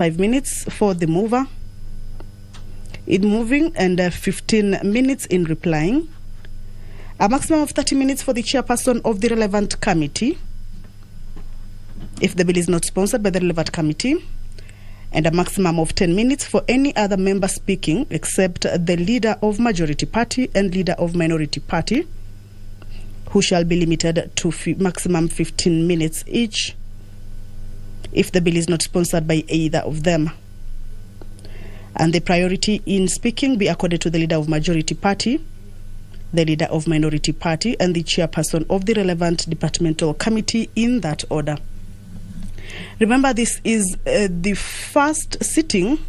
5 minutes for the mover in moving, and 15 minutes in replying. A maximum of 30 minutes for the chairperson of the relevant committee, if the bill is not sponsored by the relevant committee, and a maximum of 10 minutes for any other member speaking except the leader of majority party and leader of minority party, who shall be limited to maximum 15 minutes each if the bill is not sponsored by either of them. And the priority in speaking be accorded to the leader of majority party, the leader of minority party, and the chairperson of the relevant departmental committee in that order. Remember, this is the first sitting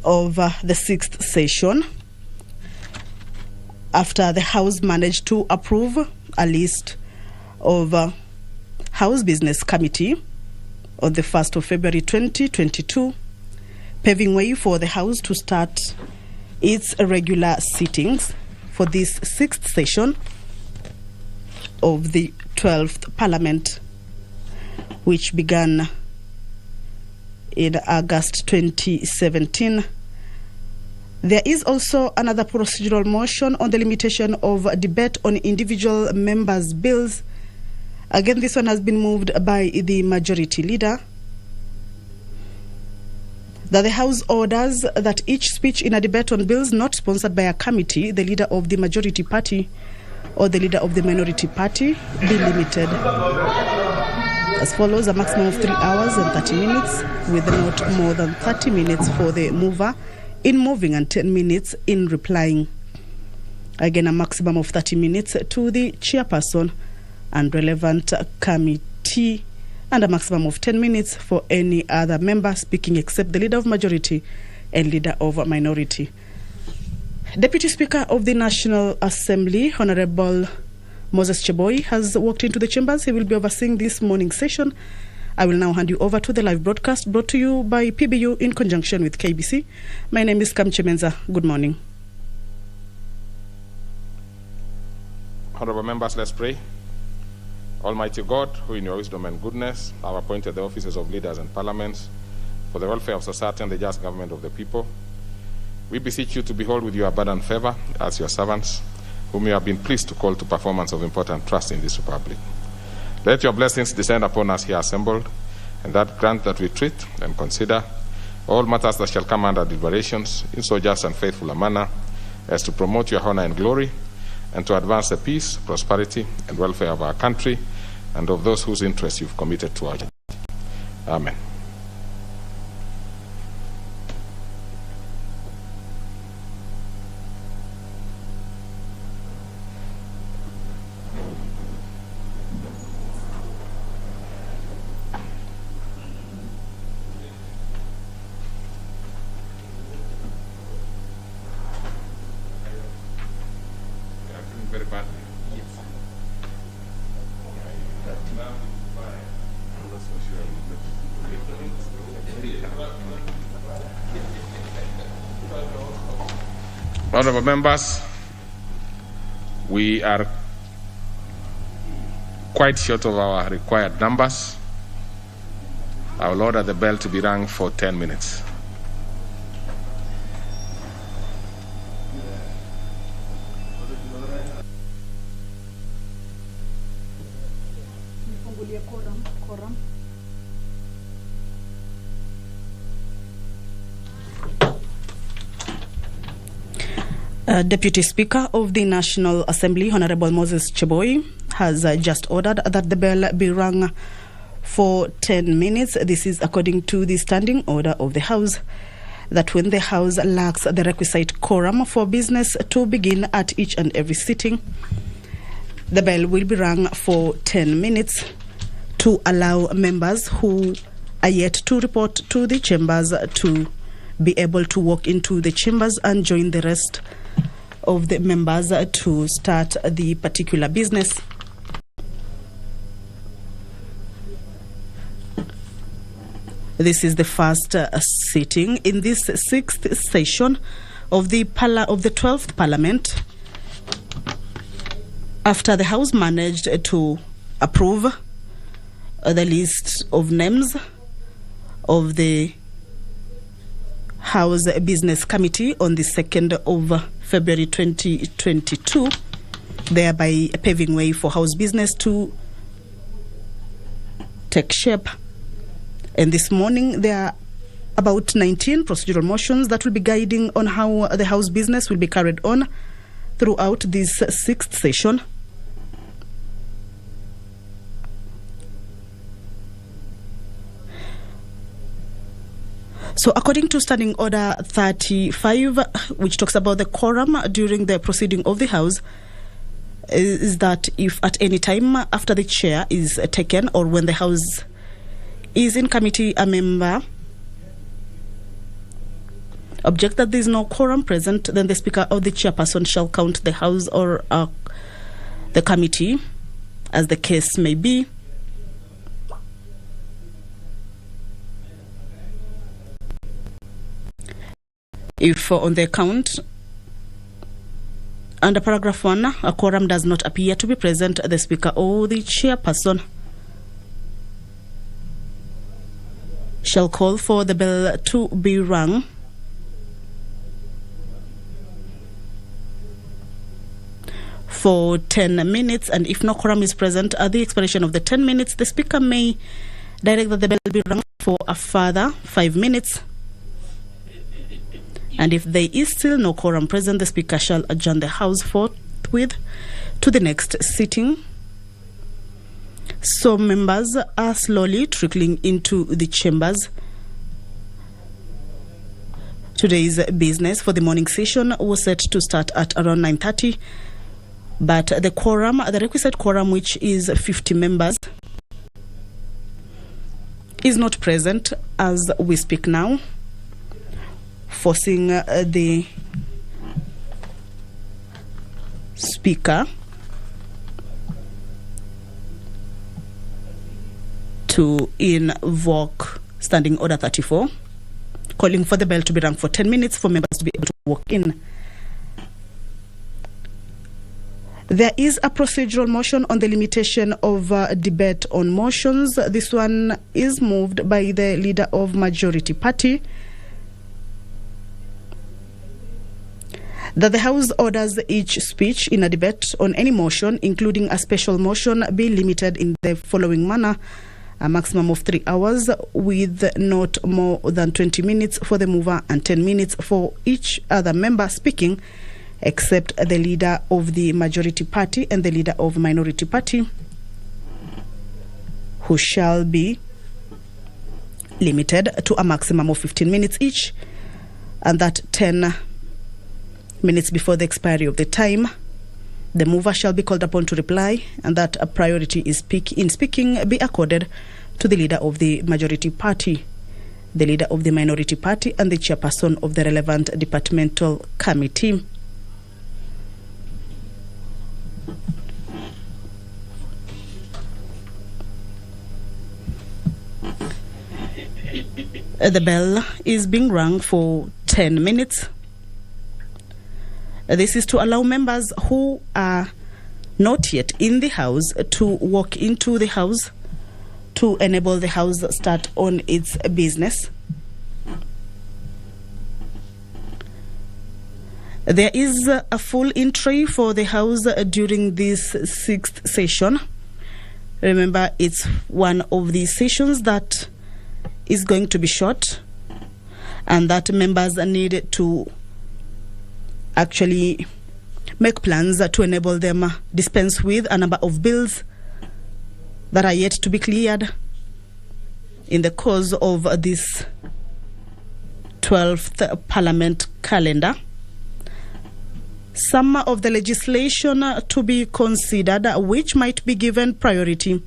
of the 6th session after the House managed to approve a list of House Business Committee on the 1st of February 2022, paving way for the House to start its regular sittings for this 6th session of the 12th Parliament, which began in August 2017. There is also another procedural motion on the limitation of debate on individual members' bills. Again, this one has been moved by the majority leader, that the House orders that each speech in a debate on bills not sponsored by a committee, the leader of the majority party or the leader of the minority party, be limited as follows: a maximum of 3 hours and 30 minutes, with not more than 30 minutes for the mover in moving and 10 minutes in replying. Again, a maximum of 30 minutes to the chairperson and relevant committee, and a maximum of 10 minutes for any other member speaking except the leader of majority and leader of minority. Deputy Speaker of the National Assembly, Honorable Moses Cheboy, has walked into the chambers. He will be overseeing this morning's session. I will now hand you over to the live broadcast brought to you by PBU in conjunction with KBC. My name is Kamche Menza. Good morning. Honorable members, let's pray. Almighty God, who in your wisdom and goodness have appointed the offices of leaders and parliaments for the welfare of society and the just government of the people, we beseech you to behold with your abundant favor as your servants, whom you have been pleased to call to performance of important trust in this republic. Let your blessings descend upon us here assembled, and that grant that we treat and consider all matters that shall come under deliberations in so just and faithful a manner as to promote your honor and glory, and to advance the peace, prosperity, and welfare of our country and of those whose interests you've committed to our church. Amen. Very badly. Yes. Honorable members, we are quite short of our required numbers. I will order the bell to be rung for 10 minutes. Quorum. Deputy Speaker of the National Assembly, Honorable Moses Cheboy, has just ordered that the bell be rung for 10 minutes. This is according to the standing order of the House, that when the House lacks the requisite quorum for business to begin at each and every sitting, the bell will be rung for 10 minutes to allow members who are yet to report to the chambers to be able to walk into the chambers and join the rest of the members to start the particular business. This is the first sitting in this 6th session of the 12th Parliament, after the House managed to approve the list of names of the House Business Committee on the 2nd of February 2022, thereby paving way for House business to take shape. And this morning there are about 19 procedural motions that will be guiding on how the House business will be carried on throughout this 6th session. So according to Standing Order 35, which talks about the quorum during the proceeding of the House, is that if at any time after the chair is taken or when the House is in committee, a member object that there is no quorum present, then the Speaker or the chairperson shall count the House or the committee, as the case may be. If on the count under paragraph 1 a quorum does not appear to be present, the Speaker or the chairperson shall call for the bell to be rung for 10 minutes, and if no quorum is present at the expiration of the 10 minutes, the Speaker may direct that the bell be rung for a further 5 minutes. And if there is still no quorum present, the Speaker shall adjourn the House forthwith to the next sitting. So members are slowly trickling into the chambers. Today's business for the morning session was set to start at around 9:30, but the requisite quorum, which is 50 members, is not present as we speak now, forcing the Speaker to invoke Standing Order 34, calling for the bell to be rung for 10 minutes for members to be able to walk in. There is a procedural motion on the limitation of debate on motions. This one is moved by the Leader of Majority Party, that the House orders each speech in a debate on any motion, including a special motion, be limited in the following manner: a maximum of 3 hours, with not more than 20 minutes for the mover and 10 minutes for each other member speaking, except the Leader of the Majority Party and the Leader of Minority Party, who shall be limited to a maximum of 15 minutes each, and that 10 minutes before the expiry of the time, the mover shall be called upon to reply, and that a priority in speaking be accorded to the Leader of the Majority Party, the Leader of the Minority Party, and the chairperson of the relevant departmental committee. The bell is being rung for 10 minutes. This is to allow members who are not yet in the House to walk into the House, to enable the House start on its business. There is a full entry for the House during this 6th session. Remember, it's one of the sessions that is going to be short, and that members need to actually make plans to enable them dispense with a number of bills that are yet to be cleared in the course of this 12th Parliament calendar. Some of the legislation to be considered, which might be given priority,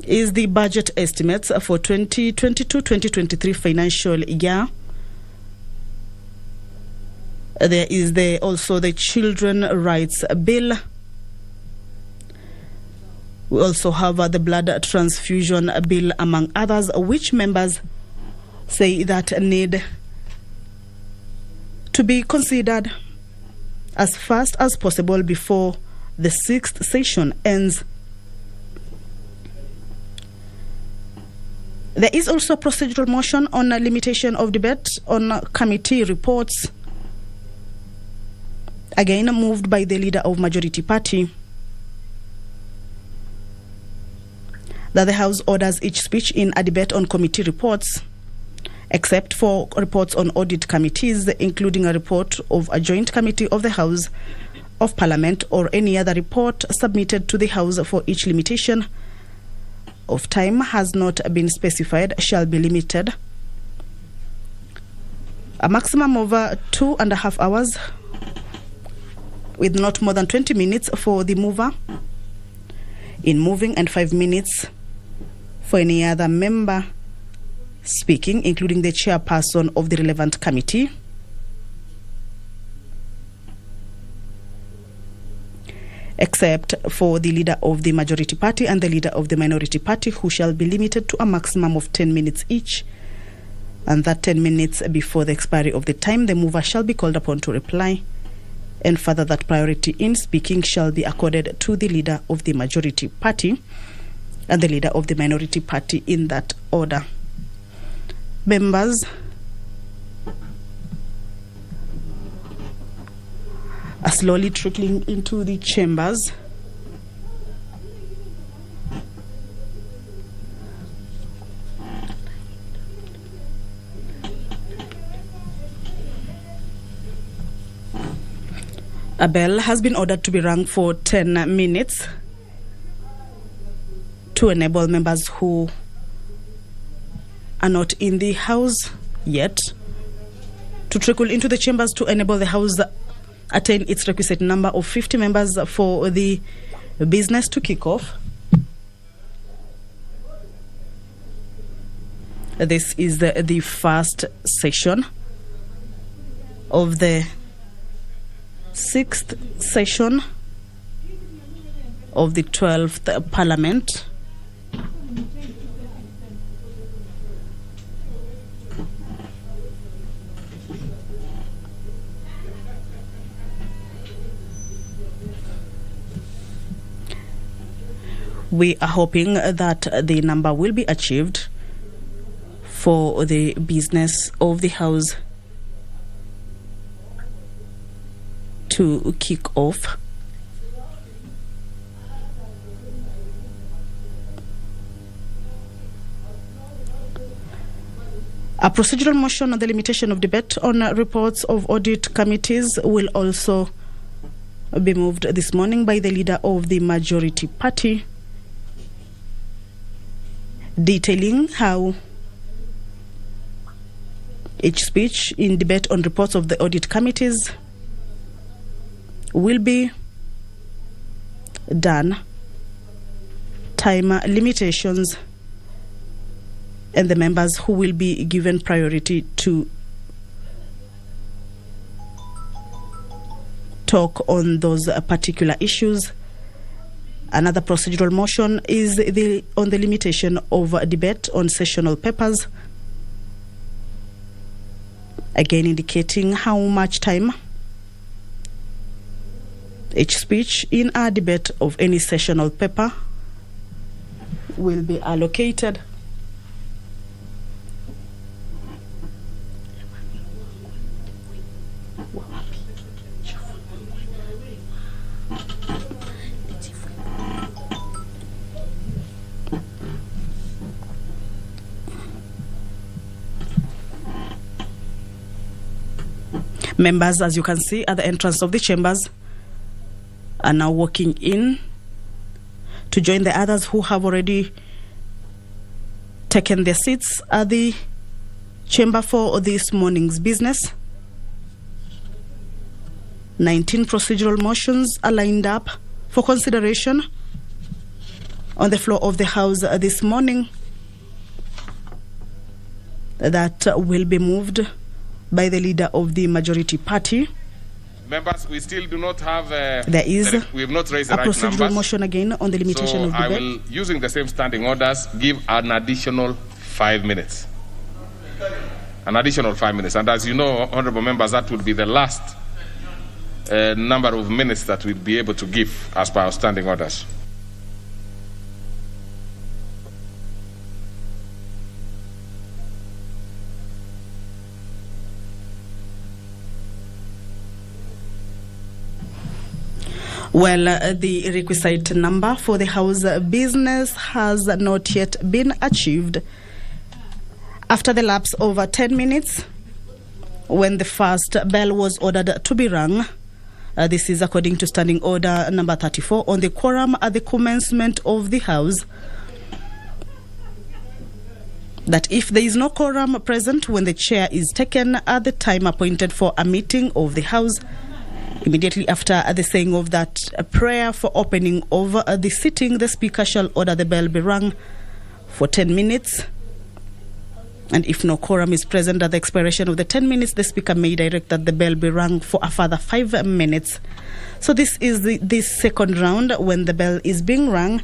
is the budget estimates for 2022-2023 financial year. There is also the Children Rights Bill. We also have the Blood Transfusion Bill, among others, which members say that need to be considered as fast as possible before the 6th session ends. There is also a procedural motion on a limitation of debate on committee reports, again moved by the leader of Majority Party, that the House orders each speech in a debate on committee reports, except for reports on audit committees, including a report of a joint committee of the House of Parliament or any other report submitted to the House for each limitation of time has not been specified, shall be limited. A maximum of 2.5 hours with not more than 20 minutes for the mover in moving and 5 minutes for any other member speaking, including the chairperson of the relevant committee. Except for the leader of the Majority Party and the leader of the Minority Party, who shall be limited to a maximum of 10 minutes each, and that 10 minutes before the expiry of the time, the mover shall be called upon to reply, and further that priority in speaking shall be accorded to the leader of the Majority Party and the leader of the Minority Party in that order. Members are slowly trickling into the chambers. A bell has been ordered to be rung for 10 minutes to enable members who are not in the House yet to trickle into the chambers to enable the House attain its requisite number of 50 members for the business to kick off. This is the first session of the 6th session of the 12th Parliament. We are hoping that the number will be achieved for the business of the House to kick off. A procedural motion on the limitation of debate on reports of audit committees will also be moved this morning by the leader of the Majority Party, detailing how each speech in debate on reports of the audit committees will be done, time limitations, and the members who will be given priority to talk on those particular issues. Another procedural motion is on the limitation of debate on sessional papers, again indicating how much time each speech in a debate of any sessional paper will be allocated. Members, as you can see at the entrance of the chambers, are now walking in to join the others who have already taken their seats at the chamber for this morning's business. 19 procedural motions are lined up for consideration on the floor of the House this morning that will be moved by the leader of the Majority Party. Members, we still do not have. There is we have not raised the a right procedural numbers. motion again on the limitation So of I debate. will, using the same standing orders, give an additional 5 minutes. An additional 5 minutes, and as you know, honourable members, that will be the last number of minutes that we'll be able to give as per our standing orders. Well, the requisite number for the House business has not yet been achieved. After the lapse of 10 minutes, when the first bell was ordered to be rung, this is according to Standing Order number 34 on the quorum at the commencement of the House, that if there is no quorum present when the chair is taken at the time appointed for a meeting of the House, immediately after the saying of that prayer for opening of the sitting, the Speaker shall order the bell be rung for 10 minutes. And if no quorum is present at the expiration of the 10 minutes, the Speaker may direct that the bell be rung for a further 5 minutes. So this is the second round when the bell is being rung,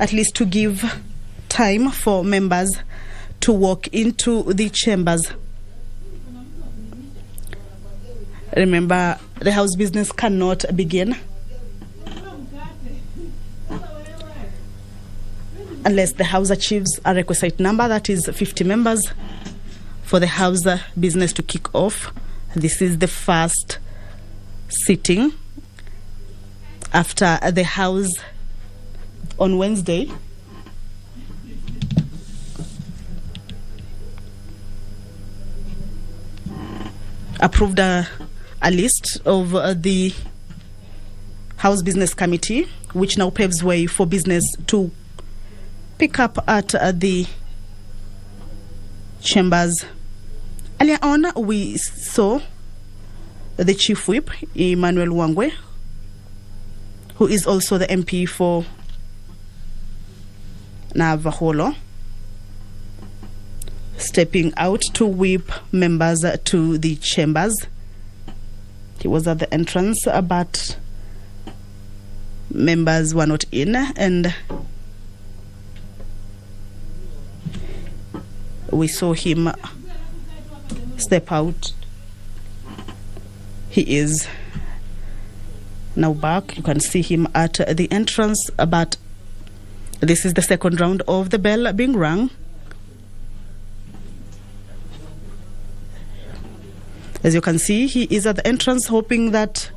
at least to give time for members to walk into the chambers. Remember, the House business cannot begin unless the House achieves a requisite number, that is 50 members, for the House business to kick off. This is the first sitting after the House on Wednesday approved a list of the House Business Committee, which now paves way for business to pick up at the chambers. Earlier on, we saw the Chief Whip, Emmanuel Wangwe, who is also the MP for Navaholo, stepping out to whip members to the chambers. He was at the entrance, but members were not in, and we saw him step out. He is now back. You can see him at the entrance, but this is the second round of the bell being rung. As you can see, he is at the entrance, hoping that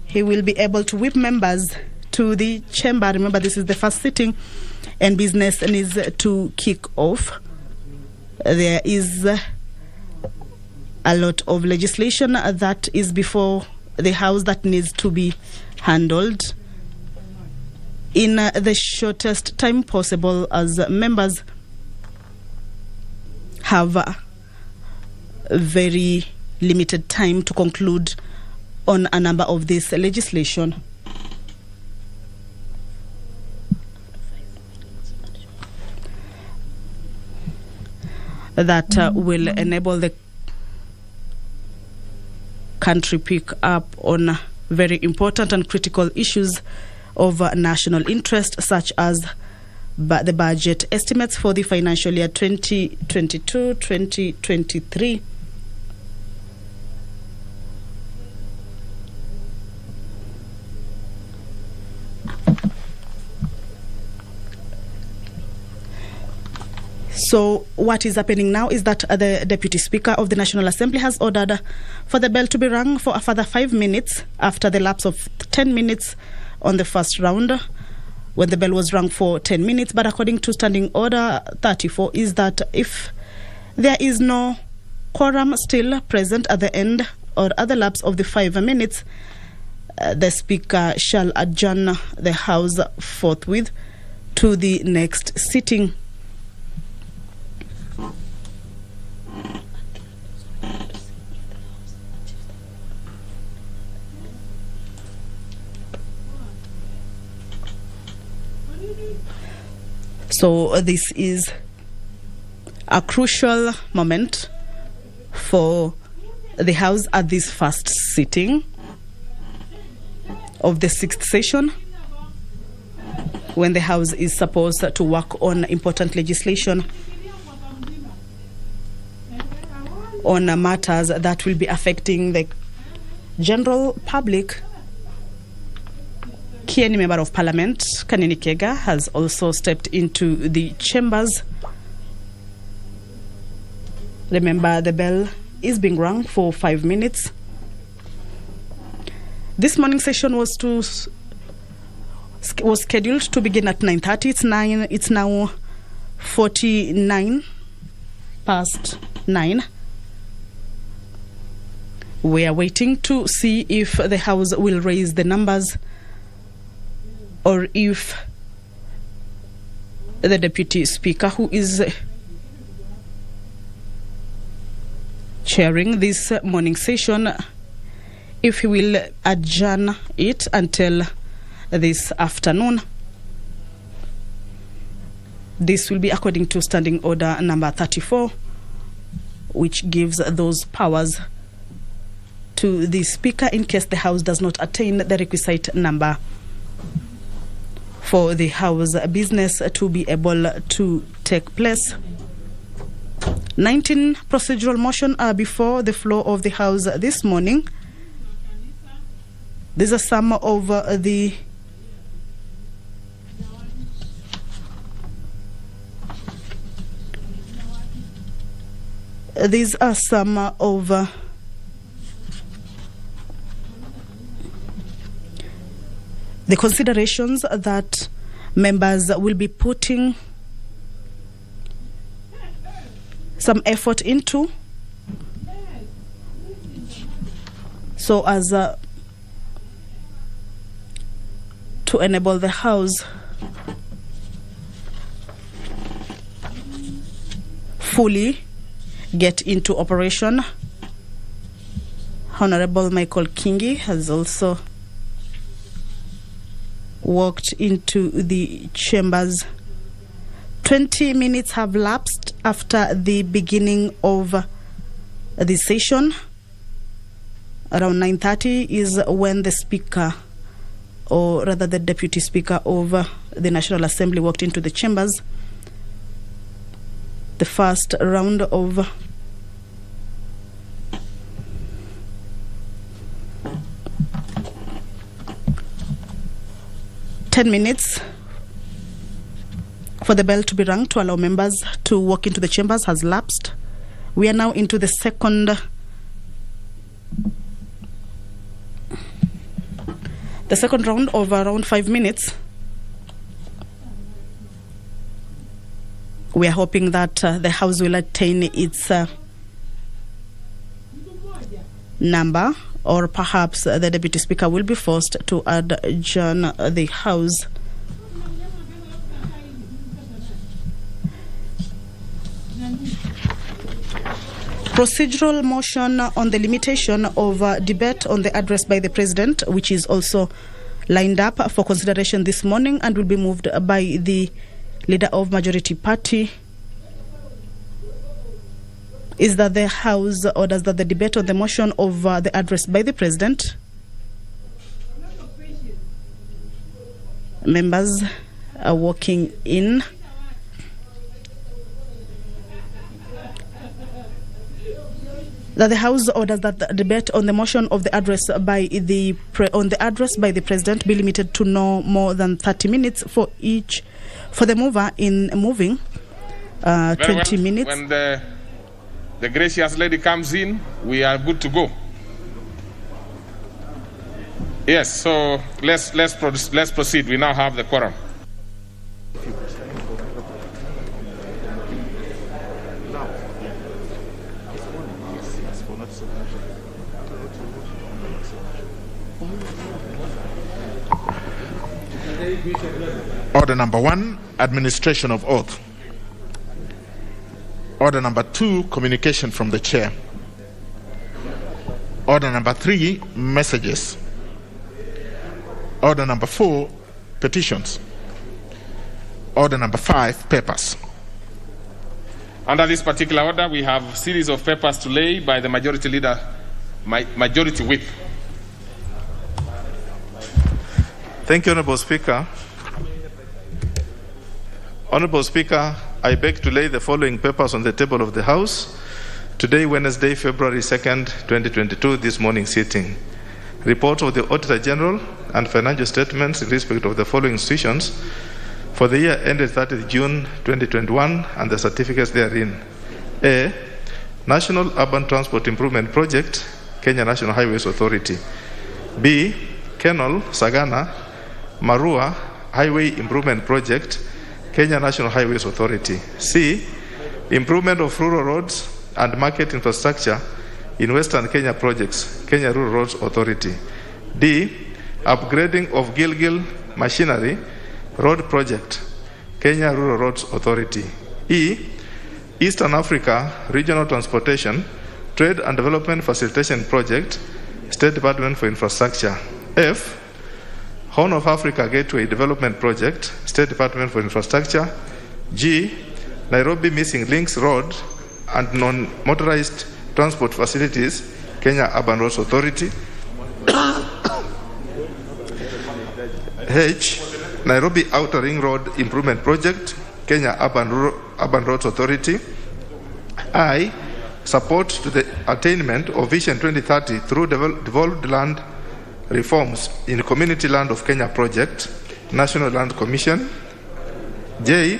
he will be able to whip members to the chamber. Remember, this is the first sitting and business needs to kick off. There is a lot of legislation that is before the House that needs to be handled in the shortest time possible, as members have very limited time to conclude on a number of this legislation. That will enable the country pick up on very important and critical issues of national interest, such as the budget estimates for the financial year 2022-2023. So what is happening now is that the Deputy Speaker of the National Assembly has ordered for the bell to be rung for a further 5 minutes after the lapse of 10 minutes on the first round, when the bell was rung for 10 minutes. But according to Standing Order 34, is that if there is no quorum still present at the end or at the lapse of the 5 minutes, the Speaker shall adjourn the House forthwith to the next sitting. So this is a crucial moment for the House at this first sitting of the 6th session, when the House is supposed to work on important legislation on matters that will be affecting the general public. Kieni Member of Parliament, Kanini Kega, has also stepped into the chambers. Remember, the bell is being rung for 5 minutes. This morning session was to was scheduled to begin at 9:30. It's now 49 past 9. We are waiting to see if the House will raise the numbers or if the Deputy Speaker, who is chairing this morning session, if he will adjourn it until this afternoon. This will be according to Standing Order number 34, which gives those powers to the Speaker in case the House does not attain the requisite number for the House business to be able to take place. 19 procedural motions are before the floor of the House this morning. These are some of the the considerations that members will be putting some effort into so as to enable the House fully get into operation. Honorable Michael Kingi has also walked into the chambers. 20 minutes have lapsed after the beginning of the session. Around 9:30 is when the Speaker, or rather the Deputy Speaker of the National Assembly, walked into the chambers. The first round of minutes for the bell to be rung to allow members to walk into the chambers has lapsed. We are now into the second round of around 5 minutes. We are hoping that the House will attain its number, or perhaps the Deputy Speaker will be forced to adjourn the House. Procedural motion on the limitation of debate on the address by the President, which is also lined up for consideration this morning and will be moved by the Leader of Majority Party, is that the House orders that the debate on the motion of the address by the President, members are walking in. That the House orders that the debate on the motion of the address by the President be limited to no more than 30 minutes for the mover in moving. 20 minutes. When the gracious lady comes in, we are good to go. Yes, so let's proceed. We now have the quorum. Order number 1, administration of oath. Order number 2, communication from the chair. Order number 3, messages. Order number 4, petitions. Order number 5, papers. Under this particular order, we have a series of papers to lay by the Majority Leader, Majority Whip. Thank you, Honourable Speaker. Honourable Speaker, I beg to lay the following papers on the table of the House today, Wednesday, February 2nd, 2022, this morning sitting. Report of the Auditor General and financial statements in respect of the following institutions for the year ended 30th June 2021 and the certificates therein. A. National Urban Transport Improvement Project, Kenya National Highways Authority. B. Kenol, Sagana, Marua, Highway Improvement Project, Kenya National Highways Authority. C. Improvement of rural roads and market infrastructure in Western Kenya projects, Kenya Rural Roads Authority. D. Upgrading of Gilgil Machinery Road Project, Kenya Rural Roads Authority. E. Eastern Africa Regional Transportation, Trade and Development Facilitation Project, State Department for Infrastructure. F. Horn of Africa Gateway Development Project, State Department for Infrastructure. G. Nairobi Missing Links Road and Non-Motorized Transport Facilities, Kenya Urban Roads Authority. H. Nairobi Outer Ring Road Improvement Project, Kenya Urban Roads Authority. I. Support to the attainment of Vision 2030 through devolved land reforms in Community Land of Kenya Project, National Land Commission. J.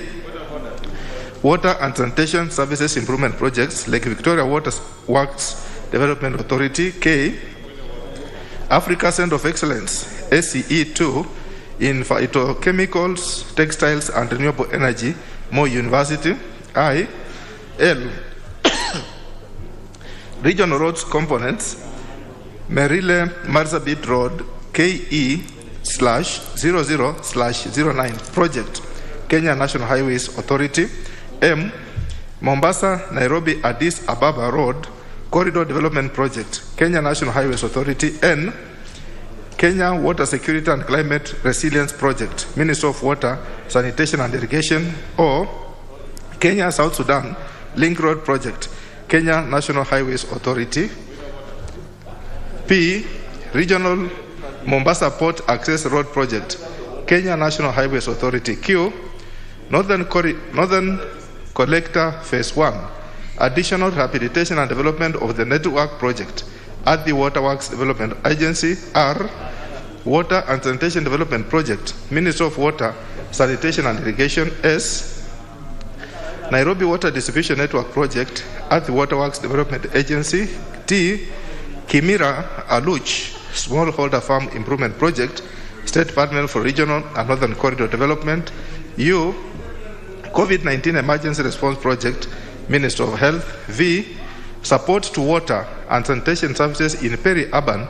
Water and Sanitation Services Improvement Projects, Lake Victoria Water Works Development Authority. K. Africa Center of Excellence, SCE2, in phytochemicals, textiles, and renewable energy, Moi University. I. L. Regional roads components, Merile Marsabit Road, KE/00/09 Project, Kenya National Highways Authority. M. Mombasa Nairobi Addis Ababa Road Corridor Development Project, Kenya National Highways Authority. N. Kenya Water Security and Climate Resilience Project, Ministry of Water, Sanitation and Irrigation. Or Kenya South Sudan Link Road Project, Kenya National Highways Authority. P. Regional Mombasa Port Access Road Project, Kenya National Highways Authority. Q. Northern Collector Phase 1, Additional Rehabilitation and Development of the Network Project at the Waterworks Development Agency. R. Water and Sanitation Development Project, Ministry of Water, Sanitation and Irrigation. S. Nairobi Water Distribution Network Project at the Waterworks Development Agency. T. Kimira Aluch Smallholder Farm Improvement Project, State Department for Regional and Northern Corridor Development. U. COVID-19 Emergency Response Project, Ministry of Health. V. Support to Water and Sanitation Services in Peri-Urban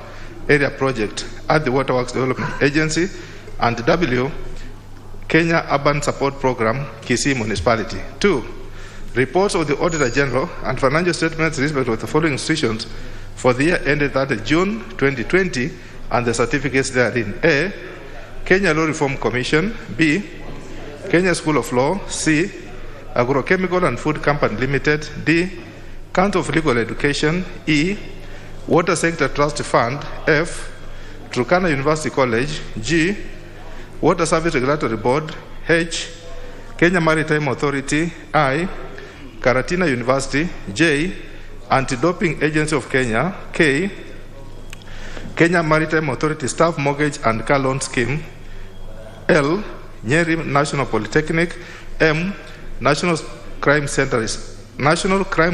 Area Project at the Waterworks Development Agency. And W. Kenya Urban Support Program, Kisii Municipality. 2. Reports of the Auditor General and financial statements in respect of the following institutions for the year ended 30 June 2020 and the certificates therein. A. Kenya Law Reform Commission. B. Kenya School of Law. C. Agrochemical and Food Company Limited. D. Council of Legal Education. E. Water Sector Trust Fund. F. Turkana University College. G. Water Service Regulatory Board. H. Kenya Maritime Authority. I. Karatina University. J. Anti-Doping Agency of Kenya. K. Kenya Maritime Authority Staff Mortgage and Car Loan Scheme. L. Nyeri National Polytechnic. M. National Crime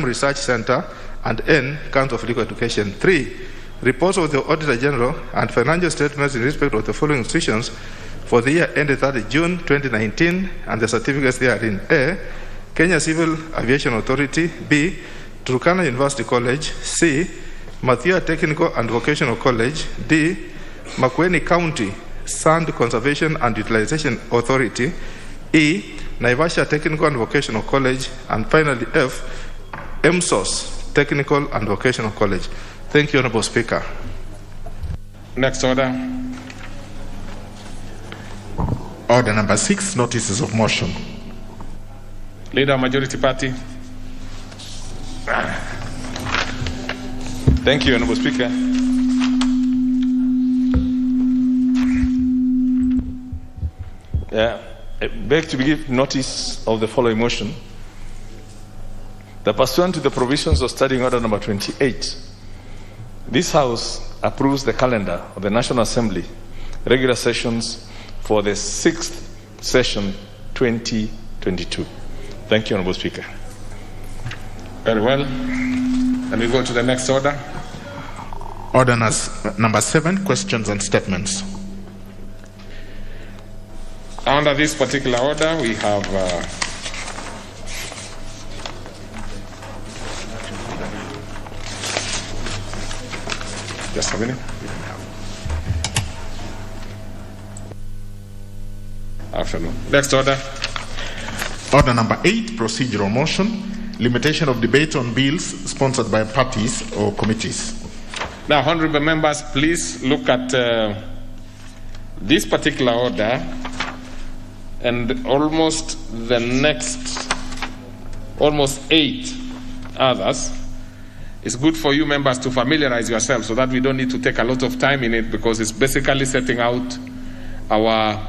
Research Center. And N. Council of Legal Education. 3. Reports of the Auditor General and financial statements in respect of the following institutions for the year ended 30 June 2019 and the certificates therein. A. Kenya Civil Aviation Authority. B. Turkana University College. C. Mathia Technical and Vocational College. D. Makueni County Sand Conservation and Utilization Authority. E. Naivasha Technical and Vocational College. And finally F. MSOS Technical and Vocational College. Thank you, Honorable Speaker. Next order. Order number 6, notices of motion. Leader, Majority Party. Thank you, Honorable Speaker. I beg to give notice of the following motion. That pursuant to the provisions of Standing Order number 28, this House approves the calendar of the National Assembly regular sessions for the 6th session 2022. Thank you, Honorable Speaker. Very well. And we go to the next order. Order 7, questions and statements. Under this particular order, we have just a minute. Afternoon. Next order. Order number 8, procedural motion, limitation of debate on bills sponsored by parties or committees. Now, honorable members, please look at this particular order and almost the next, almost 8 others. It's good for you members to familiarize yourselves so that we don't need to take a lot of time in it, because it's basically setting out our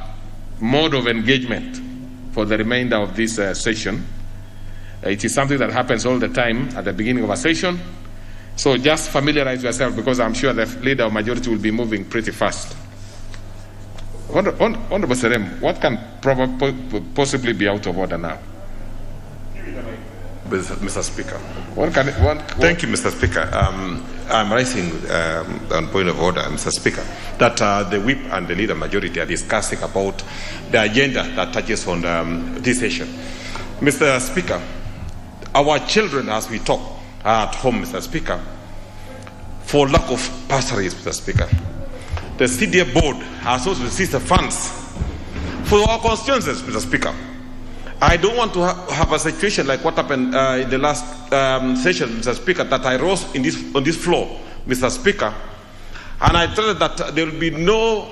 mode of engagement for the remainder of this session. It is something that happens all the time at the beginning of a session. So just familiarize yourself, because I'm sure the leader of majority will be moving pretty fast. Honorable Serem, what can possibly be out of order now? Mr. Speaker. Thank you, Mr. Speaker. I'm raising on point of order, Mr. Speaker, that the whip and the leader majority are discussing about the agenda that touches on this session. Mr. Speaker, our children, as we talk, are at home, Mr. Speaker, for lack of bursaries, Mr. Speaker. The CDA board has also received the funds for our constituencies, Mr. Speaker. I don't want to have a situation like what happened in the last session, Mr. Speaker, that I rose on this floor, Mr. Speaker, and I told that there will be no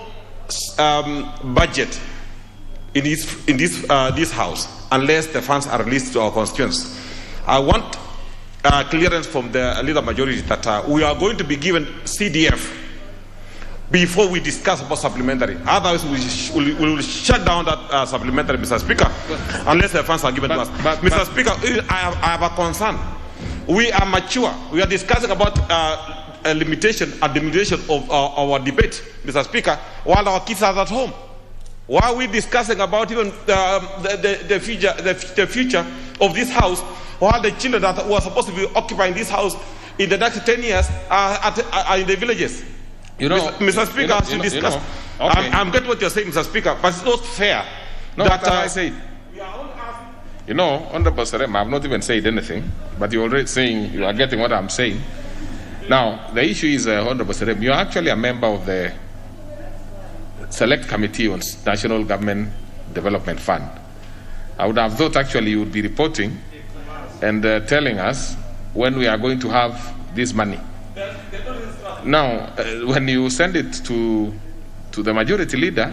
budget in this house unless the funds are released to our constituents. I want clearance from the leader majority that we are going to be given CDF before we discuss about supplementary. Otherwise, we will shut down that supplementary, Mr. Speaker, unless the funds are given to us. Mr. Speaker, I have a concern. We are mature. We are discussing about a limitation and limitation of our debate, Mr. Speaker, while our kids are at home. Why are we discussing about even the future of this house, while the children that who are supposed to be occupying this house in the next 10 years are in the villages? Mr. Speaker, as you discussed, okay. I'm getting what you're saying, Mr. Speaker, but it's not fair. No, that I say. Honorable Serem, I've not even said anything, but you're already saying you are getting what I'm saying. Now, the issue is, Honorable Serem, you're actually a member of the Select Committee on National Government Development Fund. I would have thought actually you would be reporting and telling us when we are going to have this money. Now, when you send it to the majority leader,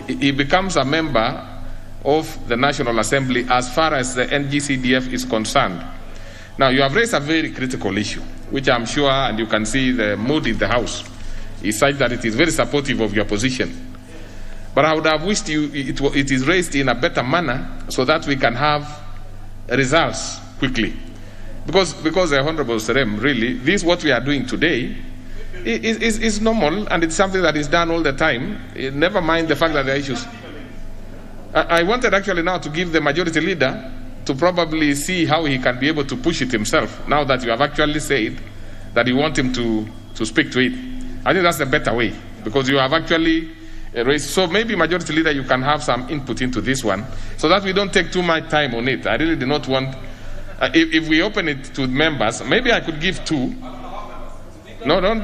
he becomes a member of the National Assembly as far as the NGCDF is concerned. Now, you have raised a very critical issue, which I'm sure, and you can see the mood in the House, is such that it is very supportive of your position. But I would have wished it is raised in a better manner so that we can have results quickly. Because Honorable Serem, really, this what we are doing today is normal, and it's something that is done all the time. Never mind the fact that there are issues. I wanted actually now to give the majority leader to probably see how he can be able to push it himself, now that you have actually said that you want him to speak to it. I think that's the better way, because you have actually raised. So maybe majority leader, you can have some input into this one so that we don't take too much time on it. I really do not want, if we open it to members, maybe I could give 2. No, don't.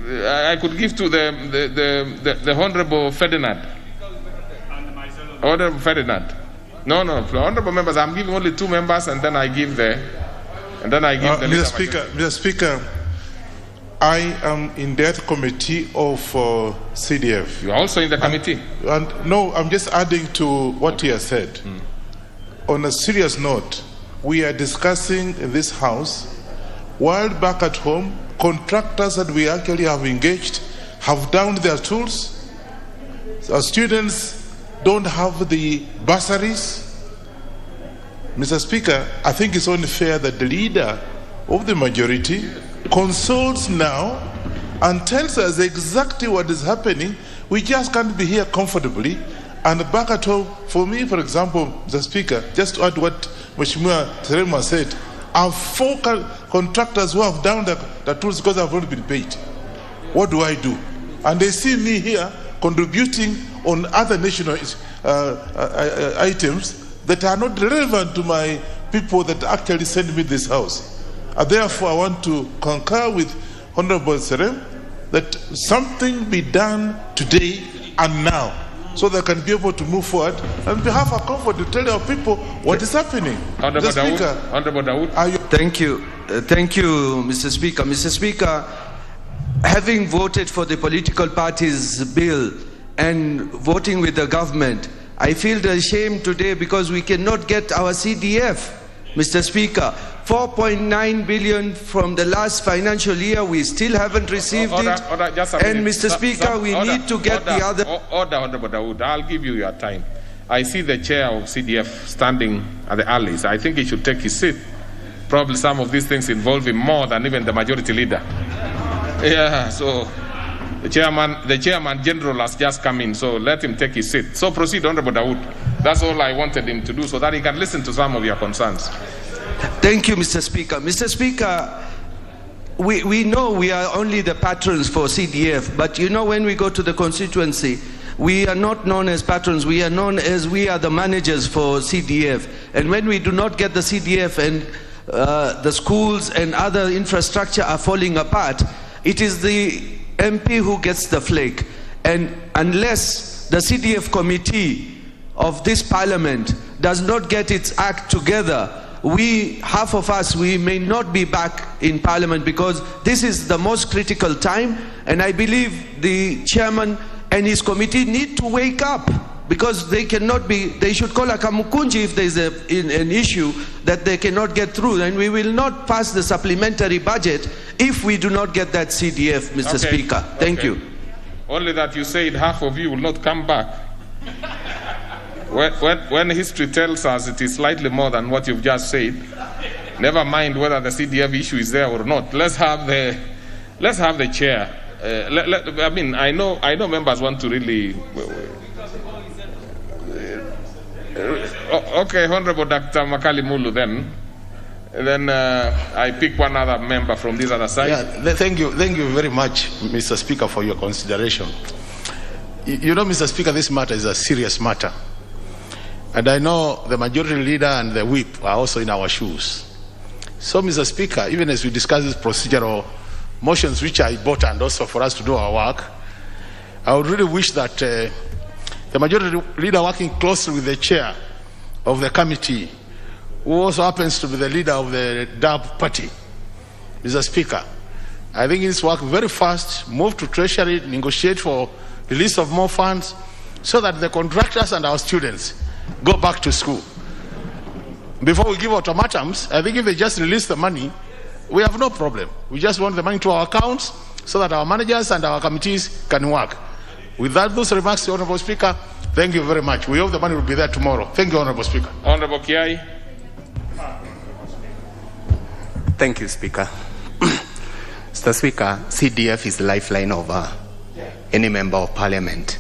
I could give to the Honorable Ferdinand. Honorable Ferdinand. No, Honorable members, I'm giving only 2 members, and then I give the Mr. Speaker, I am in that committee of CDF. You are also in the committee? No, I'm just adding to what he has said. On a serious note, we are discussing in this house, while back at home, contractors that we actually have engaged have downed their tools. Our students don't have the bursaries. Mr. Speaker, I think it's only fair that the leader of the majority consults now and tells us exactly what is happening. We just can't be here comfortably and back at home. For me, for example, Mr. Speaker, just to add what Mheshimiwa Serema said, I have 4 contractors who have down the tools because they have not been paid. What do I do? And they see me here contributing on other national items that are not relevant to my people that actually send me this house. And therefore, I want to concur with Honorable Serem that something be done today and now, so they can be able to move forward and have a comfort to tell our people what is happening. Honorable Dawood. Thank you. Thank you, Mr. Speaker. Mr. Speaker, having voted for the political party's bill and voting with the government, I feel ashamed today because we cannot get our CDF, Mr. Speaker. 4.9 billion from the last financial year, we still haven't received it. And Mr. Speaker, we need to get the other... Honorable Dawood, I'll give you your time. I see the chair of CDF standing at the alleys. I think he should take his seat. Probably some of these things involve him more than even the majority leader. Yeah, so the chairman general has just come in, so let him take his seat. So proceed, Honorable Dawood. That's all I wanted him to do, so that he can listen to some of your concerns. Thank you, Mr. Speaker. Mr. Speaker, we know we are only the patrons for CDF, but you know, when we go to the constituency, we are not known as patrons, we are known as we are the managers for CDF. And when we do not get the CDF and the schools and other infrastructure are falling apart, it is the MP who gets the flake. And unless the CDF committee of this parliament does not get its act together, half of us, we may not be back in parliament, because this is the most critical time, and I believe the chairman and his committee need to wake up, because they should call a kamukunji if there is an issue that they cannot get through, and we will not pass the supplementary budget if we do not get that CDF, Mr. Speaker. Thank you. Only that you said half of you will not come back. When history tells us it is slightly more than what you've just said, never mind whether the CDF issue is there or not. Let's have the chair. I mean, I know members want to really. Okay, Honorable Dr. Makali Mulu. Then I pick one other member from this other side. Yeah, thank you very much, Mr. Speaker, for your consideration. You know, Mr. Speaker, this matter is a serious matter. And I know the majority leader and the whip are also in our shoes. So, Mr. Speaker, even as we discuss these procedural motions which are important also for us to do our work, I would really wish that the majority leader, working closely with the chair of the committee, who also happens to be the leader of the DAB party, Mr. Speaker, I think it's work very fast, move to Treasury, negotiate for release of more funds, so that the contractors and our students go back to school. Before we give ultimatums, I think if they just release the money, we have no problem. We just want the money to our accounts so that our managers and our committees can work. With those remarks, Honorable Speaker, thank you very much. We hope the money will be there tomorrow. Thank you, Honorable Speaker. Honorable Kiai. Thank you, Speaker. Mr. Speaker, CDF is the lifeline of any member of parliament.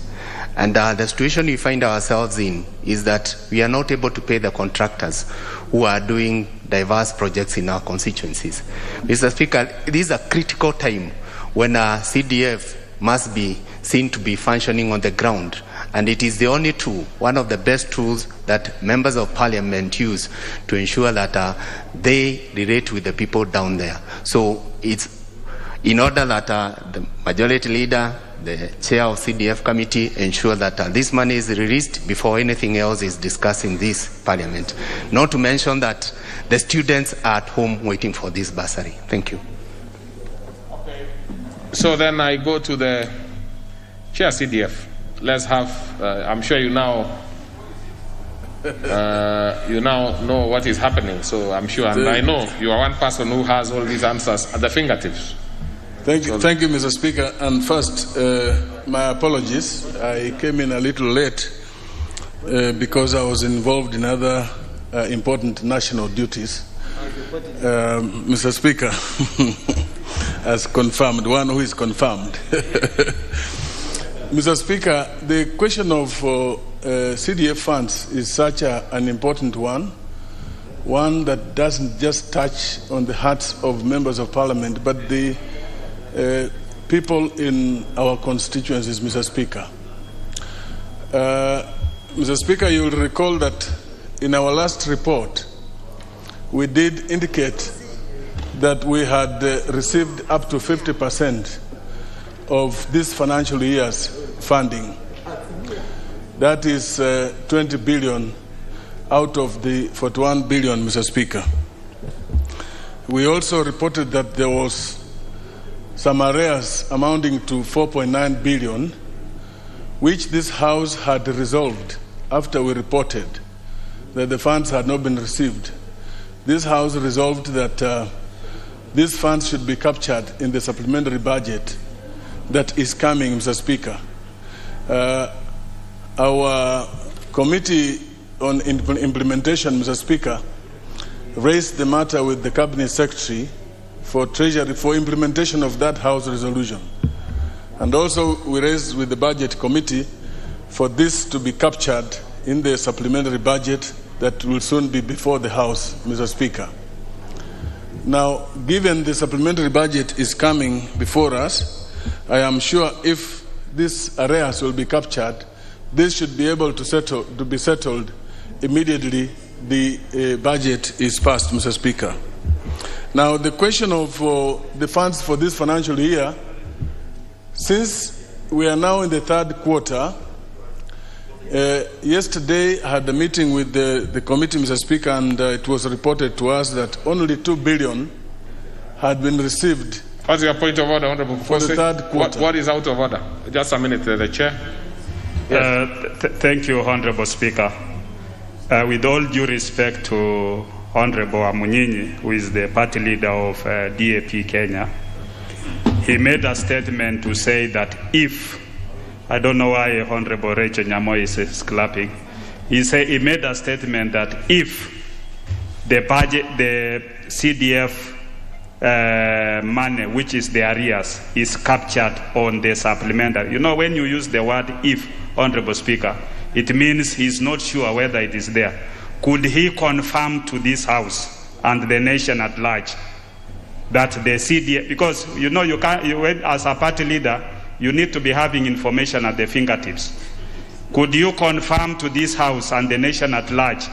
And the situation we find ourselves in is that we are not able to pay the contractors who are doing diverse projects in our constituencies. Mr. Speaker, this is a critical time when CDF must be seen to be functioning on the ground. And it is the only tool, one of the best tools that members of parliament use to ensure that they relate with the people down there. So it's in order that the majority leader, the chair of CDF committee, ensure that this money is released before anything else is discussed in this parliament. Not to mention that the students are at home waiting for this bursary. Thank you. Okay. So then I go to the chair CDF. Let's have, I'm sure you now know what is happening. So I'm sure, and I know you are one person who has all these answers at the fingertips. Thank you, Mr. Speaker. And first, my apologies. I came in a little late because I was involved in other important national duties. Mr. Speaker, as confirmed, one who is confirmed. Mr. Speaker, the question of CDF funds is such an important one that doesn't just touch on the hearts of members of parliament, but the people in our constituencies, Mr. Speaker. Mr. Speaker, you will recall that in our last report, we did indicate that we had received up to 50% of this financial year's funding. That is 20 billion out of the 41 billion, Mr. Speaker. We also reported that there was some arrears amounting to 4.9 billion, which this House had resolved after we reported that the funds had not been received. This House resolved that these funds should be captured in the supplementary budget that is coming, Mr. Speaker. Our committee on implementation, Mr. Speaker, raised the matter with the Cabinet Secretary for Treasury for implementation of that House resolution. And also we raised with the Budget Committee for this to be captured in the supplementary budget that will soon be before the House, Mr. Speaker. Now, given the supplementary budget is coming before us, I am sure if this arrears will be captured, this should be able to be settled immediately the budget is passed, Mr. Speaker. Now, the question of the funds for this financial year, since we are now in the third quarter, yesterday I had a meeting with the committee, Mr. Speaker, and it was reported to us that only 2 billion had been received. What's your point of order, Honorable? For the third quarter. What is out of order? Just a minute, the Chair. Yes. Thank you, Honorable Speaker. With all due respect to Honorable Amunyinyi, who is the party leader of DAP Kenya, he made a statement to say that if, I don't know why Honorable Rachel Nyamo is clapping, he made a statement that if the budget, the CDF money, which is the arrears, is captured on the supplementary. You know, when you use the word if, Honorable Speaker, it means he's not sure whether it is there. Could he confirm to this House and the nation at large that the CDF, because you know, as a party leader, you need to be having information at the fingertips. Could you confirm to this House and the nation at large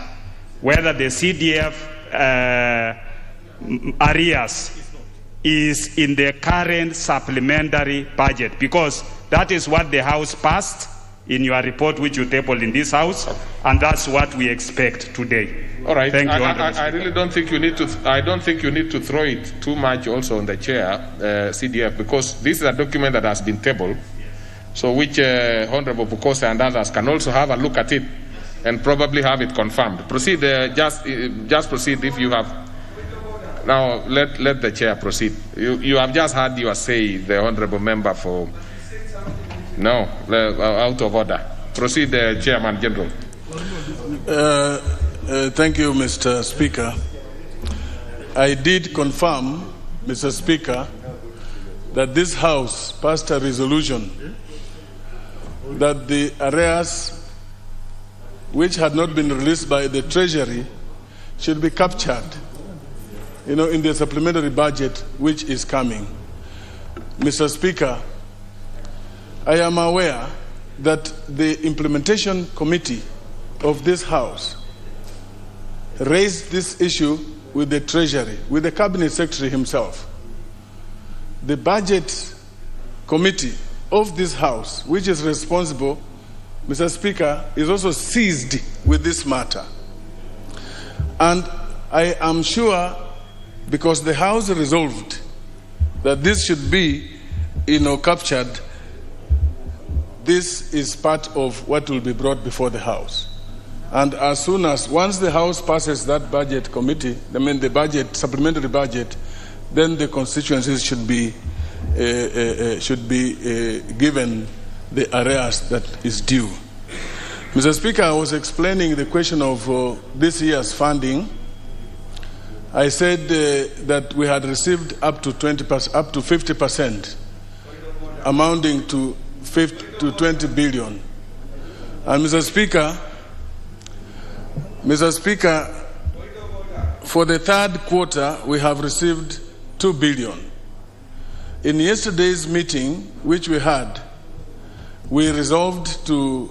whether the CDF arrears is in the current supplementary budget? Because that is what the House passed in your report, which you tabled in this House, and that's what we expect today. All right. Thank you. I really don't think you need to. I don't think you need to throw it too much also on the chair, CDF, because this is a document that has been tabled, so which Honorable Bukosa and others can also have a look at it and probably have it confirmed. Proceed. Just proceed if you have. Now let the chair proceed. You have just had your say, the honorable member for. No, out of order. Proceed, Chairman General. Thank you, Mr. Speaker. I did confirm, Mr. Speaker, that this House passed a resolution that the arrears which had not been released by the Treasury should be captured, in the supplementary budget which is coming. Mr. Speaker, I am aware that the implementation committee of this House raised this issue with the Treasury, with the Cabinet Secretary himself. The budget committee of this House, which is responsible, Mr. Speaker, is also seized with this matter. And I am sure, because the House resolved that this should be, captured, this is part of what will be brought before the House. And once the House passes that budget committee, the supplementary budget, then the constituencies should be given the arrears that is due. Mr. Speaker, I was explaining the question of this year's funding. I said that we had received up to 50%, amounting to 20 billion. And Mr. Speaker, for the third quarter, we have received 2 billion. In yesterday's meeting, which we had, we resolved to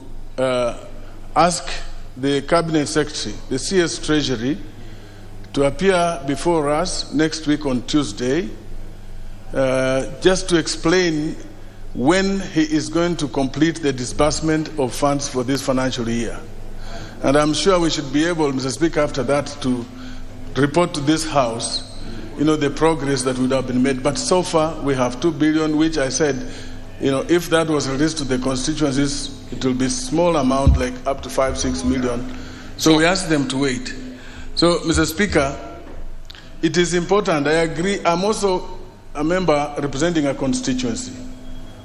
ask the Cabinet Secretary, the CS Treasury, to appear before us next week on Tuesday, just to explain when he is going to complete the disbursement of funds for this financial year. And I'm sure we should be able, Mr. Speaker, after that to report to this House, the progress that would have been made. But so far, we have 2 billion, which I said, if that was released to the constituencies, it will be a small amount, like up to 5-6 million. So we asked them to wait. So, Mr. Speaker, it is important. I agree. I'm also a member representing a constituency.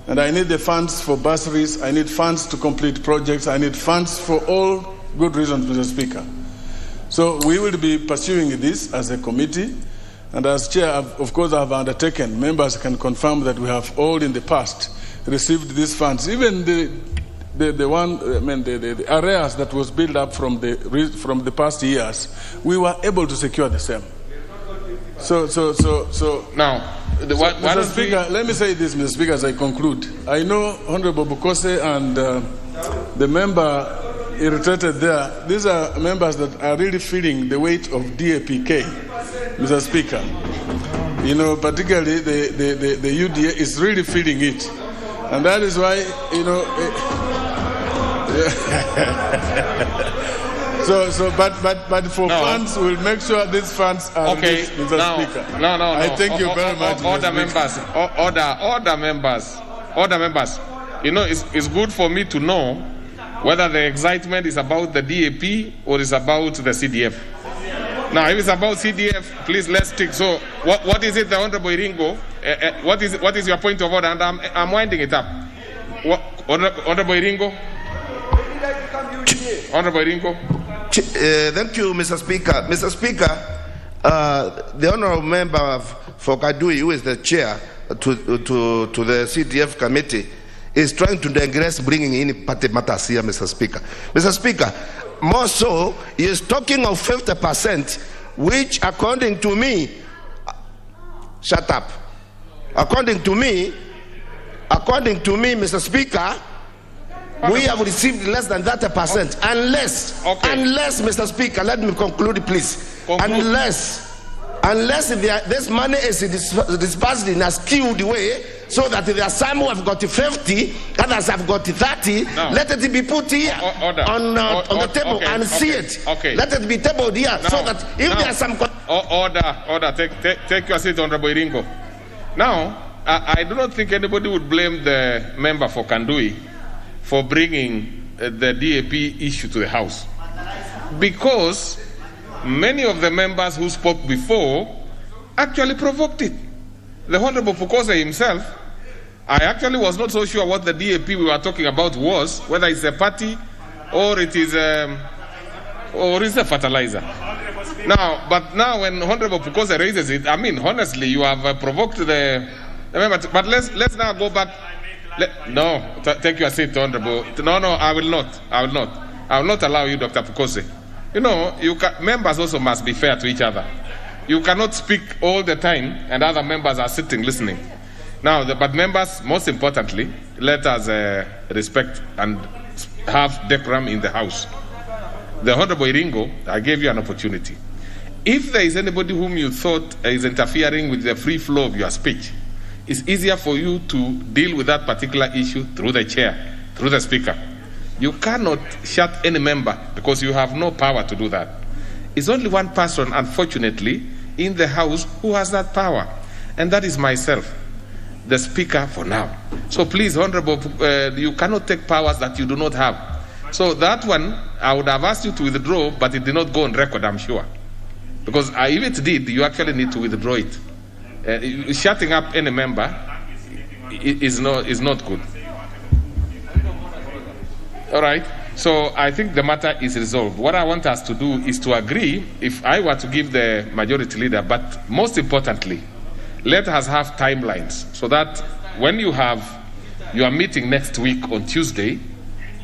And I need the funds for bursaries. I need funds to complete projects. I need funds for all good reasons, Mr. Speaker. So we will be pursuing this as a committee. And as chair, of course, I have undertaken. Members can confirm that we have all in the past received these funds. Even the arrears that was built up from the past years, we were able to secure the same. So now, Mr. Speaker, let me say this, Mr. Speaker, as I conclude. I know Honorable Bukose and the member irritated there. These are members that are really feeling the weight of DAPK, Mr. Speaker. Particularly the UDA is really feeling it. And that is why, but for funds, we'll make sure these funds are released, Mr. Speaker. No. I thank you very much. Order members. It's good for me to know whether the excitement is about the DAP or is about the CDF. Now, if it's about CDF, please let's stick. So, what is it, the Honorable Iringo? What is your point of order? And I'm winding it up. Honorable Iringo? Honorable Iringo? Thank you, Mr. Speaker. Mr. Speaker, the honorable member for Kadui, who is the chair to the CDF committee, is trying to digress, bringing in party matters here, Mr. Speaker. Mr. Speaker, more so, he is talking of 50%, which according to me, shut up. According to me, Mr. Speaker, we have received less than that percent. Unless, Mr. Speaker, let me conclude, please. Unless this money is disbursed in a skewed way, so that there are some who have got 50, others have got 30. No. Let it be put here on the table and see it. Let it be tabled here so that if there are some... Order. Take your seat, Honorable Iringo. Now, I do not think anybody would blame the member for Kandui for bringing the DAP issue to the House. Because many of the members who spoke before actually provoked it. The Honorable Pukose himself, I actually was not so sure what the DAP we were talking about was, whether it's a party or it is a fertilizer. But now when Honorable Pukose raises it, I mean, honestly, you have provoked the member. But let's now go back. Take your seat, Honorable. No, I will not. I will not allow you, Dr. Pukose. Members also must be fair to each other. You cannot speak all the time and other members are sitting listening. But members, most importantly, let us respect and have decorum in the House. The Honorable Iringo, I gave you an opportunity. If there is anybody whom you thought is interfering with the free flow of your speech, it's easier for you to deal with that particular issue through the chair, through the speaker. You cannot shut any member because you have no power to do that. It's only one person, unfortunately, in the House who has that power, and that is myself, the speaker for now. So please, Honorable, you cannot take powers that you do not have. So that one, I would have asked you to withdraw, but it did not go on record, I'm sure. Because if it did, you actually need to withdraw it. Shutting up any member is not good. All right. So I think the matter is resolved. What I want us to do is to agree, if I were to give the majority leader, but most importantly, let us have timelines so that when you have your meeting next week on Tuesday,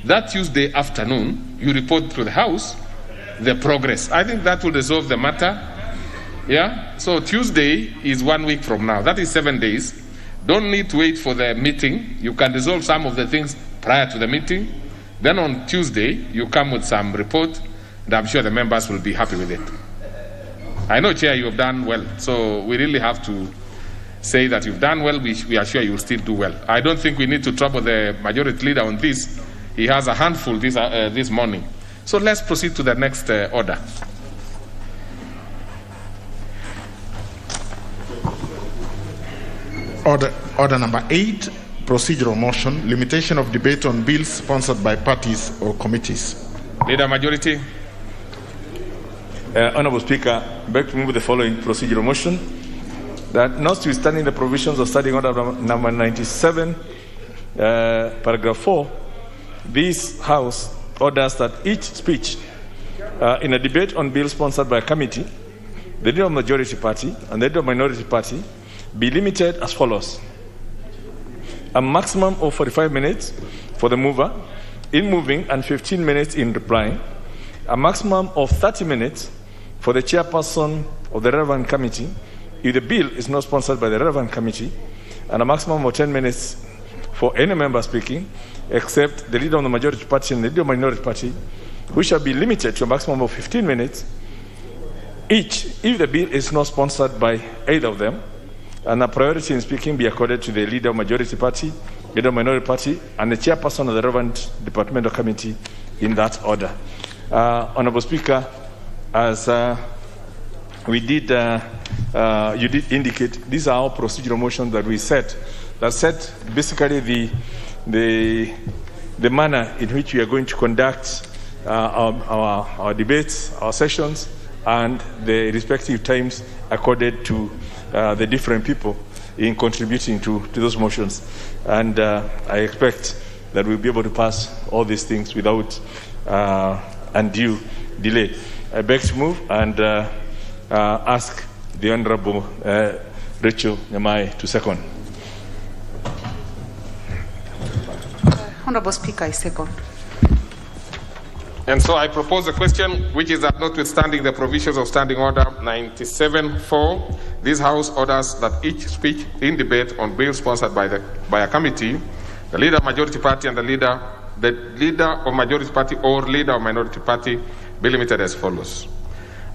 that Tuesday afternoon, you report to the House the progress. I think that will resolve the matter. Yeah? So Tuesday is 1 week from now. That is 7 days. Don't need to wait for the meeting. You can resolve some of the things prior to the meeting. Then on Tuesday, you come with some report, and I'm sure the members will be happy with it. I know, Chair, you have done well, so we really have to say that you've done well. We are sure you will still do well. I don't think we need to trouble the majority leader on this. He has a handful this morning. So let's proceed to the next order. Order number 8, procedural motion, limitation of debate on bills sponsored by parties or committees. Leader Majority. Honourable Speaker, I beg to move the following procedural motion, that notwithstanding the provisions of Standing Order number 97, paragraph 4, this House orders that each speech in a debate on bill sponsored by a committee, the leader of majority party and the leader of minority party be limited as follows: a maximum of 45 minutes for the mover in moving and 15 minutes in replying, a maximum of 30 minutes for the chairperson of the relevant committee if the bill is not sponsored by the relevant committee, and a maximum of 10 minutes for any member speaking, except the leader of the majority party and the leader of the minority party, who shall be limited to a maximum of 15 minutes each if the bill is not sponsored by either of them, and a priority in speaking be accorded to the leader of majority party, leader of minority party, and the chairperson of the relevant departmental committee in that order. Honourable Speaker, as you did indicate, these are all procedural motions that we set, that set basically the manner in which we are going to conduct our debates, our sessions, and the respective times accorded to the different people in contributing to those motions. And I expect that we'll be able to pass all these things without undue delay. I beg to move and ask the Honourable Rachel Nyamai to second. Honourable Speaker, I second. And so I propose a question, which is that notwithstanding the provisions of Standing Order 97.4, this House orders that each speech in debate on bill sponsored by a committee, the leader of majority party and the leader of majority party or leader of minority party be limited as follows: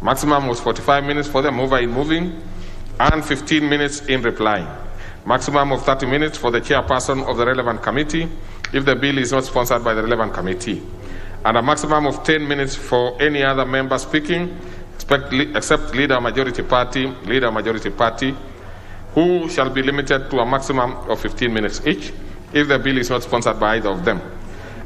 maximum was 45 minutes for the mover in moving and 15 minutes in replying. Maximum of 30 minutes for the chairperson of the relevant committee if the bill is not sponsored by the relevant committee, and a maximum of 10 minutes for any other member speaking, except leader majority party, who shall be limited to a maximum of 15 minutes each if the bill is not sponsored by either of them.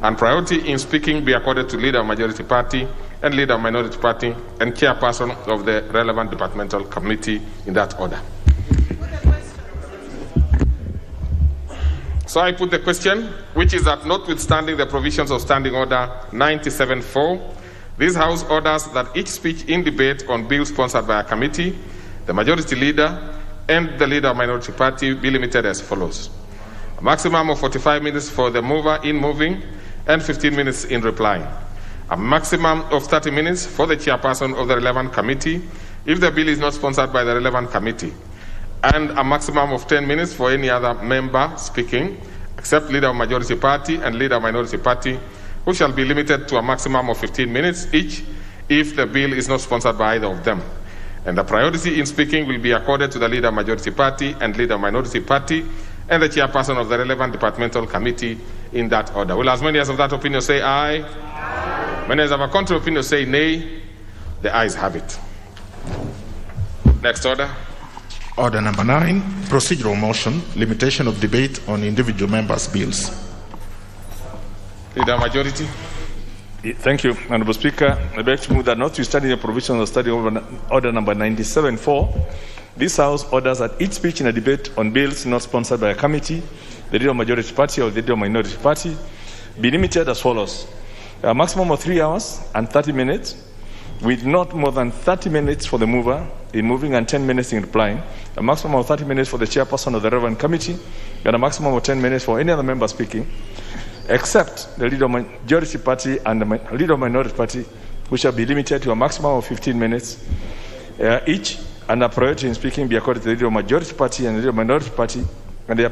And priority in speaking be accorded to leader majority party and leader minority party and chairperson of the relevant departmental committee in that order. So I put the question, which is that notwithstanding the provisions of Standing Order 97.4, this House orders that each speech in debate on bills sponsored by a committee, the majority leader and the leader of minority party be limited as follows: a maximum of 45 minutes for the mover in moving and 15 minutes in replying, a maximum of 30 minutes for the chairperson of the relevant committee if the bill is not sponsored by the relevant committee, and a maximum of 10 minutes for any other member speaking, except leader of majority party and leader of minority party, who shall be limited to a maximum of 15 minutes each if the bill is not sponsored by either of them. And the priority in speaking will be accorded to the leader of majority party and leader of minority party and the chairperson of the relevant departmental committee in that order. Will as many as of that opinion say aye? Aye. Many as of a contrary opinion say nay? The ayes have it. Next order. Order number 9, procedural motion, limitation of debate on individual members' bills. Leader majority. Thank you, Honourable Speaker. I beg to move that notwithstanding the provisions of Standing Order number 97.4, this House orders that each speech in a debate on bills not sponsored by a committee, the leader of majority party or the leader of minority party, be limited as follows: a maximum of 3 hours and 30 minutes, with not more than 30 minutes for the mover in moving and 10 minutes in replying, a maximum of 30 minutes for the chairperson of the relevant committee, and a maximum of 10 minutes for any other member speaking, except the leader of majority party and the leader of minority party, who shall be limited to a maximum of 15 minutes each, and a priority in speaking be accorded to the leader of majority party and the leader of minority party and the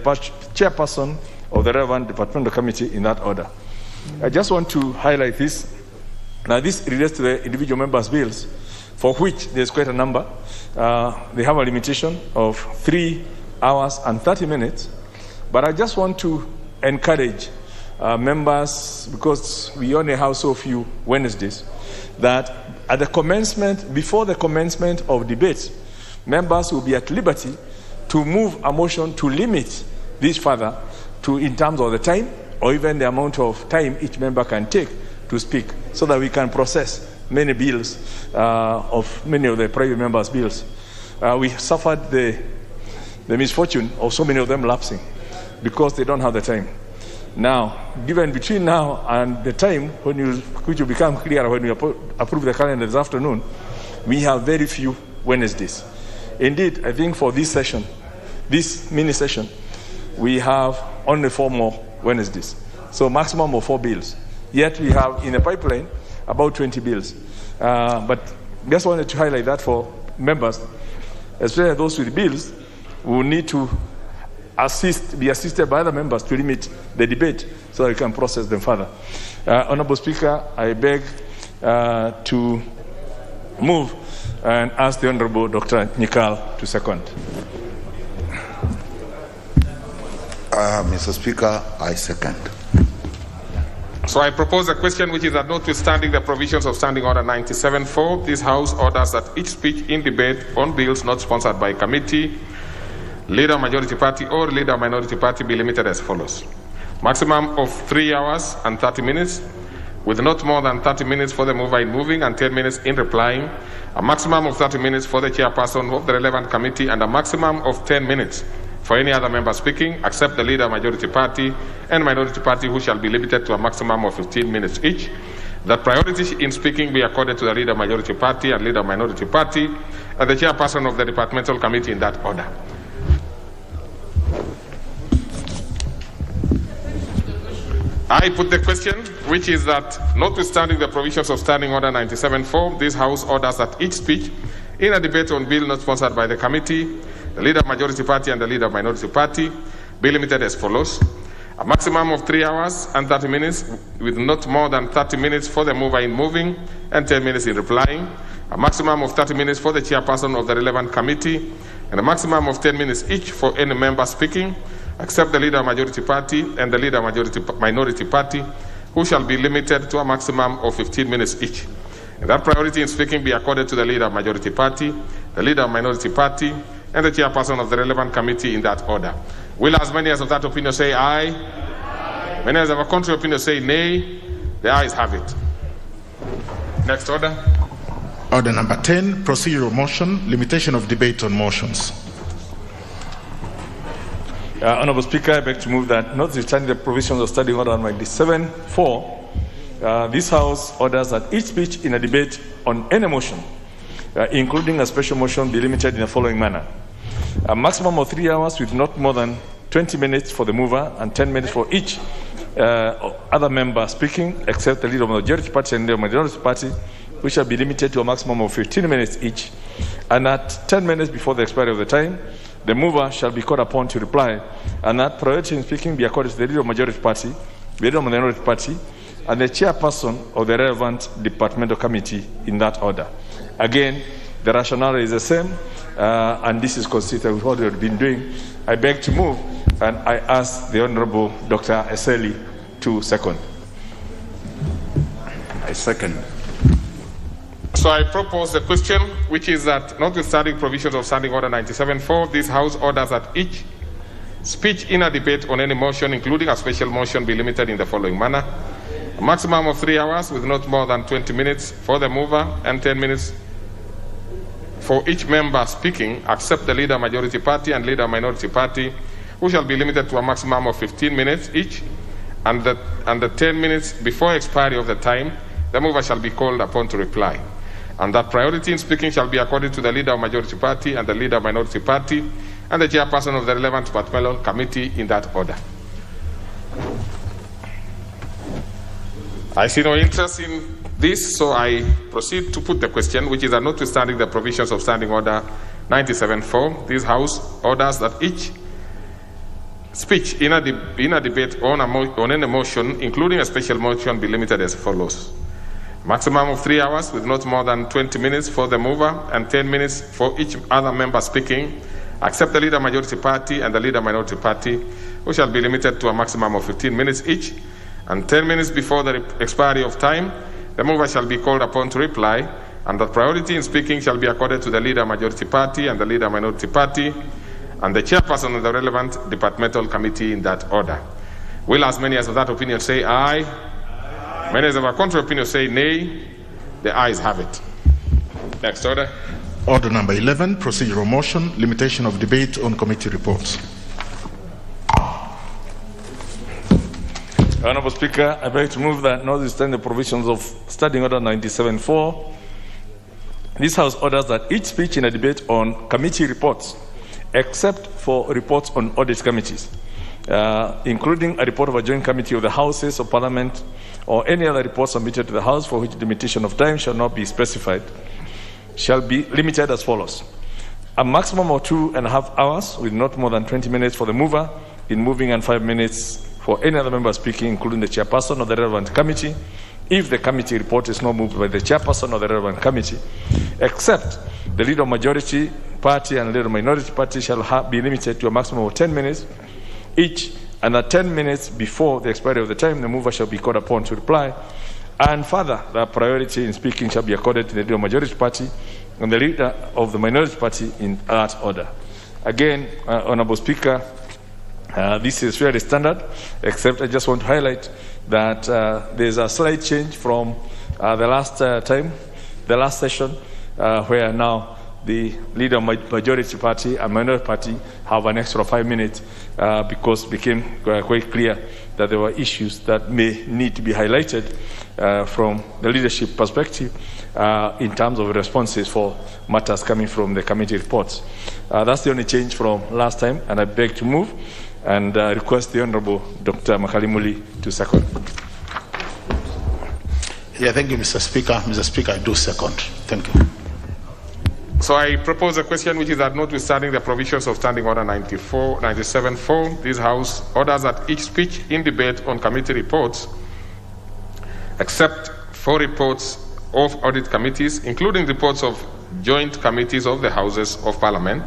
chairperson of the relevant departmental committee in that order. I just want to highlight this. Now, this relates to the individual members' bills, for which there's quite a number. They have a limitation of 3 hours and 30 minutes. But I just want to encourage members, because we only have so few Wednesdays, that at the commencement, before the commencement of debates, members will be at liberty to move a motion to limit this further to, in terms of the time or even the amount of time each member can take to speak, so that we can process many bills, of many of the private members' bills. We suffered the misfortune of so many of them lapsing because they don't have the time. Now, given between now and the time which will become clearer when we approve the calendar this afternoon, we have very few Wednesdays. Indeed, I think for this session, this mini session, we have only 4 more Wednesdays. So maximum of 4 bills. Yet we have in the pipeline about 20 bills. But just wanted to highlight that members, especially those with bills, will need to be assisted by other members to limit the debate so that we can process them further. Honorable Speaker, I beg to move and ask the Honorable Dr. Nyikal to second. Mr. Speaker, I second. So I propose a question which is that notwithstanding the provisions of Standing Order 97.4, this House orders that each speech in debate on bills not sponsored by committee, Leader Majority Party or Leader Minority Party be limited as follows. Maximum of 3 hours and 30 minutes, with not more than 30 minutes for the mover in moving and 10 minutes in replying, a maximum of 30 minutes for the chairperson of the relevant committee, and a maximum of 10 minutes for any other member speaking, except the Leader Majority Party and Minority Party, who shall be limited to a maximum of 15 minutes each. That priority in speaking be accorded to the Leader Majority Party and Leader Minority Party, and the chairperson of the departmental committee in that order. I put the question, which is that notwithstanding the provisions of Standing Order 97.4, this House orders that each speech in a debate on bill not sponsored by the committee, the Leader Majority Party and the Leader Minority Party be limited as follows. A maximum of 3 hours and 30 minutes, with not more than 30 minutes for the mover in moving and 10 minutes in replying. A maximum of 30 minutes for the chairperson of the relevant committee, and a maximum of 10 minutes each for any member speaking, except the Leader Majority Party and the Leader Minority Party, who shall be limited to a maximum of 15 minutes each. And that priority in speaking be accorded to the Leader Majority Party, the Leader Minority Party, and the chairperson of the relevant committee in that order. Will as many as of that opinion say aye? Aye. Many as of a contrary opinion say nay? The ayes have it. Next order. Order number 10, procedural motion, limitation of debate on motions. Honorable Speaker, I beg to move that, notwithstanding the provisions of Standing Order 97.4, this House orders that each speech in a debate on any motion, including a special motion, be limited in the following manner. A maximum of 3 hours with not more than 20 minutes for the mover and 10 minutes for each other member speaking, except the Leader of the Majority Party and the Minority Party, which shall be limited to a maximum of 15 minutes each. And at 10 minutes before the expiry of the time, the mover shall be called upon to reply, and that priority in speaking be accorded to the Leader of the Majority Party, the Leader of the Minority Party, and the chairperson of the relevant departmental committee in that order. Again, the rationale is the same, and this is consistent with what we have been doing. I beg to move, and I ask the Honorable Dr. Eseli to second. I second. So I propose the question, which is that notwithstanding provisions of Standing Order 97.4, this House orders that each speech in a debate on any motion, including a special motion, be limited in the following manner. A maximum of 3 hours with not more than 20 minutes for the mover and 10 minutes for each member speaking, except the Leader Majority Party and Leader Minority Party, who shall be limited to a maximum of 15 minutes each, and the 10 minutes before expiry of the time, the mover shall be called upon to reply. And that priority in speaking shall be accorded to the Leader of Majority Party and the Leader Minority Party and the chairperson of the relevant departmental committee in that order. I see no interest in this, so I proceed to put the question, which is that notwithstanding the provisions of Standing Order 97.4, this House orders that each speech in a debate on any motion, including a special motion, be limited as follows. Maximum of 3 hours with not more than 20 minutes for the mover and 10 minutes for each other member speaking, except the leader majority party and the leader minority party, who shall be limited to a maximum of 15 minutes each, and 10 minutes before the expiry of time, the mover shall be called upon to reply, and that priority in speaking shall be accorded to the leader majority party and the leader minority party, and the chairperson of the relevant departmental committee in that order. Will as many as of that opinion say aye? Many as of a contrary opinion say nay. The ayes have it. Next order. Order number 11, procedural motion, limitation of debate on committee reports. Honorable Speaker, I beg to move that, notwithstanding the provisions of Standing Order 97.4, this House orders that each speech in a debate on committee reports, except for reports on audit committees, including a report of a joint committee of the Houses of Parliament or any other report submitted to the House for which limitation of time shall not be specified, shall be limited as follows. A maximum of 2.5 hours with not more than 20 minutes for the mover in moving and 5 minutes for any other member speaking, including the chairperson of the relevant committee, if the committee report is not moved by the chairperson of the relevant committee, except the leader of majority party and leader of minority party shall be limited to a maximum of 10 minutes each, and at 10 minutes before the expiry of the time, the mover shall be called upon to reply. And further, the priority in speaking shall be accorded to the leader of majority party and the leader of the minority party in that order. Again, Honorable Speaker, this is fairly standard, except I just want to highlight that there's a slight change from the last time, the last session, where now the leader of majority party and minority party have an extra 5 minutes because it became quite clear that there were issues that may need to be highlighted from the leadership perspective in terms of responses for matters coming from the committee reports. That's the only change from last time, and I beg to move and request the Honorable Dr. Makalimuli to second. Yeah, thank you, Mr. Speaker. Mr. Speaker, I do second. Thank you. So I propose a question which is that notwithstanding the provisions of Standing Order 97.4, this House orders that each speech in debate on committee reports, except for reports of audit committees, including reports of joint committees of the Houses of Parliament,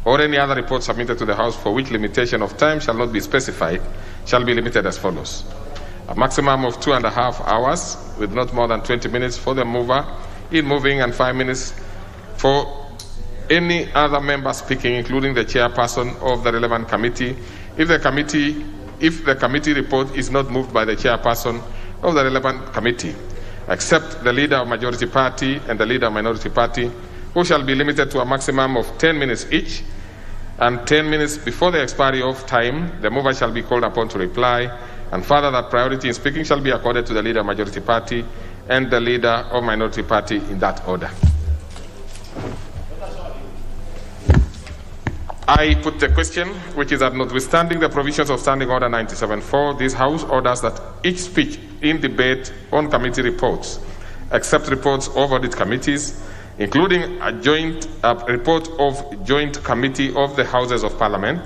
or any other report submitted to the House for which limitation of time shall not be specified, shall be limited as follows. A maximum of 2.5 hours with not more than 20 minutes for the mover in moving and 5 minutes for any other member speaking, including the chairperson of the relevant committee, if the committee report is not moved by the chairperson of the relevant committee, except the leader of majority party and the leader of minority party, who shall be limited to a maximum of 10 minutes each, and 10 minutes before the expiry of time, the mover shall be called upon to reply, and further that priority in speaking shall be accorded to the leader of majority party and the leader of minority party in that order. I put the question, which is that notwithstanding the provisions of Standing Order 97.4, this House orders that each speech in debate on committee reports, except reports of audit committees, including a report of joint committee of the Houses of Parliament,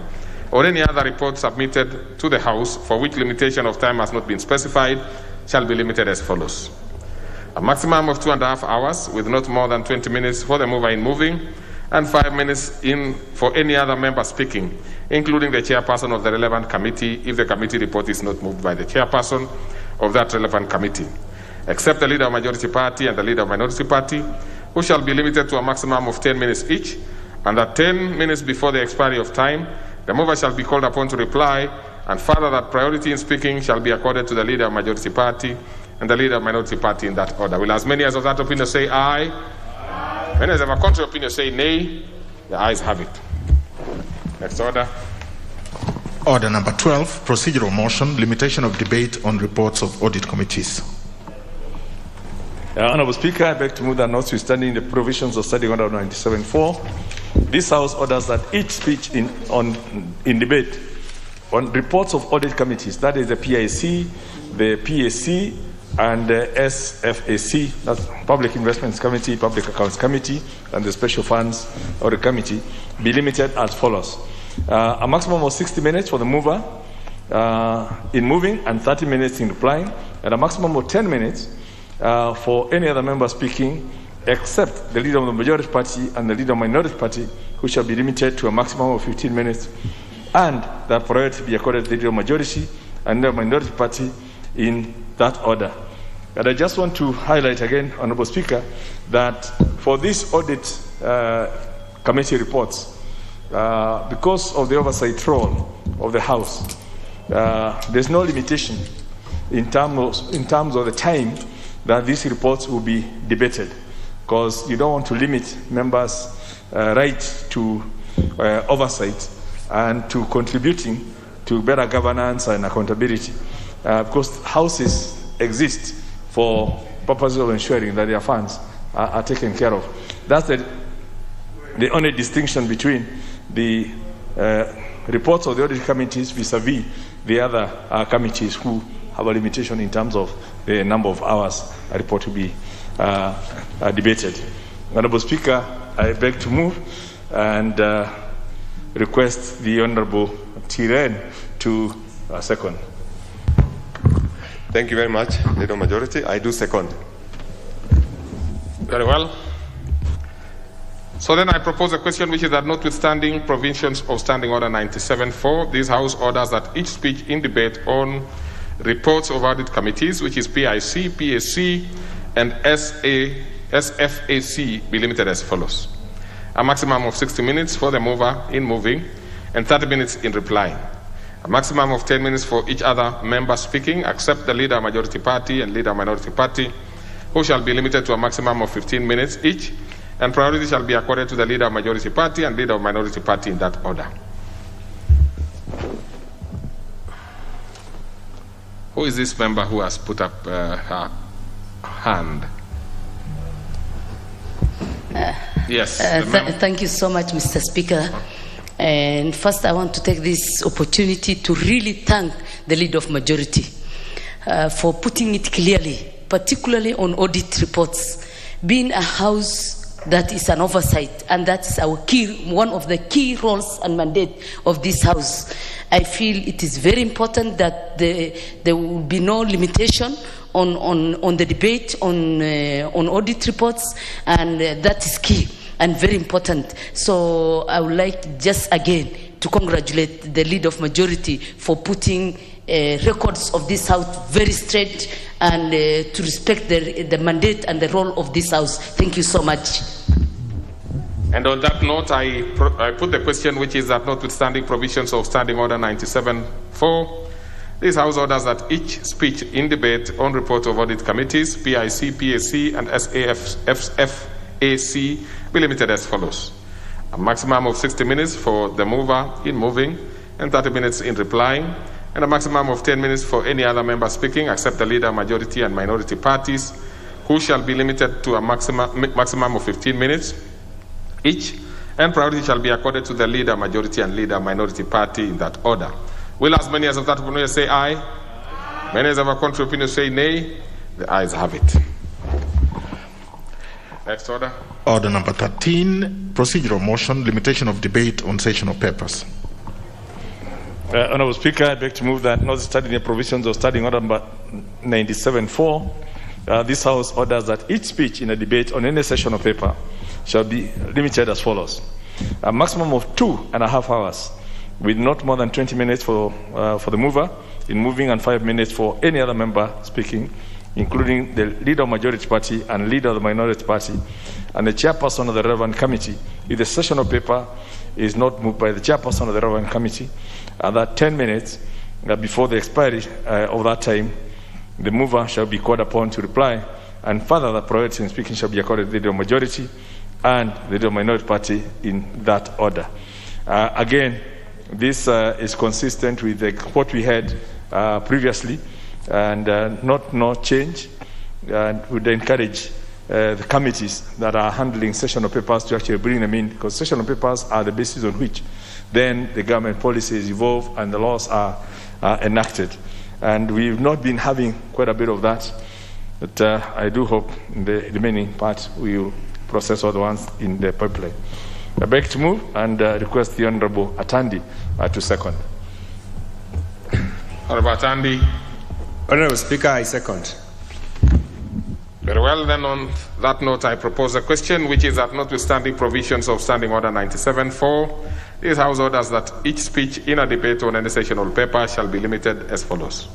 or any other report submitted to the House for which limitation of time has not been specified, shall be limited as follows. A maximum of 2.5 hours with not more than 20 minutes for the mover in moving, and 5 minutes in for any other member speaking, including the chairperson of the relevant committee if the committee report is not moved by the chairperson of that relevant committee, except the leader of majority party and the leader of minority party, who shall be limited to a maximum of 10 minutes each, and that 10 minutes before the expiry of time, the mover shall be called upon to reply, and further that priority in speaking shall be accorded to the leader of majority party and the leader of minority party in that order. Will as many as of that opinion say aye? Many as of a contrary opinion say nay. The ayes have it. Next order. Order number 12, procedural motion, limitation of debate on reports of audit committees. Honorable Speaker, I beg to move that notwithstanding the provisions of Standing Order 97.4, this House orders that each speech in debate on reports of audit committees, that is the PIC, the PAC, and the SFAC, that's Public Investments Committee, Public Accounts Committee, and the Special Funds Audit Committee, be limited as follows. A maximum of 60 minutes for the mover in moving and 30 minutes in replying, and a maximum of 10 minutes for any other member speaking except the leader of the majority party and the leader of the minority party, who shall be limited to a maximum of 15 minutes, and that priority be accorded to the leader of majority and the minority party in that order. And I just want to highlight again, Honorable Speaker, that for this audit committee reports, because of the oversight role of the House, there's no limitation in terms of the time that these reports will be debated, because you don't want to limit members' right to oversight and to contributing to better governance and accountability, because houses exist for purposes of ensuring that their funds are taken care of. That's the only distinction between the reports of the audit committees vis-a-vis the other committees who have a limitation in terms of the number of hours a report to be debated. Honorable Speaker, I beg to move and request the Honorable Tiren to second. Thank you very much, Leader Majority. I do second. Very well. So then I propose a question which is that notwithstanding provisions of Standing Order 97.4, this House orders that each speech in debate on reports of audit committees, which is PIC, PAC, and SFAC, be limited as follows. A maximum of 60 minutes for the mover in moving and 30 minutes in replying. A maximum of 10 minutes for each other member speaking, except the leader majority party and leader minority party, who shall be limited to a maximum of 15 minutes each, and priority shall be accorded to the leader majority party and leader minority party in that order. Who is this member who has put up her hand? Yes. Thank you so much, Mr. Speaker. And first, I want to take this opportunity to really thank the leader of majority for putting it clearly, particularly on audit reports, being a house that is an oversight, and that's our one of the key roles and mandate of this house. I feel it is very important that there will be no limitation on the debate on audit reports, and that is key and very important. So I would like just again to congratulate the leader of majority for putting records of this house very straight and to respect the mandate and the role of this house. Thank you so much. And on that note, I put the question, which is that notwithstanding provisions of Standing Order 97.4, this House orders that each speech in debate on report of audit committees, PIC, PAC, and SFAC, be limited as follows. A maximum of 60 minutes for the mover in moving and 30 minutes in replying, and a maximum of 10 minutes for any other member speaking except the leader, majority, and minority parties, who shall be limited to a maximum of 15 minutes each, and priority shall be accorded to the leader, majority, and leader, minority party in that order. Will as many as of that opinion say aye? Aye. Many as of our contrary opinion say nay? The ayes have it. Next order. Order number 13, procedural motion, limitation of debate on sessional papers. Honourable Speaker, I beg to move that, notwithstanding the provisions of Standing Order number 97.4, this House orders that each speech in a debate on any sessional paper shall be limited as follows. A maximum of 2.5 hours, with not more than 20 minutes for the mover in moving and 5 minutes for any other member speaking, including the leader of majority party and leader of the minority party, and the chairperson of the relevant committee. If the sessional paper is not moved by the chairperson of the relevant committee, that 10 minutes before the expiry of that time, the mover shall be called upon to reply, and further, the priority in speaking shall be accorded to the leader of majority and the leader of minority party in that order. Again, this is consistent with what we had previously, and no change, and would encourage the committees that are handling sessional papers to actually bring them in, because sessional papers are the basis on which then the government policies evolve and the laws are enacted. And we've not been having quite a bit of that, but I do hope in the remaining part we will process all the ones in the pipeline. I beg to move and request the Honorable Atandi to second. Honorable Atandi. Honorable Speaker, I second. Very well, then on that note, I propose a question, which is that notwithstanding provisions of Standing Order 97.4, this House orders that each speech in a debate on any sessional paper shall be limited as follows.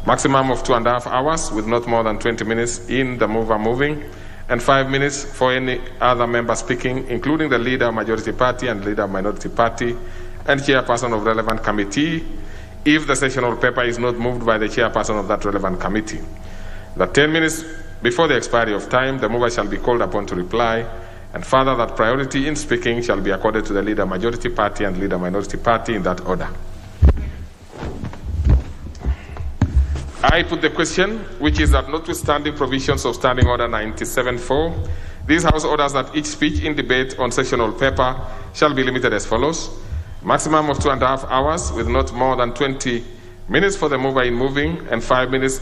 Maximum of 2.5 hours with not more than 20 minutes in the mover moving and 5 minutes for any other member speaking, including the leader of majority party and leader of minority party and chairperson of relevant committee, if the sessional paper is not moved by the chairperson of that relevant committee. That 10 minutes before the expiry of time, the mover shall be called upon to reply, and further that priority in speaking shall be accorded to the leader majority party and leader minority party in that order. I put the question, which is that notwithstanding provisions of Standing Order 97.4, this House orders that each speech in debate on sessional paper shall be limited as follows. Maximum of 2.5 hours with not more than 20 minutes for the mover in moving and 5 minutes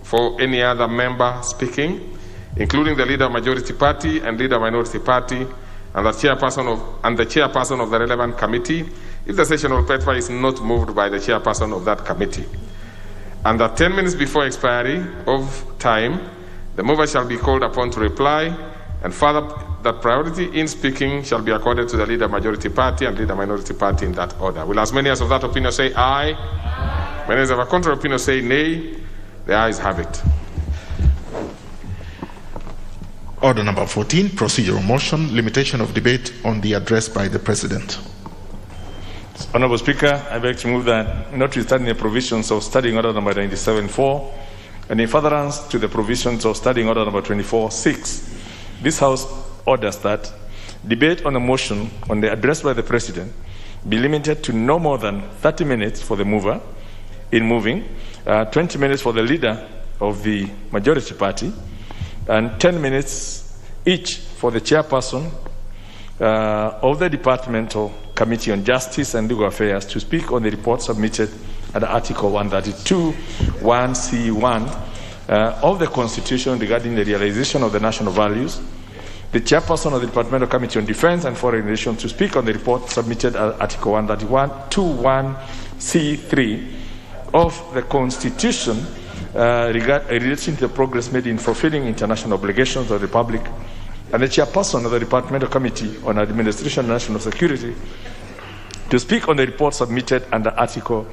for any other member speaking, including the leader majority party and leader minority party and the chairperson of the relevant committee, if the sessional paper is not moved by the chairperson of that committee. And that 10 minutes before expiry of time, the mover shall be called upon to reply, and further that priority in speaking shall be accorded to the leader majority party and leader minority party in that order. Will as many as of that opinion say aye? Aye. Many as of a contrary opinion say nay? The ayes have it. Order number 14, procedural motion, limitation of debate on the address by the President. Honorable Speaker, I beg to move that, notwithstanding the provisions of Standing Order number 97.4 and in furtherance to the provisions of Standing Order number 24.6, this House orders that debate on a motion on the address by the President be limited to no more than 30 minutes for the mover in moving, 20 minutes for the leader of the majority party, and 10 minutes each for the chairperson of the Department or Committee on Justice and Legal Affairs to speak on the report submitted under Article 132, 1C1 of the Constitution regarding the realization of the national values, the chairperson of the Departmental Committee on Defense and Foreign Relations to speak on the report submitted under Article 131, 21C3 of the Constitution relating to the progress made in fulfilling international obligations of the Republic, and the chairperson of the Departmental Committee on Administration and National Security to speak on the report submitted under Article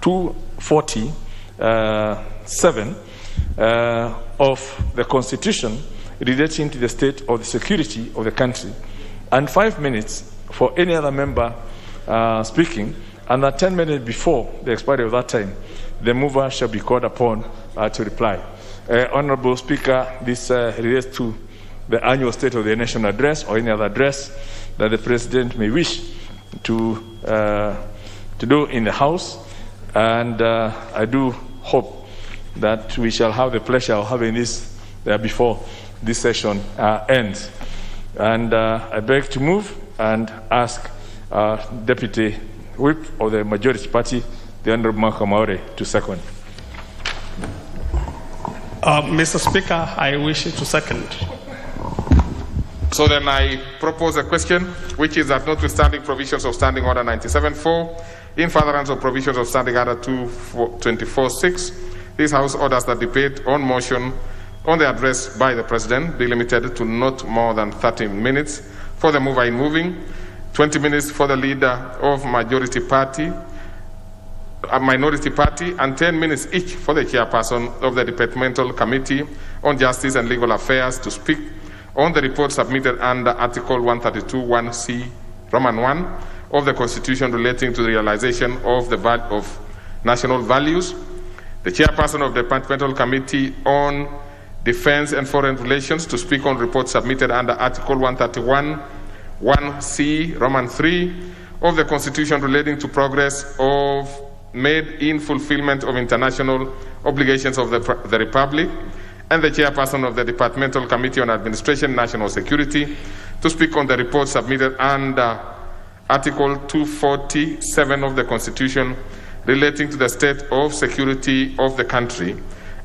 247 of the Constitution relating to the state of the security of the country, and 5 minutes for any other member speaking, and that 10 minutes before the expiry of that time, the mover shall be called upon to reply. Honorable Speaker, this relates to the annual State of the Nation address or any other address that the President may wish to do in the House, and I do hope that we shall have the pleasure of having this before this session ends. And I beg to move and ask Deputy Whip of the Majority Party, the Honorable Malcolm Maure, to second. Mr. Speaker, I wish to second. So then I propose a question, which is that notwithstanding provisions of Standing Order 97.4, in furtherance of provisions of Standing Order 24.6, this House orders that debate on motion on the address by the President be limited to not more than 30 minutes for the mover in moving, 20 minutes for the leader of minority party, and 10 minutes each for the chairperson of the Departmental Committee on Justice and Legal Affairs to speak on the report submitted under Article 132, 1C, Roman 1 of the Constitution relating to the realization of national values, the chairperson of the Departmental Committee on Defense and Foreign Relations to speak on reports submitted under Article 131, 1C, Roman 3 of the Constitution relating to progress made in fulfillment of international obligations of the Republic, and the chairperson of the Departmental Committee on Administration and National Security to speak on the report submitted under Article 247 of the Constitution relating to the state of security of the country,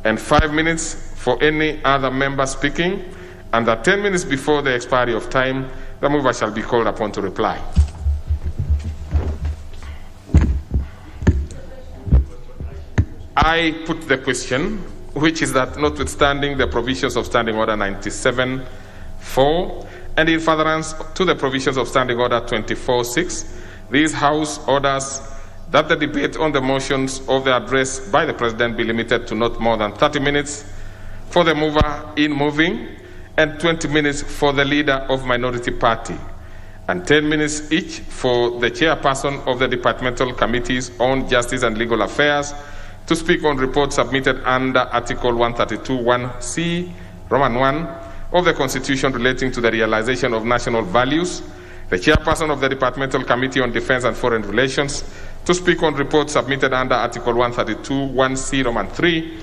and 5 minutes for any other member speaking, and that 10 minutes before the expiry of time, the mover shall be called upon to reply. I put the question, which is that notwithstanding the provisions of Standing Order 97-4 and in furtherance to the provisions of Standing Order 24-6, this House orders that the debate on the motions of the address by the President be limited to not more than 30 minutes for the mover in moving and 20 minutes for the leader of minority party and 10 minutes each for the chairperson of the departmental committees on justice and legal affairs to speak on reports submitted under Article 132(1)(c), Roman 1 of the Constitution relating to the realization of national values, the chairperson of the Departmental Committee on Defense and Foreign Relations to speak on reports submitted under Article 132(1)(c), Roman 3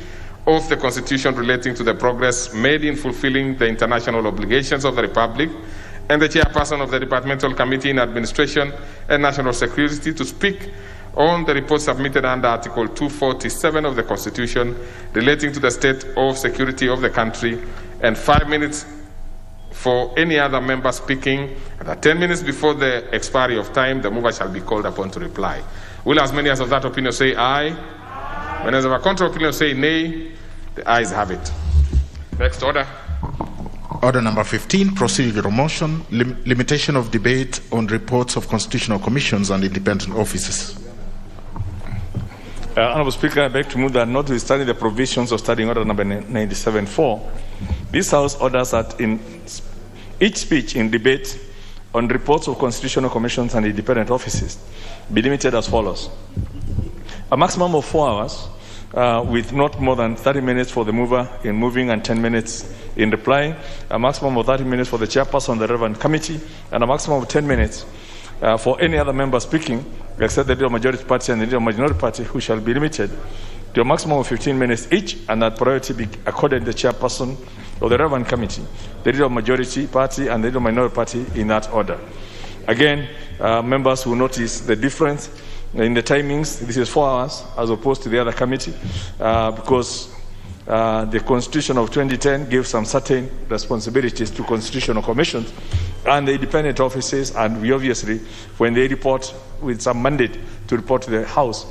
of the Constitution relating to the progress made in fulfilling the international obligations of the Republic, and the chairperson of the Departmental Committee in Administration and National Security to speak on the report submitted under Article 247 of the Constitution relating to the state of security of the country, and 5 minutes for any other member speaking, and at 10 minutes before the expiry of time, the mover shall be called upon to reply. Will as many as of that opinion say aye? Aye. When as of a contrary opinion say nay? The ayes have it. Next order. Order number 15, procedural motion, limitation of debate on reports of constitutional commissions and independent offices. Honourable Speaker, I beg to move that notwithstanding the provisions of Standing Order number 97-4, this House orders that in each speech in debate on reports of constitutional commissions and independent offices be limited as follows. A maximum of 4 hours with not more than 30 minutes for the mover in moving and 10 minutes in replying, a maximum of 30 minutes for the chairperson of the relevant committee, and a maximum of 10 minutes for any other member speaking, except the leader of majority party and the leader of minority party, who shall be limited to a maximum of 15 minutes each, and that priority be accorded the chairperson of the relevant committee, the leader of majority party and the leader of minority party in that order. Again, members will notice the difference in the timings. This is 4 hours as opposed to the other committee because the Constitution of 2010 gives some certain responsibilities to constitutional commissions and the independent offices, and we obviously, when they report with some mandate to report to the House,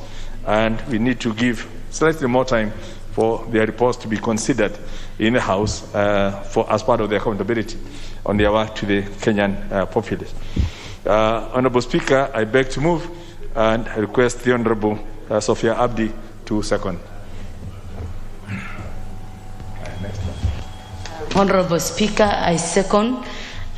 and we need to give slightly more time for their reports to be considered in the House as part of their accountability on their work to the Kenyan populace. Honourable Speaker, I beg to move and I request the Honourable Sophia Abdi to second. Honourable Speaker, I second,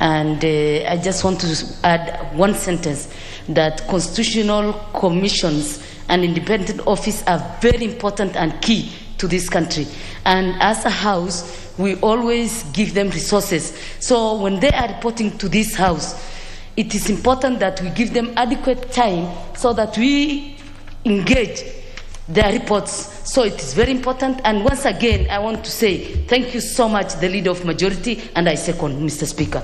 and I just want to add one sentence that constitutional commissions and independent office are very important and key to this country. And as a House, we always give them resources. So when they are reporting to this House, it is important that we give them adequate time so that we engage their reports. So it is very important. And once again, I want to say thank you so much, the Leader of Majority, and I second, Mr. Speaker.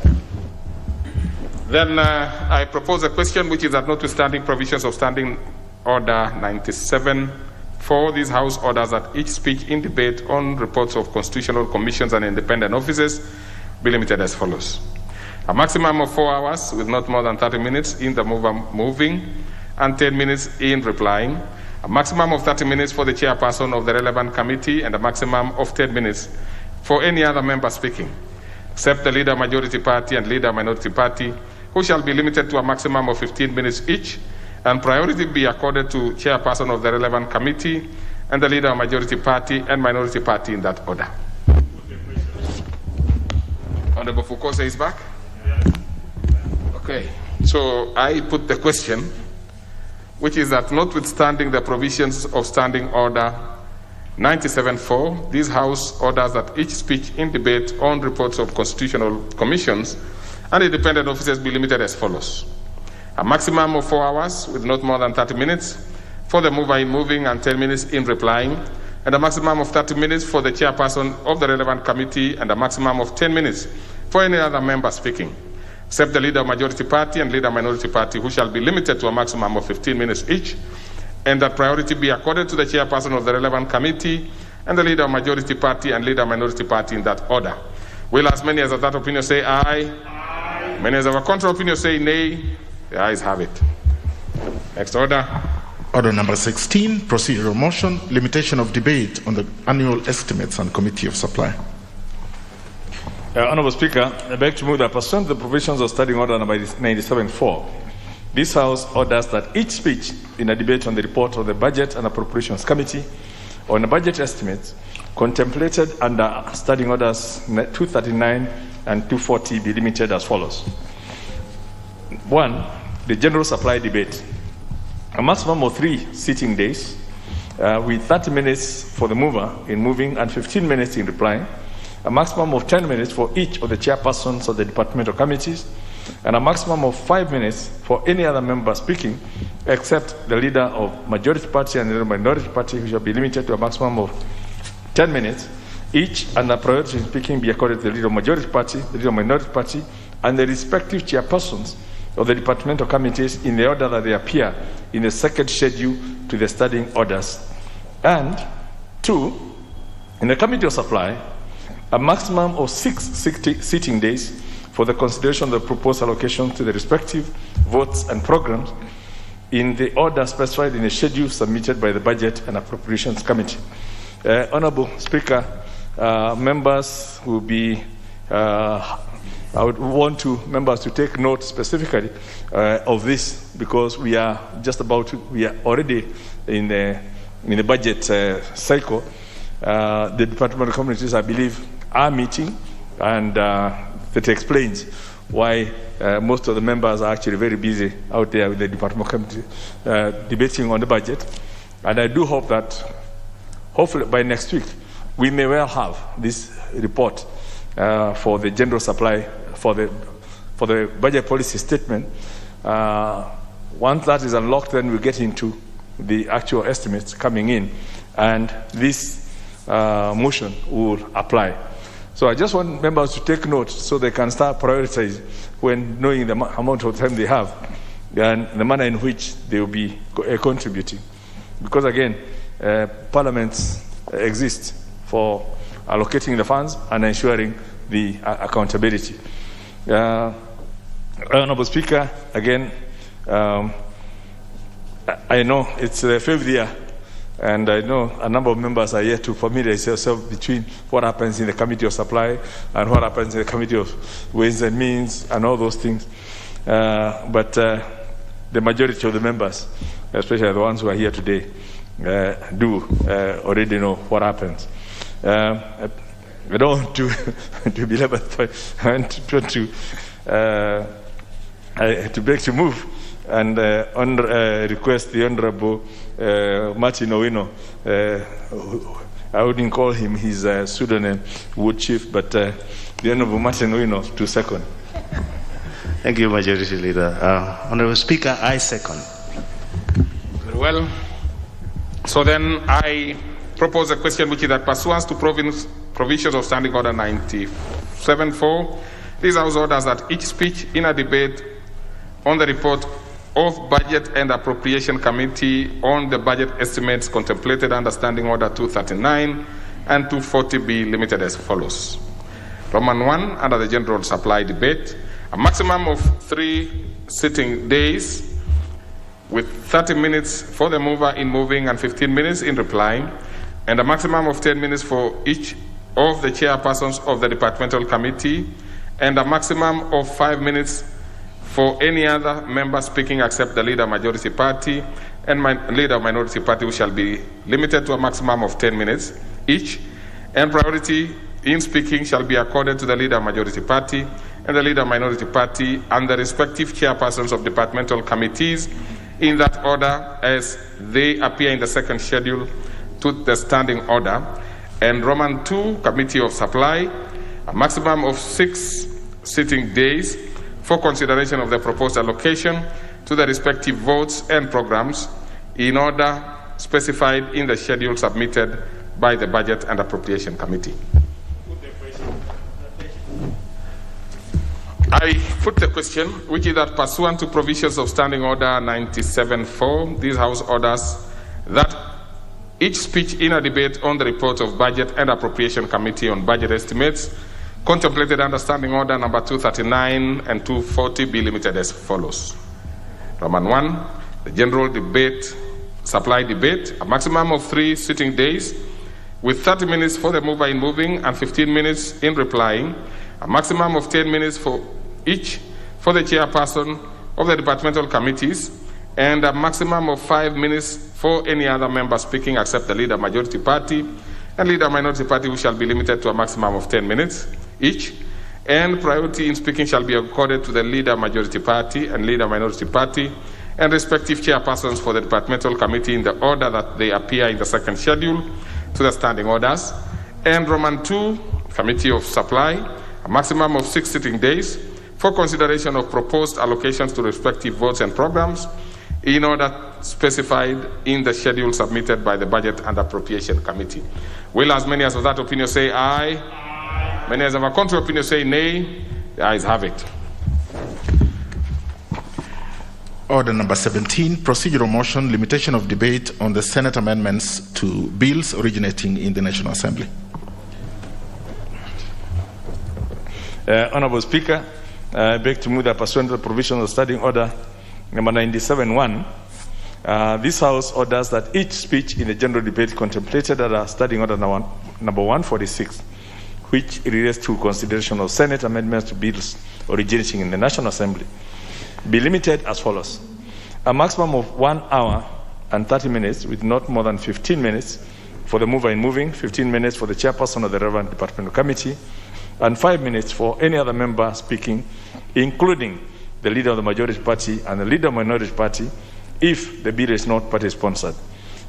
Then I propose a question, which is that notwithstanding provisions of Standing Order 97-4, this House orders that each speech in debate on reports of constitutional commissions and independent offices be limited as follows. A maximum of 4 hours with not more than 30 minutes in the mover moving and 10 minutes in replying. A maximum of 30 minutes for the chairperson of the relevant committee and a maximum of 10 minutes for any other member speaking, except the leader majority party and leader minority party, who shall be limited to a maximum of 15 minutes each, and priority be accorded to chairperson of the relevant committee and the leader of majority party and minority party in that order. Honorable Foucault says back? Okay, so I put the question, which is that notwithstanding the provisions of Standing Order 97-4, this House orders that each speech in debate on reports of constitutional commissions and independent offices be limited as follows. A maximum of 4 hours with not more than 30 minutes for the mover in moving and 10 minutes in replying, and a maximum of 30 minutes for the chairperson of the relevant committee and a maximum of 10 minutes for any other member speaking, except the leader of majority party and leader minority party, who shall be limited to a maximum of 15 minutes each, and that priority be accorded to the chairperson of the relevant committee and the leader of majority party and leader minority party in that order. Will as many as of that opinion say aye? Aye. Many of our contrary opinions say nay. The ayes have it. Next order. Order number 16, procedural motion, limitation of debate on the annual estimates and committee of supply. Honourable Speaker, I beg to move that pursuant to the provisions of Standing Order number 97.4, this House orders that each speech in a debate on the report of the Budget and Appropriations Committee on the budget estimates contemplated under Standing Orders 239 and 240 be limited as follows. 1. The general supply debate. A maximum of 3 sitting days with 30 minutes for the mover in moving and 15 minutes in replying. A maximum of 10 minutes for each of the chairpersons of the departmental committees, and a maximum of 5 minutes for any other member speaking, except the leader of majority party and the minority party, who shall be limited to a maximum of 10 minutes each, and the priority in speaking be accorded to the leader of majority party, the leader of minority party, and the respective chairpersons of the departmental committees in the order that they appear in the second schedule to the standing orders. And 2, in the committee of supply, a maximum of 6 sitting days for the consideration of the proposed allocation to the respective votes and programs in the order specified in the schedule submitted by the Budget and Appropriations Committee. Honourable Speaker, members will be, I would want members to take note specifically of this, because we are already in the budget cycle. The departmental committees, I believe, are meeting, and that explains why most of the members are actually very busy out there with the departmental committee debating on the budget. And I do hope that, hopefully by next week, we may well have this report for the general supply, for the budget policy statement. Once that is unlocked, then we get into the actual estimates coming in, and this motion will apply. So I just want members to take note so they can start prioritizing when knowing the amount of time they have and the manner in which they will be contributing. Because again, parliaments exist for allocating the funds and ensuring the accountability. Honourable Speaker, again, I know it's the 5th year, and I know a number of members are yet to familiarize themselves between what happens in the Committee of Supply and what happens in the Committee of Ways and Means and all those things. But the majority of the members, especially the ones who are here today, do already know what happens. I don't want to belabor the point. I want to beg to move and request the Honourable Martin Owino. I wouldn't call him his pseudonym, Wood Chief, but the Honourable Martin Owino to second. Thank you, Majority Leader. Honourable Speaker, I second. Very well. So then I propose a question which is that pursuant to provisions of Standing Order 97.4, this House orders that each speech in a debate on the report of Budget and Appropriation Committee on the budget estimates contemplated under Standing Order 239 and 240 be limited as follows. Roman 1, under the general supply debate, a maximum of 3 sitting days with 30 minutes for the mover in moving and 15 minutes in replying, and a maximum of 10 minutes for each of the chairpersons of the departmental committee, and a maximum of 5 minutes for any other member speaking except the leader of majority party and leader of minority party, who shall be limited to a maximum of 10 minutes each, and priority in speaking shall be accorded to the leader of majority party and the leader of minority party and the respective chairpersons of departmental committees in that order as they appear in the second schedule to the standing order. And Roman 2, Committee of Supply, a maximum of 6 sitting days for consideration of the proposed allocation to the respective votes and programs in order specified in the schedule submitted by the Budget and Appropriation Committee. I put the question, which is that pursuant to provisions of Standing Order 97.4, this House orders that each speech in a debate on the report of Budget and Appropriation Committee on budget estimates contemplated under Standing Order number 239 and 240 be limited as follows. Roman 1, the general debate, supply debate, a maximum of 3 sitting days with 30 minutes for the mover in moving and 15 minutes in replying, a maximum of 10 minutes for each for the chairperson of the departmental committees, and a maximum of 5 minutes for any other member speaking except the leader majority party and leader minority party, which shall be limited to a maximum of 10 minutes each, and priority in speaking shall be accorded to the leader majority party and leader minority party and respective chairpersons for the departmental committee in the order that they appear in the second schedule to the standing orders. And Roman 2, Committee of Supply, a maximum of 6 sitting days for consideration of proposed allocations to respective votes and programs in order specified in the schedule submitted by the Budget and Appropriation Committee. Will as many as of that opinion say aye? Aye. Many as of a contrary opinion say nay? The ayes have it. Order number 17, procedural motion, limitation of debate on the Senate amendments to bills originating in the National Assembly. Honorable Speaker, I beg to move that pursuant to the provisions of Standing Order number 97-1, this House orders that each speech in the general debate contemplated under Standing Order number 146, which relates to consideration of Senate amendments to bills originating in the National Assembly, be limited as follows. A maximum of 1 hour and 30 minutes with not more than 15 minutes for the mover in moving, 15 minutes for the chairperson of the relevant departmental committee, and 5 minutes for any other member speaking, including the leader of the majority party and the leader of the minority party, if the bill is not party sponsored.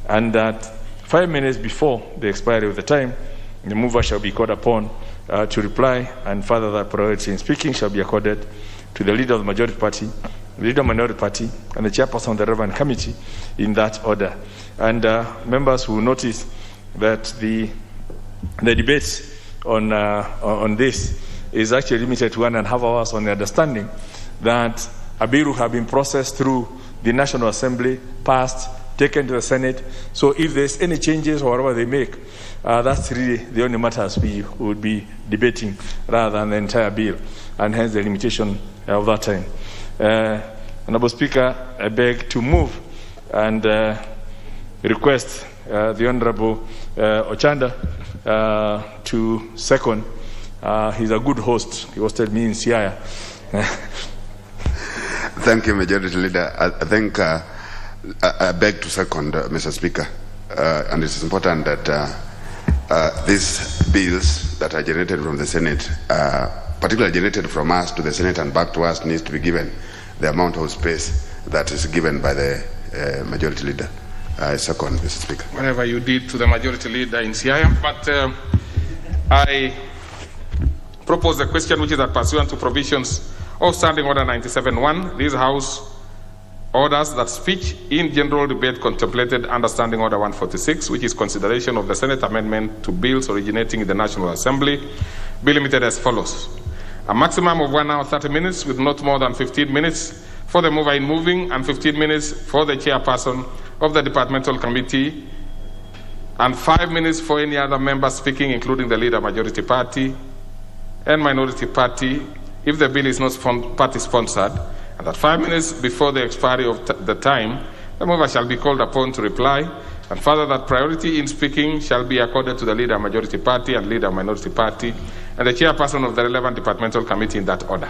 And that 5 minutes before the expiry of the time, the mover shall be called upon to reply, and further that priority in speaking shall be accorded to the leader of the majority party, the leader of the minority party, and the chairperson of the relevant committee in that order. And members will notice that the debates on this is actually limited to 1.5 hours, on the understanding that a bill will have been processed through the National Assembly, passed, taken to the Senate. So if there's any changes or whatever they make, that's really the only matters we would be debating rather than the entire bill, and hence the limitation of that time. Honorable Speaker, I beg to move and request the Honorable Ochanda to second. He's a good host. He hosted me in Siaya. Thank you, Majority Leader. I think I beg to second, Mr. Speaker, and it's important that these bills that are generated from the Senate, particularly generated from us to the Senate and back to us, needs to be given the amount of space that is given by the Majority Leader. I second, Mr. Speaker. Whatever you did to the Majority Leader in Siaya, but I propose the question, which is that pursuant to provisions of Standing Order 97-1, this House orders that speech in general debate contemplated under Standing Order 146, which is consideration of the Senate amendment to bills originating in the National Assembly, be limited as follows. A maximum of 1 hour 30 minutes with not more than 15 minutes for the mover in moving and 15 minutes for the chairperson of the departmental committee, and 5 minutes for any other member speaking, including the leader majority party and minority party, if the bill is not party sponsored, and that 5 minutes before the expiry of the time, the mover shall be called upon to reply, and further that priority in speaking shall be accorded to the leader majority party and leader minority party and the chairperson of the relevant departmental committee in that order.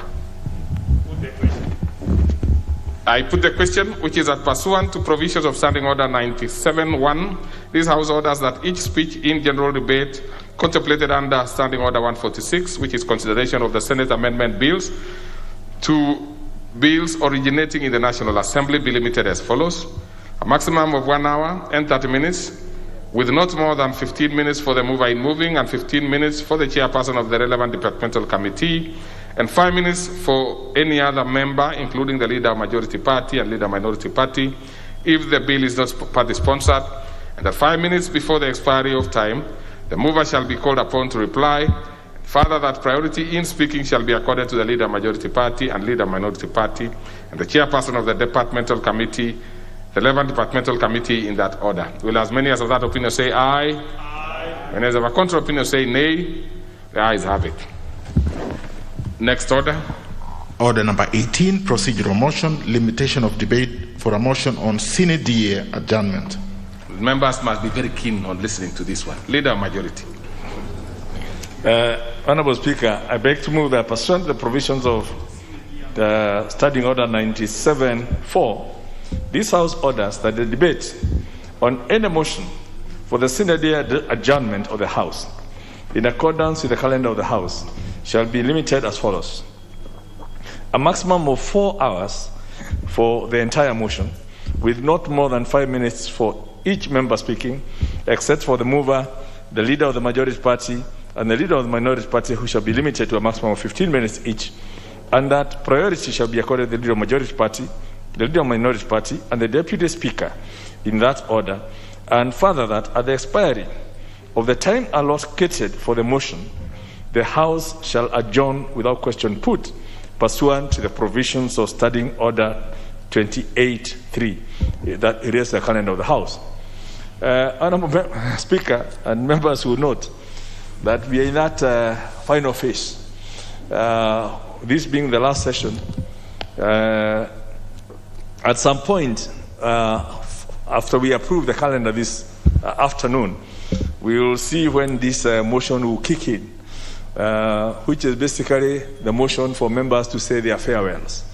I put the question, which is that pursuant to provisions of Standing Order 97-1, this House orders that each speech in general debate contemplated under Standing Order 146, which is consideration of the Senate amendment bills to bills originating in the National Assembly, be limited as follows. A maximum of 1 hour and 30 minutes with not more than 15 minutes for the mover in moving and 15 minutes for the chairperson of the relevant departmental committee, and 5 minutes for any other member, including the leader majority party and leader minority party, if the bill is not party sponsored, and that 5 minutes before the expiry of time, the mover shall be called upon to reply. Further, that priority in speaking shall be accorded to the leader majority party and leader minority party, and the chairperson of the departmental committee, the relevant departmental committee in that order. Will as many as of that opinion say aye? Aye. Many as of a contrary opinion say nay? The ayes have it. Next order. Order number 18, procedural motion, limitation of debate for a motion on sine die adjournment. Members must be very keen on listening to this one. Leader majority. Honorable Speaker, I beg to move that pursuant to the provisions of the Standing Order 97-4, this House orders that the debate on any motion for the sine die adjournment of the House, in accordance with the calendar of the House, shall be limited as follows. A maximum of 4 hours for the entire motion, with not more than 5 minutes for each member speaking, except for the mover, the leader of the majority party, and the leader of the minority party, who shall be limited to a maximum of 15 minutes each, and that priority shall be accorded to the leader of the majority party, the leader of the minority party, and the deputy speaker in that order, and further that at the expiry of the time allocated for the motion, the House shall adjourn without question put, pursuant to the provisions of Standing Order 28.3 that erases the calendar of the House. Honourable Speaker and members will note that we are in that final phase. This being the last session, at some point after we approve the calendar this afternoon, we will see when this motion will kick in, which is basically the motion for members to say their farewells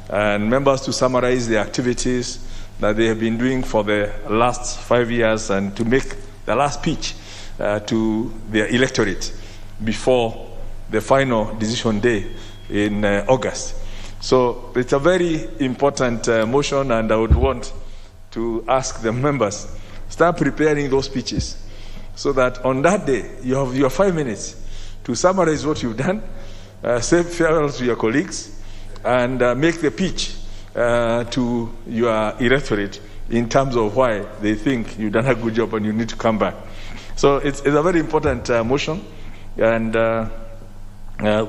and members to summarize the activities that they have been doing for the last 5 years and to make the last pitch to their electorate before the final decision day in August. So it's a very important motion, and I would want to ask the members, start preparing those pitches so that on that day you have your 5 minutes to summarize what you've done, say farewell to your colleagues, and make the pitch to your electorate in terms of why they think you've done a good job and you need to come back. So it's a very important motion, and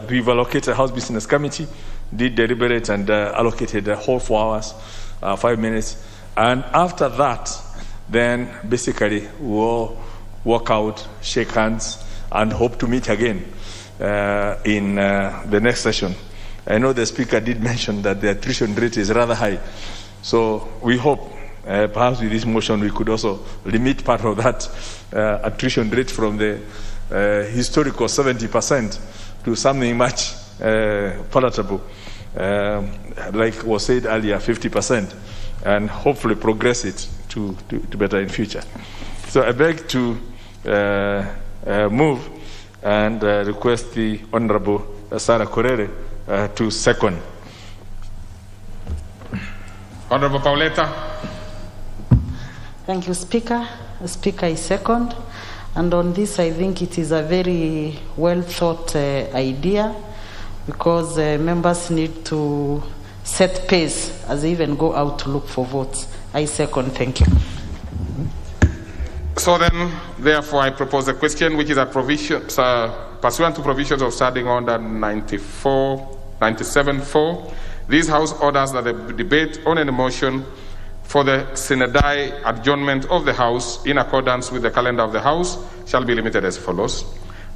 we've allocated a House Business Committee, did deliberate and allocated the whole 4 hours, 5 minutes, and after that, then basically we'll walk out, shake hands, and hope to meet again in the next session. I know the Speaker did mention that the attrition rate is rather high, so we hope perhaps with this motion we could also limit part of that attrition rate from the historical 70% to something much palatable, like was said earlier, 50%, and hopefully progress it to better in future. So I beg to move and request the Honorable Sarah Korere to second. Honorable Pauleta. Thank you, Speaker. The Speaker is second. And on this, I think it is a very well thought idea, because members need to set pace as they even go out to look for votes. I second. Thank you. So then, therefore, I propose a question which is a provision, pursuant to provisions of Standing Order 97-4. This House orders that the debate on any motion for the sine die adjournment of the House, in accordance with the calendar of the House, shall be limited as follows.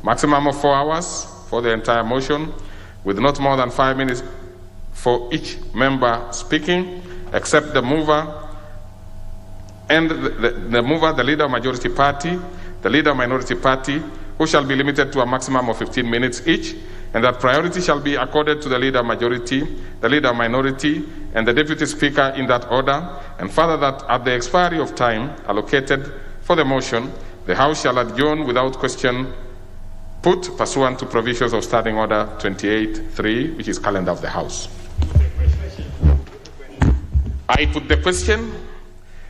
Maximum of 4 hours for the entire motion, with not more than 5 minutes for each member speaking, except the mover and the mover, the leader of majority party, the leader of minority party, who shall be limited to a maximum of 15 minutes each, and that priority shall be accorded to the leader of majority, the leader of minority, and the deputy speaker in that order, and further that at the expiry of time allocated for the motion, the House shall adjourn without question put, pursuant to provisions of Standing Order 28.3, which is calendar of the House. I put the question,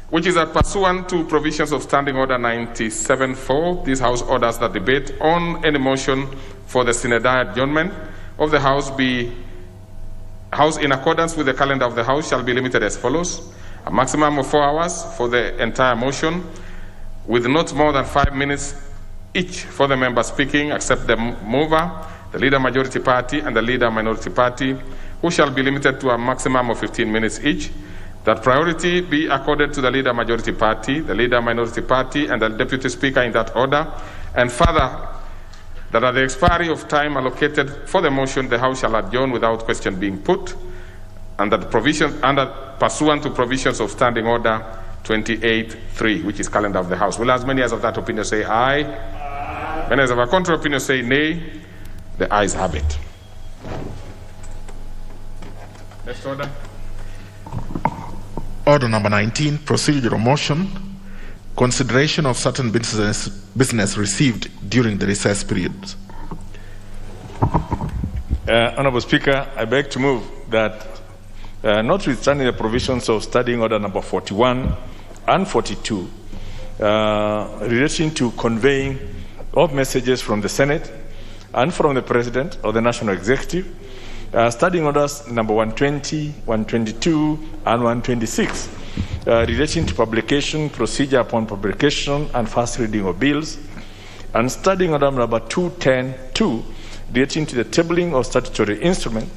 which is that pursuant to provisions of Standing Order 97-4, this House orders that debate on any motion for the sine die adjournment of the House in accordance with the calendar of the House shall be limited as follows. A maximum of 4 hours for the entire motion, with not more than 5 minutes each for the member speaking, except the mover, the leader majority party, and the leader minority party, who shall be limited to a maximum of 15 minutes each. That priority be accorded to the leader majority party, the leader minority party, and the deputy speaker in that order, and further that at the expiry of time allocated for the motion, the House shall adjourn without question being put, and that pursuant to provisions of Standing Order 28.3, which is calendar of the House. Will as many as of that opinion say aye? Aye. Many as of a contrary opinion say nay? The ayes have it. Next order. Order number 19, procedural motion. Consideration of certain business received during the recess period. Honorable Speaker, I beg to move that notwithstanding the provisions of Standing Order number 41 and 42 relating to conveying of messages from the Senate and from the President or the National Executive, Standing Orders number 120, 122, and 126 relating to publication, procedure upon publication, and first reading of bills, and Standing Order number 210-2 relating to the tabling of statutory instrument.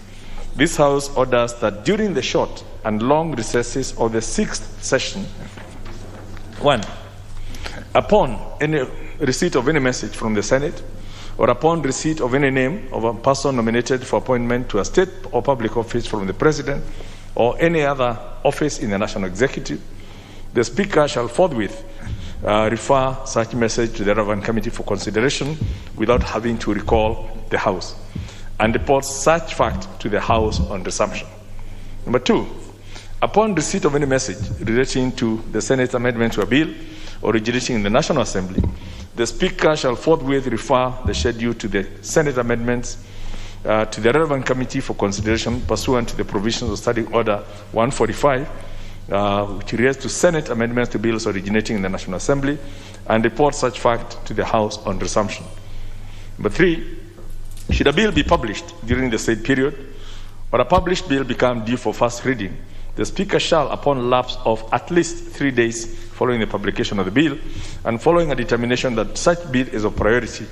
This House orders that during the short and long recesses of the 6th session, 1. Upon any receipt of any message from the Senate, or upon receipt of any name of a person nominated for appointment to a state or public office from the President or any other office in the National Executive, the Speaker shall forthwith refer such message to the relevant committee for consideration without having to recall the House, and report such fact to the House on resumption. Number 2, upon receipt of any message relating to the Senate amendment to a bill originating in the National Assembly, the Speaker shall forthwith refer the schedule to the Senate amendments to the relevant committee for consideration pursuant to the provisions of Standing Order 145, which relates to Senate amendments to bills originating in the National Assembly, and report such fact to the House on resumption. Number 3, should a bill be published during the said period, or a published bill become due for first reading, the Speaker shall, upon lapse of at least 3 days following the publication of the bill, and following a determination that such bill is of priority,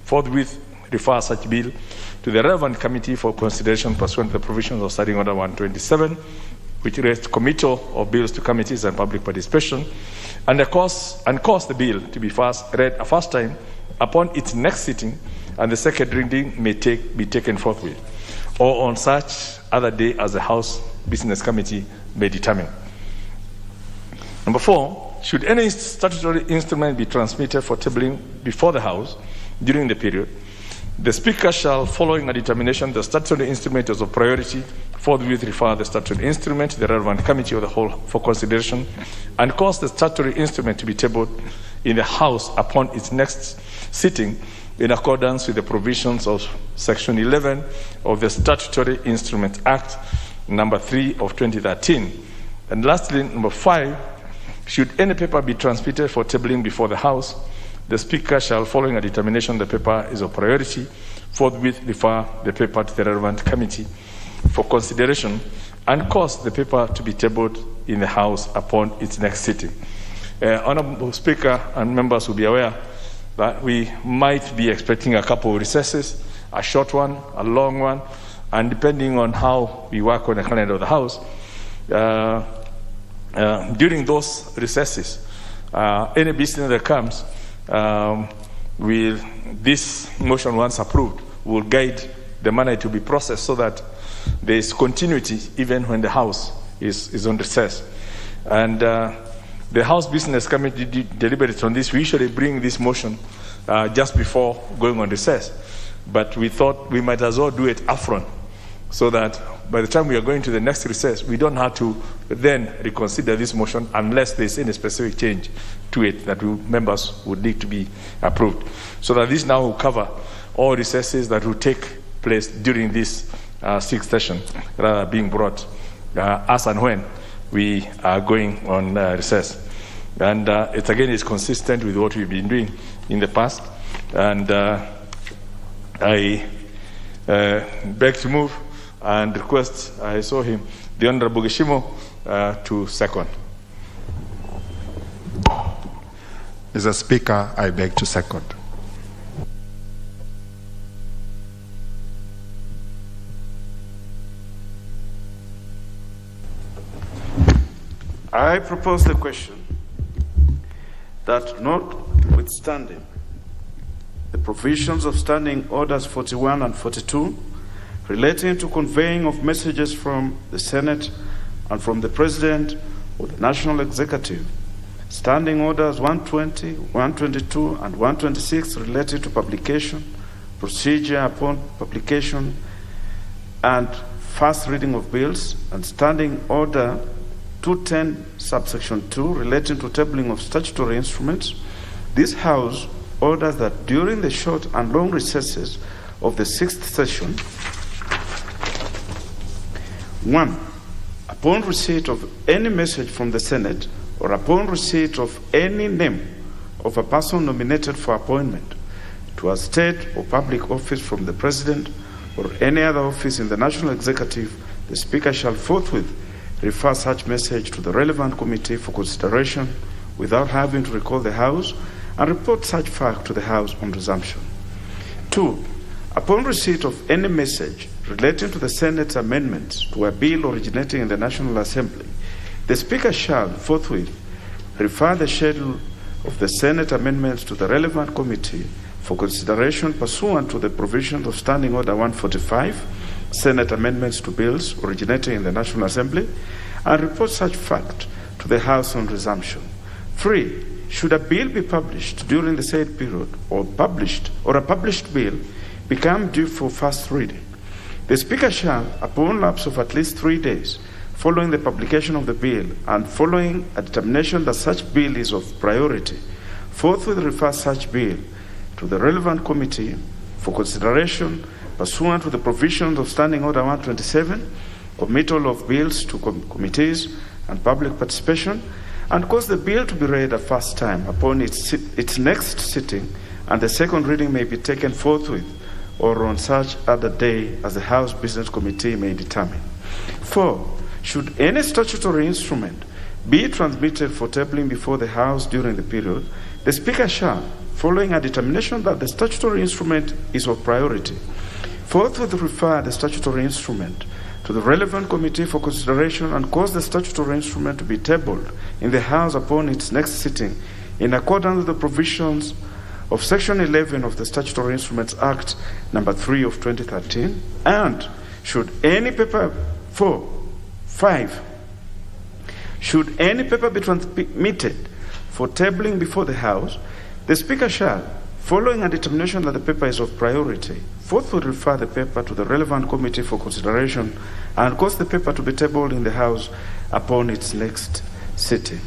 forthwith refer such bill to the relevant committee for consideration pursuant to the provisions of Standing Order 127, which relates to committal of bills to committees and public participation, and cause the bill to be read a first time upon its next sitting, and the second reading may be taken forthwith, or on such other day as the House Business Committee may determine. Number 4, should any statutory instrument be transmitted for tabling before the House during the period, the Speaker shall, following a determination the statutory instrument is of priority, forthwith refer the statutory instrument to the relevant committee of the whole for consideration, and cause the statutory instrument to be tabled in the House upon its next sitting in accordance with the provisions of Section 11 of the Statutory Instrument Act number 3 of 2013. And lastly, number 5, should any paper be transmitted for tabling before the House, the Speaker shall, following a determination the paper is of priority, forthwith refer the paper to the relevant committee for consideration, and cause the paper to be tabled in the House upon its next sitting. Honourable Speaker and members will be aware that we might be expecting a couple of recesses, a short one, a long one, and depending on how we work on the calendar of the House, during those recesses, any business that comes, this motion, once approved, will guide the manner to be processed so that there is continuity even when the House is on recess. And the House Business Committee deliberates on this. We usually bring this motion just before going on recess, but we thought we might as well do it upfront so that by the time we are going to the next recess, we don't have to then reconsider this motion unless there's any specific change to it that members would need to be approved. So that this now will cover all recesses that will take place during this 6th session, rather being brought as and when we are going on recess. And it again is consistent with what we've been doing in the past. And I beg to move and request, I saw him, the Honorable Geshimo, to second. Mr. Speaker, I beg to second. I propose the question that notwithstanding the provisions of Standing Orders 41 and 42 relating to conveying of messages from the Senate and from the President or the National Executive, Standing Orders 120, 122, and 126 related to publication, procedure upon publication, and first reading of bills, and Standing Order 210, subsection 2, relating to tabling of statutory instruments. This House orders that during the short and long recesses of the 6th session, 1. Upon receipt of any message from the Senate or upon receipt of any name of a person nominated for appointment to a state or public office from the President or any other office in the National Executive, the Speaker shall forthwith refer such message to the relevant committee for consideration without having to recall the House and report such fact to the House on resumption. 2. Upon receipt of any message relating to the Senate's amendments to a bill originating in the National Assembly, the Speaker shall forthwith refer the schedule of the Senate amendments to the relevant committee for consideration pursuant to the provisions of Standing Order 145, Senate amendments to bills originating in the National Assembly, and report such fact to the House on resumption. 3. Should a bill be published during the said period or a published bill become due for first reading, the Speaker shall, upon lapse of at least 3 days following the publication of the bill and following a determination that such bill is of priority, forthwith refer such bill to the relevant committee for consideration pursuant to the provisions of Standing Order 127, committal of bills to committees and public participation, and cause the bill to be read a first time upon its next sitting, and the second reading may be taken forthwith or on such other day as the House Business Committee may determine. 4. Should any statutory instrument be transmitted for tabling before the House during the period, the Speaker shall, following a determination that the statutory instrument is of priority, forthwith refer the statutory instrument to the relevant committee for consideration and cause the statutory instrument to be tabled in the House upon its next sitting in accordance with the provisions of Section 11 of the Statutory Instruments Act number 3 of 2013, and should any paper 5. Should any paper be transmitted for tabling before the House, the Speaker shall, following a determination that the paper is of priority, forthwith refer the paper to the relevant committee for consideration and cause the paper to be tabled in the House upon its next sitting.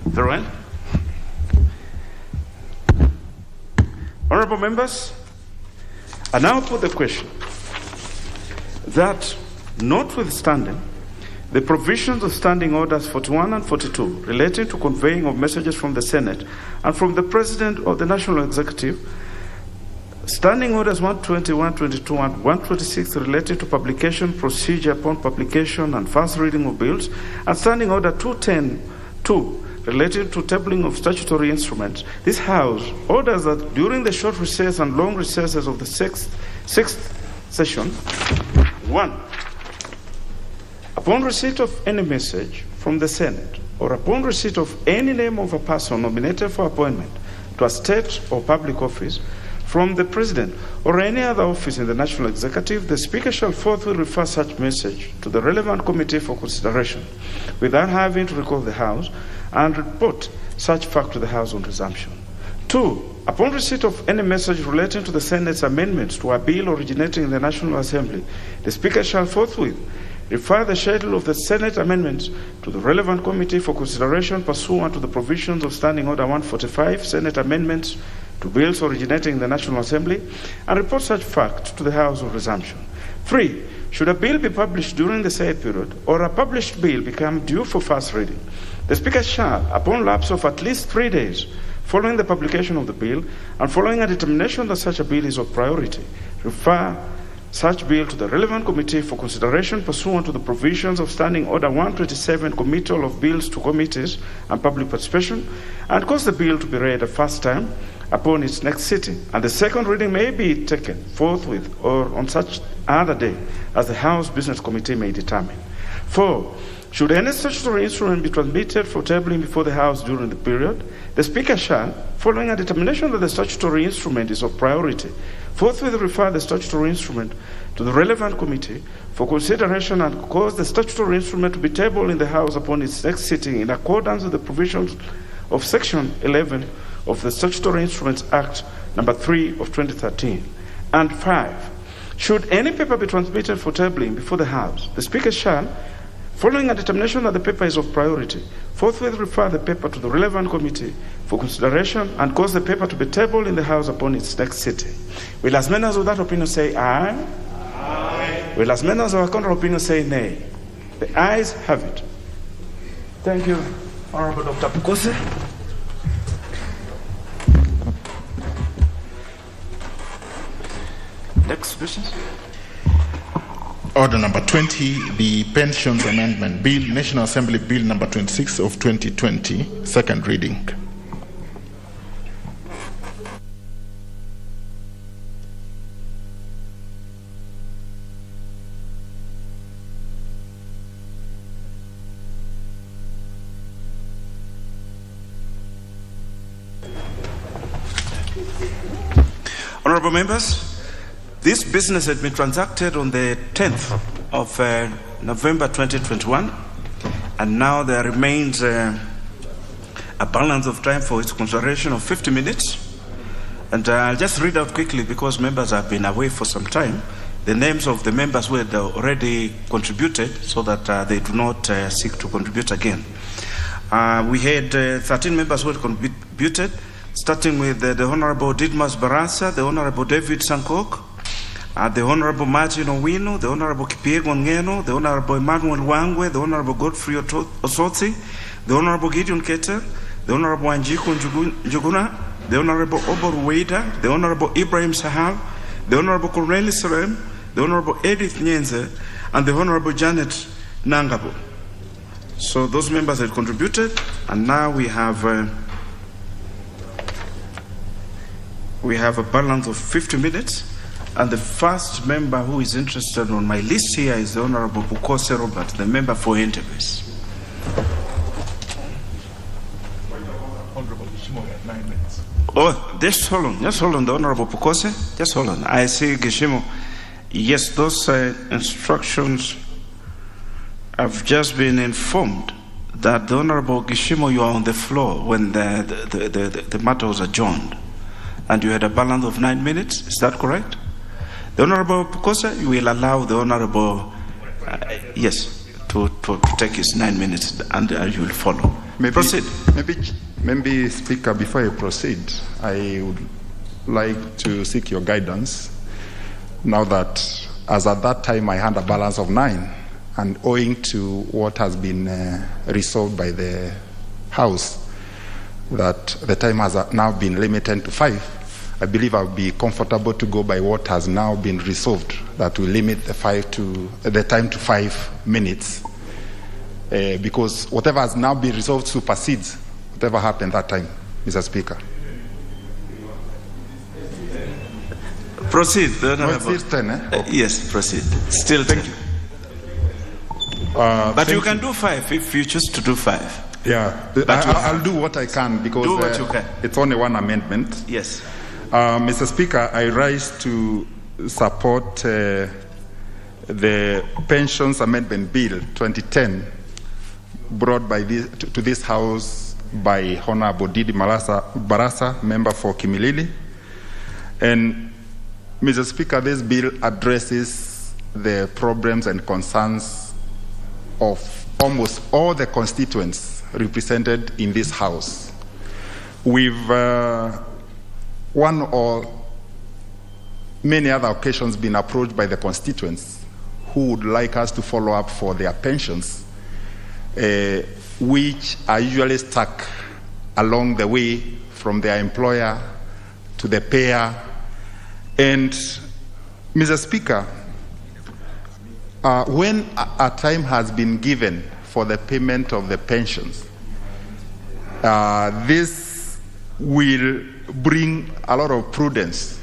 Very well. Honorable members, I now put the question that, notwithstanding the provisions of Standing Orders 41 and 42 relating to conveying of messages from the Senate and from the President or the National Executive, Standing Orders 120, 122, and 126 relating to publication, procedure upon publication, and first reading of bills, and Standing Order 210-2 relating to tabling of statutory instruments, this House orders that during the short recess and long recesses of the sixth session, 1. Upon receipt of any message from the Senate or upon receipt of any name of a person nominated for appointment to a state or public office from the President or any other office in the National Executive, the Speaker shall forthwith refer such message to the relevant committee for consideration without having to recall the House and report such fact to the House on resumption. 2. Upon receipt of any message relating to the Senate's amendments to a bill originating in the National Assembly, the Speaker shall forthwith refer the schedule of the Senate amendments to the relevant committee for consideration pursuant to the provisions of Standing Order 145, Senate amendments to bills originating in the National Assembly, and report such fact to the House on resumption. 3. Should a bill be published during the said period, or a published bill become due for first reading, the Speaker shall, upon lapse of at least 3 days following the publication of the bill, and following a determination that such a bill is of priority, refer such bill to the relevant committee for consideration pursuant to the provisions of Standing Order 127, committal of bills to committees and public participation, and cause the bill to be read a first time upon its next sitting, and the second reading may be taken forthwith or on such other day as the House Business Committee may determine. 4. Should any statutory instrument be transmitted for tabling before the House during the period, the Speaker shall, following a determination that the statutory instrument is of priority, forthwith refer the statutory instrument to the relevant committee for consideration and cause the statutory instrument to be tabled in the House upon its next sitting in accordance with the provisions of Section 11 of the Statutory Instruments Act number 3 of 2013. And 5. Should any paper be transmitted for tabling before the House, the Speaker shall, following a determination that the paper is of priority, forthwith refer the paper to the relevant committee for consideration and cause the paper to be tabled in the House upon its next sitting. Will as many as of that opinion say aye? Aye. Will as many as of our contrary opinion say nay? The ayes have it. Thank you, Honorable Dr. Pukose. Next question. Order number 20, the Pensions Amendment Bill, National Assembly Bill number 26 of 2020, second reading. Honorable members, this business had been transacted on the 10th of November 2021, and now there remains a balance of time for its consideration of 50 minutes. And I'll just read out quickly, because members have been away for some time, the names of the members who had already contributed, so that they do not seek to contribute again. We had 13 members who had contributed, starting with the Honorable Didmas Barasa, the Honorable David Sankok, the Honorable Martin Owino, the Honorable Kipiego Ngeno, the Honorable Emmanuel Wangwe, the Honorable Godfrey Osotsi, the Honorable Gideon Keter, the Honorable Anjiko Njuguna, the Honorable Obor Weda, the Honorable Ibrahim Sahal, the Honorable Cornelis Serem, the Honorable Edith Nyenze, and the Honorable Janet Nangabo. So those members had contributed, and now we have a balance of 50 minutes. And the first member who is interested on my list here is the Honorable Bukose Robert, the member for Entebbe. Honorable Gishimo, 9 minutes. Oh, just hold on, the Honorable Bukose, just hold on. I see Gishimo. Yes, those instructions have just been informed that the Honorable Gishimo, you are on the floor when the matter was adjourned, and you had a balance of 9 minutes. Is that correct? The Honorable Pukosa, you will allow the Honorable, yes, to take his 9 minutes, and you will follow. Proceed. Maybe, Speaker, before I proceed, I would like to seek your guidance. Now that, as at that time I had a balance of 9, and owing to what has been resolved by the House, that the time has now been limited to 5. I believe I'll be comfortable to go by what has now been resolved, that will limit the time to 5 minutes, because whatever has now been resolved supersedes whatever happened that time, Mr. Speaker. Proceed. It's 10, eh? Okay. Yes, proceed. Still 10. Thank you. But you can do 5 if you choose to do 5. Yeah, I'll do what I can, because do what you can. It's only one amendment. Yes. Mr. Speaker, I rise to support the Pensions Amendment Bill 2010 brought to this House by Honorable Didi Barasa, member for Kimilili. And Mr. Speaker, this bill addresses the problems and concerns of almost all the constituents represented in this House. We've one or many other occasions been approached by the constituents who would like us to follow up for their pensions, which are usually stuck along the way from their employer to the payer. And Mr. Speaker, when a time has been given for the payment of the pensions, this will bring a lot of prudence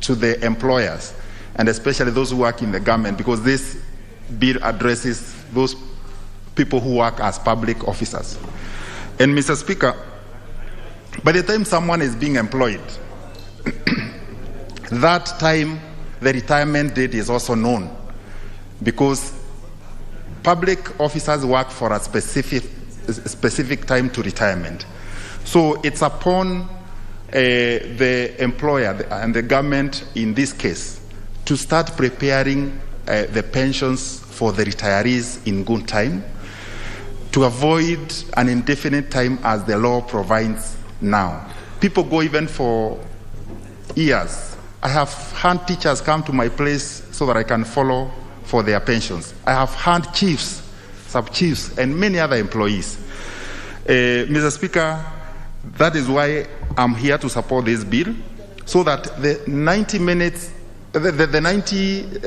to the employers, and especially those who work in the government, because this bill addresses those people who work as public officers. And Mr. Speaker, by the time someone is being employed, that time the retirement date is also known, because public officers work for a specific time to retirement. So it's upon the employer and the government in this case to start preparing the pensions for the retirees in good time, to avoid an indefinite time as the law provides now. People go even for years. I have had teachers come to my place so that I can follow for their pensions. I have had chiefs, sub-chiefs, and many other employees. Mr. Speaker, that is why I'm here to support this bill, so that the 90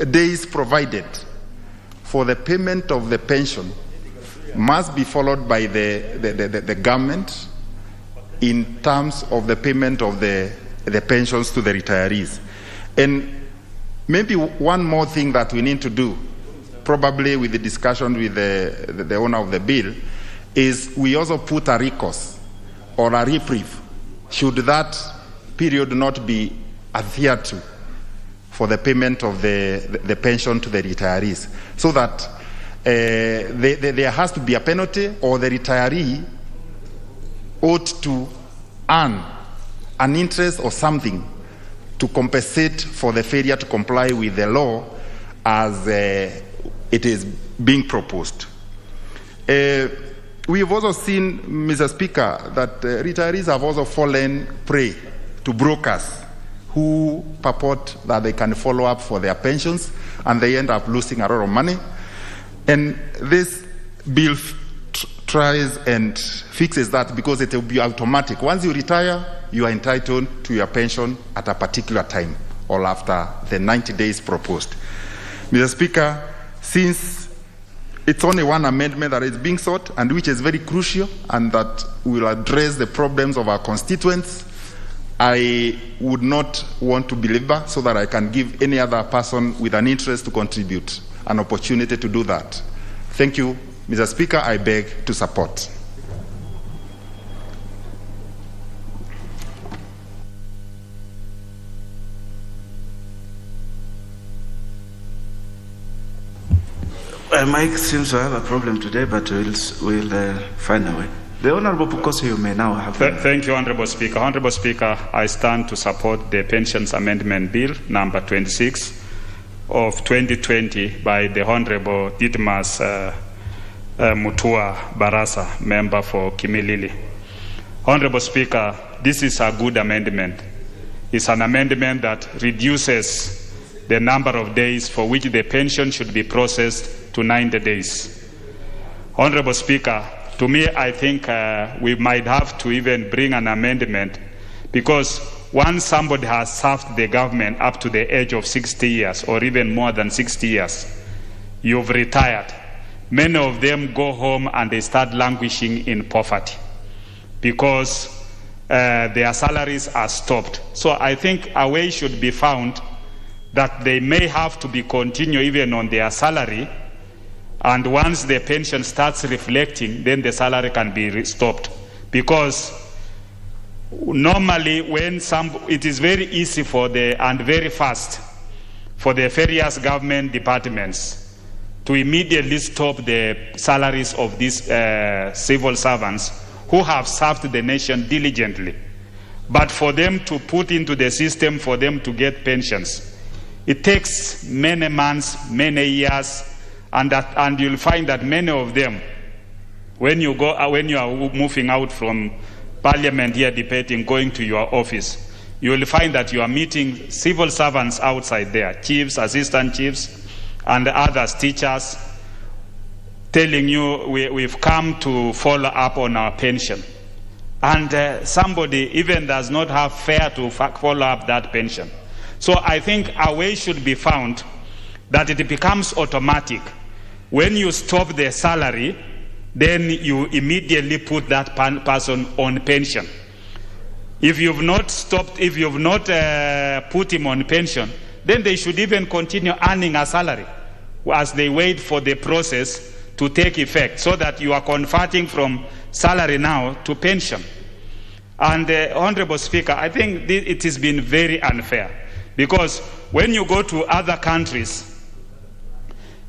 days provided for the payment of the pension must be followed by the government in terms of the payment of the pensions to the retirees. And maybe one more thing that we need to do, probably with the discussion with the owner of the bill, is we also put a recourse or a reprieve should that period not be adhered to for the payment of the pension to the retirees, so that there has to be a penalty, or the retiree ought to earn an interest or something to compensate for the failure to comply with the law as it is being proposed. We have also seen, Mr. Speaker, that retirees have also fallen prey to brokers who purport that they can follow up for their pensions, and they end up losing a lot of money. And this bill tries and fixes that, because it will be automatic. Once you retire, you are entitled to your pension at a particular time, or after the 90 days proposed. Mr. Speaker, since it's only one amendment that is being sought, and which is very crucial, and that will address the problems of our constituents, I would not want to belabor, so that I can give any other person with an interest to contribute an opportunity to do that. Thank you, Mr. Speaker. I beg to support. Mike seems to have a problem today, but we'll find a way. The Honorable Pukosi, you may now have. Thank you, Honorable Speaker. Honorable Speaker, I stand to support the Pensions Amendment Bill number 26 of 2020 by the Honorable Didmas Mutua Barasa, member for Kimilili. Honorable Speaker, this is a good amendment. It's an amendment that reduces the number of days for which the pension should be processed to 90 days. Honorable Speaker, to me, I think we might have to even bring an amendment, because once somebody has served the government up to the age of 60 years or even more than 60 years, you've retired. Many of them go home and they start languishing in poverty because their salaries are stopped. So I think a way should be found that they may have to be continued even on their salary, and once the pension starts reflecting, then the salary can be stopped. Because normally when it is very easy and very fast for the various government departments to immediately stop the salaries of these civil servants who have served the nation diligently. But for them to put into the system for them to get pensions, it takes many months, many years, and you'll find that many of them, when you are moving out from Parliament here debating, going to your office, you will find that you are meeting civil servants outside there, chiefs, assistant chiefs, and others, teachers, telling you we've come to follow up on our pension. And somebody even does not have fare to follow up that pension. So I think a way should be found that it becomes automatic. When you stop the salary, then you immediately put that person on pension. If you've not put him on pension, then they should even continue earning a salary as they wait for the process to take effect, so that you are converting from salary now to pension. And Honorable Speaker, I think it has been very unfair, because when you go to other countries,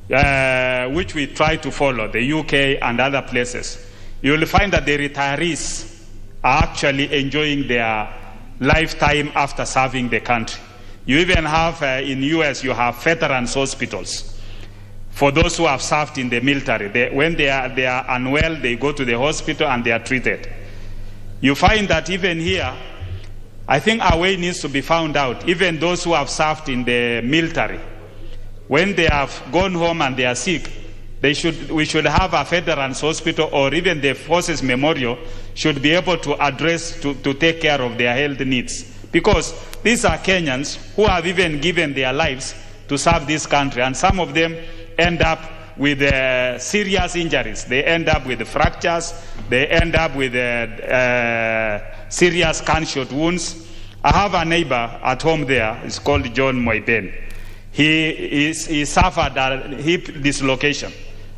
which we try to follow, the UK and other places, you will find that the retirees are actually enjoying their lifetime after serving the country. You even have, in US, you have veterans hospitals for those who have served in the military. When they are unwell, they go to the hospital and they are treated. You find that even here, I think a way needs to be found out. Even those who have served in the military, when they have gone home and they are sick, we should have a veterans hospital, or even the Forces Memorial should be able to address, to take care of their health needs. Because these are Kenyans who have even given their lives to serve this country, and some of them end up with serious injuries. They end up with fractures, they end up with serious gunshot wounds. I have a neighbor at home there, it's called John Moiben. He suffered a hip dislocation.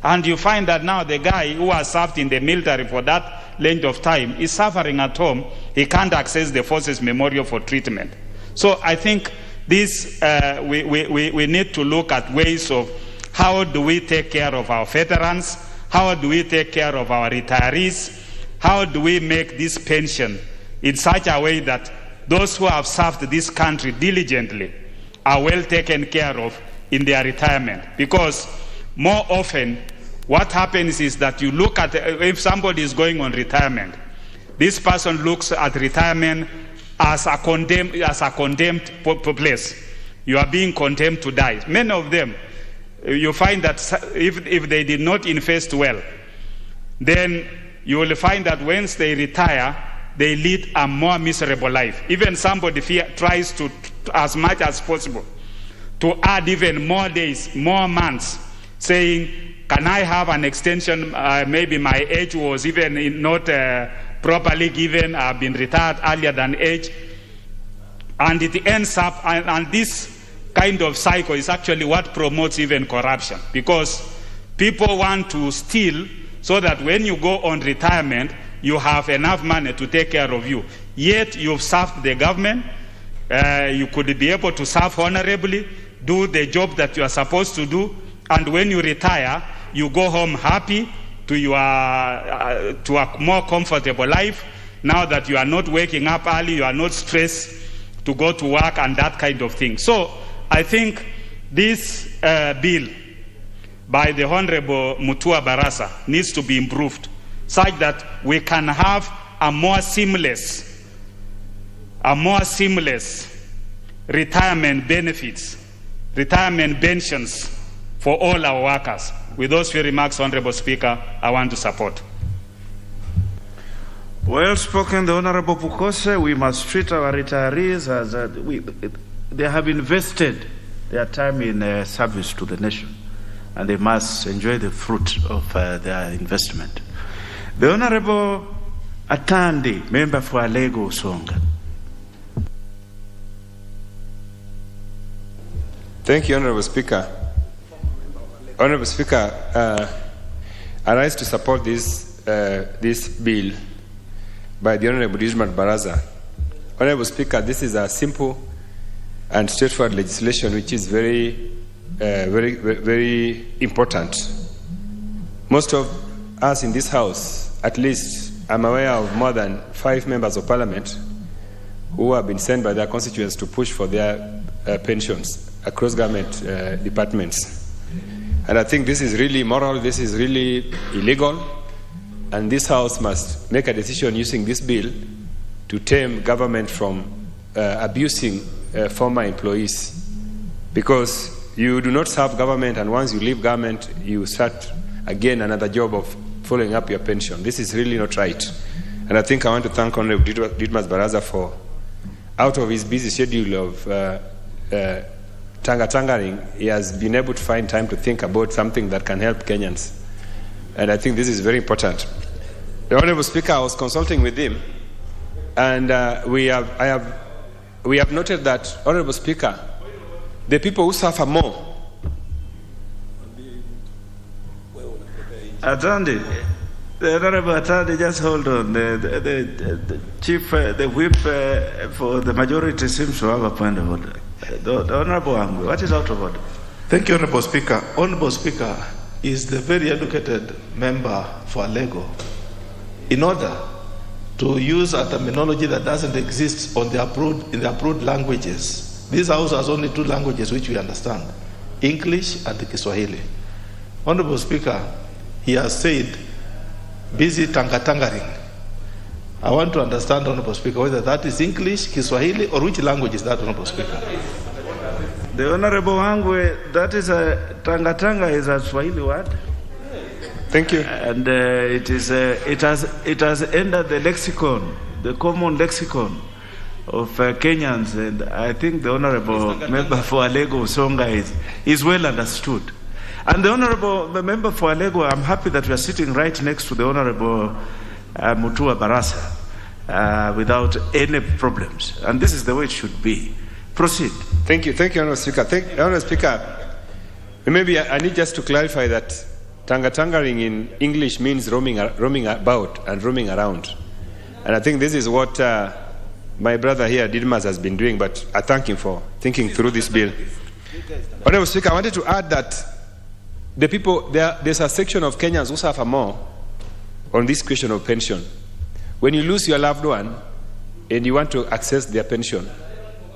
And you find that now the guy who has served in the military for that length of time is suffering at home. He can't access the Forces Memorial for treatment. So I think this, we need to look at ways of how do we take care of our veterans, how do we take care of our retirees, how do we make this pension in such a way that those who have served this country diligently are well taken care of in their retirement. Because more often, what happens is that you look at, if somebody is going on retirement, this person looks at retirement as a condemned place. You are being condemned to die. Many of them, you find that if they did not invest well, then you will find that once they retire, they lead a more miserable life. Even somebody tries to, as much as possible, to add even more days, more months, saying, can I have an extension? Maybe my age was even not properly given. I've been retired earlier than age. And it ends up, and this kind of cycle is actually what promotes even corruption, because people want to steal so that when you go on retirement, you have enough money to take care of you. Yet you've served the government, you could be able to serve honorably, do the job that you are supposed to do, and when you retire, you go home happy to a more comfortable life, now that you are not waking up early, you are not stressed to go to work and that kind of thing. So I think this bill by the Honorable Mutua Barasa needs to be improved, such that we can have a more seamless retirement benefits, retirement pensions for all our workers. With those few remarks, Honorable Speaker, I want to support. Well spoken, the Honorable Pukose. We must treat our retirees as they have invested their time in service to the nation, and they must enjoy the fruit of their investment. The Honorable Atandi, member for Alego Songa. Thank you, Honorable Speaker. Honorable Speaker, I rise to support this bill by the Honorable Adjournment Baraza. Honorable Speaker, this is a simple and straightforward legislation which is very important. Most of us in this House, at least I'm aware of more than 5 members of Parliament who have been sent by their constituents to push for their pensions across government departments. And I think this is really immoral, this is really illegal, and this House must make a decision using this bill to tame government from abusing former employees. Because you do not serve government, and once you leave government, you start again another job of following up your pension. This is really not right. And I think I want to thank Honorable Didmas Baraza for, out of his busy schedule of Tangering, he has been able to find time to think about something that can help Kenyans. And I think this is very important. The Honorable Speaker, I was consulting with him, and we have noted that, Honorable Speaker, the people who suffer more, Attorney, the Honorable Attorney, just hold on. The Chief, the whip for the majority seems to have a point of order. The Honorable Angwe, what is out of order? Thank you, Honorable Speaker. Honorable Speaker is the very educated member for Alego. In order to use a terminology that doesn't exist in the approved languages, this House has only two languages which we understand, English and Kiswahili. Honorable Speaker, he has said, busy tangatangaring. I want to understand, Honorable Speaker, whether that is English, Kiswahili, or which language is that, Honorable Speaker? The Honorable Angwe, that is a tangatanga is a Swahili word. Thank you. And it has entered the lexicon, the common lexicon of Kenyans, and I think the Honorable Member for Alego Songa is well understood. And the Honorable Member for Alego, I'm happy that we are sitting right next to the Honorable Mutua Barasa without any problems. And this is the way it should be. Proceed. Thank you, Honourable Speaker. Honourable Speaker, maybe I need just to clarify that tangatangering in English means roaming about and roaming around. And I think this is what my brother here, Didmas, has been doing, but I thank him for thinking through this bill. Honourable Speaker, I wanted to add that the people, there's a section of Kenyans who suffer more on this question of pension. When you lose your loved one and you want to access their pension,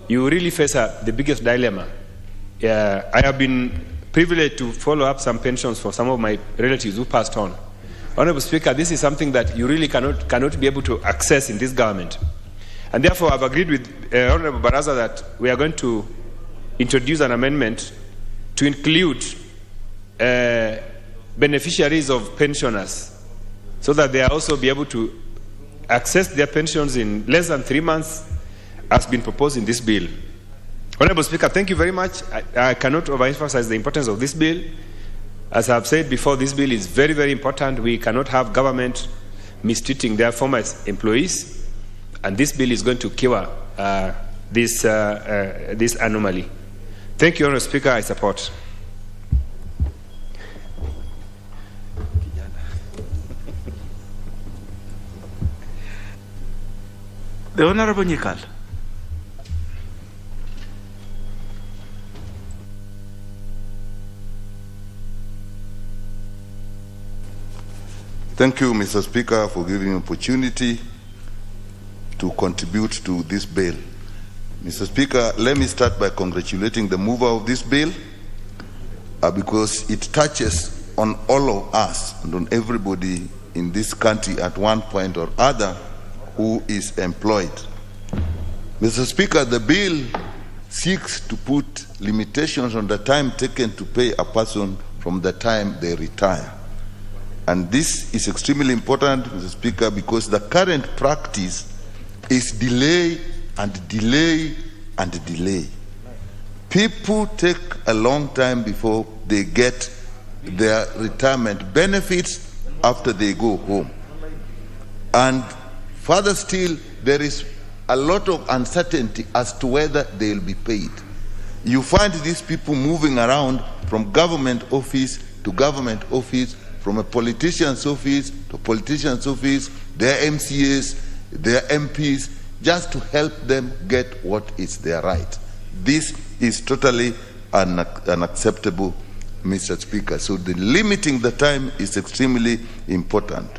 you really face the biggest dilemma. I have been privileged to follow up some pensions for some of my relatives who passed on. Honourable Speaker, this is something that you really cannot be able to access in this government. And therefore, I've agreed with Honourable Baraza that we are going to introduce an amendment to include beneficiaries of pensioners so that they also be able to access their pensions in less than 3 months as been proposed in this bill. Honourable Speaker, thank you very much. I cannot overemphasize the importance of this bill. As I've said before, this bill is very, very important. We cannot have government mistreating their former employees, and this bill is going to cure this anomaly. Thank you, Honourable Speaker. I support. The Honorable Nyikal. Thank you, Mr. Speaker, for giving me an opportunity to contribute to this bill. Mr. Speaker, let me start by congratulating the mover of this bill because it touches on all of us and on everybody in this country at one point or other who is employed. Mr. Speaker, the bill seeks to put limitations on the time taken to pay a person from the time they retire. And this is extremely important, Mr. Speaker, because the current practice is delay and delay and delay. People take a long time before they get their retirement benefits after they go home. And further still, there is a lot of uncertainty as to whether they will be paid. You find these people moving around from government office to government office, from a politician's office to a politician's office, their MCAs, their MPs, just to help them get what is their right. This is totally unacceptable, Mr. Speaker. So the limiting the time is extremely important.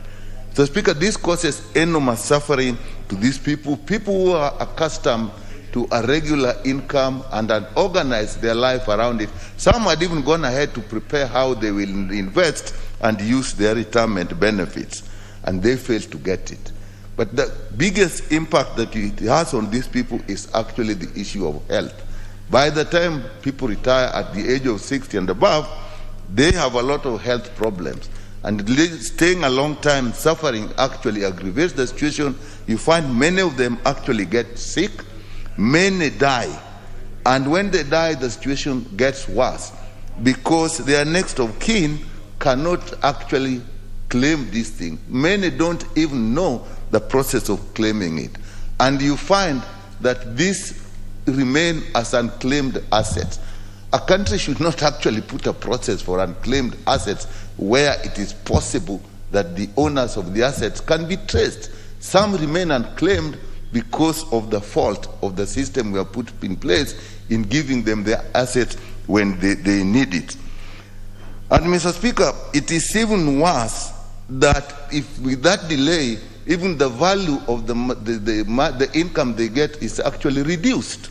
So, Speaker, this causes enormous suffering to these people who are accustomed to a regular income and organize their life around it. Some had even gone ahead to prepare how they will invest and use their retirement benefits, and they fail to get it. But the biggest impact that it has on these people is actually the issue of health. By the time people retire at the age of 60 and above, they have a lot of health problems. And staying a long time suffering actually aggravates the situation. You find many of them actually get sick, many die. And when they die, the situation gets worse because their next of kin cannot actually claim this thing. Many don't even know the process of claiming it. And you find that these remain as unclaimed assets. A country should not actually put a process for unclaimed assets where it is possible that the owners of the assets can be traced. Some remain unclaimed because of the fault of the system we have put in place in giving them their assets when they need it. And Mr. Speaker, it is even worse that if with that delay, even the value of the income they get is actually reduced.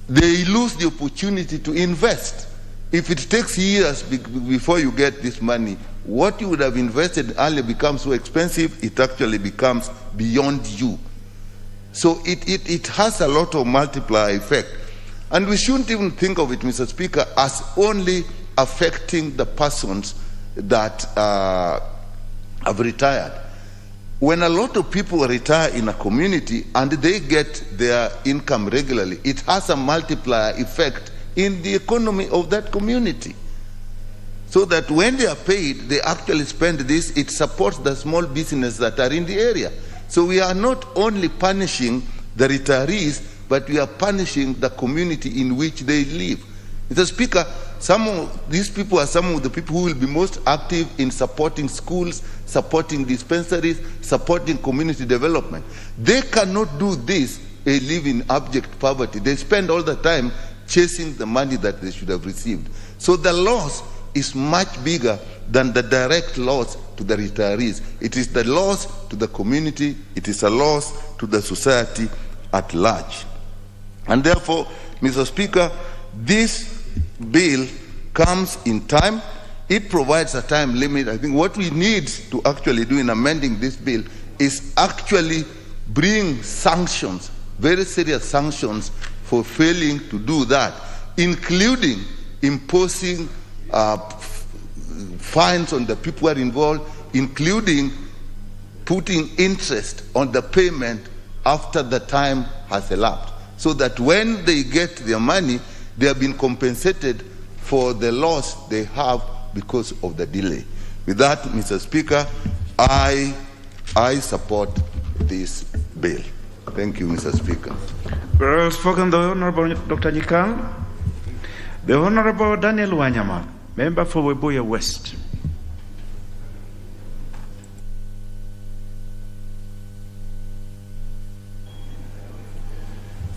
They lose the opportunity to invest. If it takes years before you get this money, what you would have invested earlier becomes so expensive, it actually becomes beyond you. So it has a lot of multiplier effect. And we shouldn't even think of it, Mr. Speaker, as only affecting the persons that have retired. When a lot of people retire in a community and they get their income regularly, it has a multiplier effect in the economy of that community. So that when they are paid, they actually spend this, it supports the small businesses that are in the area. So we are not only punishing the retirees, but we are punishing the community in which they live. Mr. Speaker, some of these people are some of the people who will be most active in supporting schools, supporting dispensaries, supporting community development. They cannot do this and live in abject poverty. They spend all the time chasing the money that they should have received. So the loss is much bigger than the direct loss to the retirees. It is the loss to the community, it is a loss to the society at large. And therefore, Mr. Speaker, this bill comes in time. It provides a time limit. I think what we need to actually do in amending this bill is actually bring sanctions, very serious sanctions for failing to do that, including imposing fines on the people who are involved, including putting interest on the payment after the time has elapsed, so that when they get their money, they have been compensated for the loss they have because of the delay. With that, Mr. Speaker, I support this bill. Thank you, Mr. Speaker. Well spoken, the Honorable Dr. Nyikal. The Honorable Daniel Wanyama, member for Webuye West.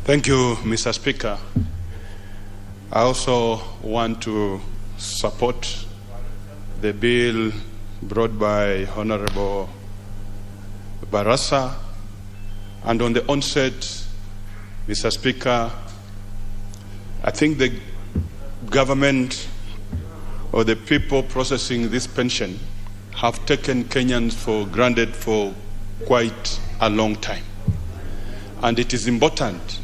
Thank you, Mr. Speaker. I also want to support the bill brought by Honorable Barasa. And on the onset, Mr. Speaker, I think the government or the people processing this pension have taken Kenyans for granted for quite a long time. And it is important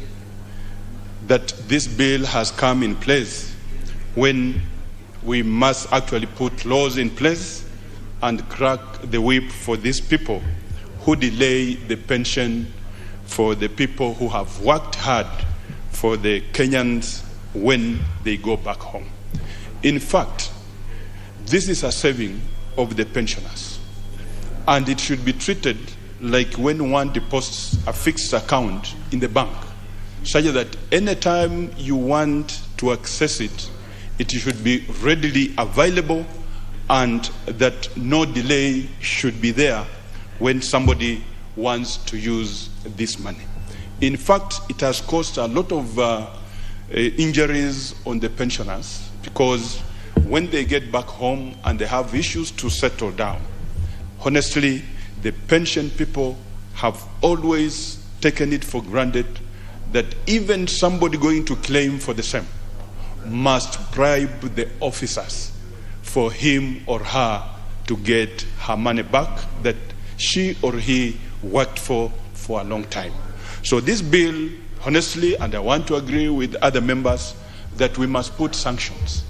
that this bill has come in place when we must actually put laws in place and crack the whip for these people who delay the pension for the people who have worked hard for the Kenyans when they go back home. In fact, this is a saving of the pensioners, and it should be treated like when one deposits a fixed account in the bank, such that anytime you want to access it, it should be readily available, and that no delay should be there when somebody wants to use this money. In fact, it has caused a lot of injuries on the pensioners, because when they get back home and they have issues to settle down, honestly, the pension people have always taken it for granted that even somebody going to claim for the same must bribe the officers for him or her to get her money back that she or he worked for a long time. So this bill, honestly, and I want to agree with other members, that we must put sanctions.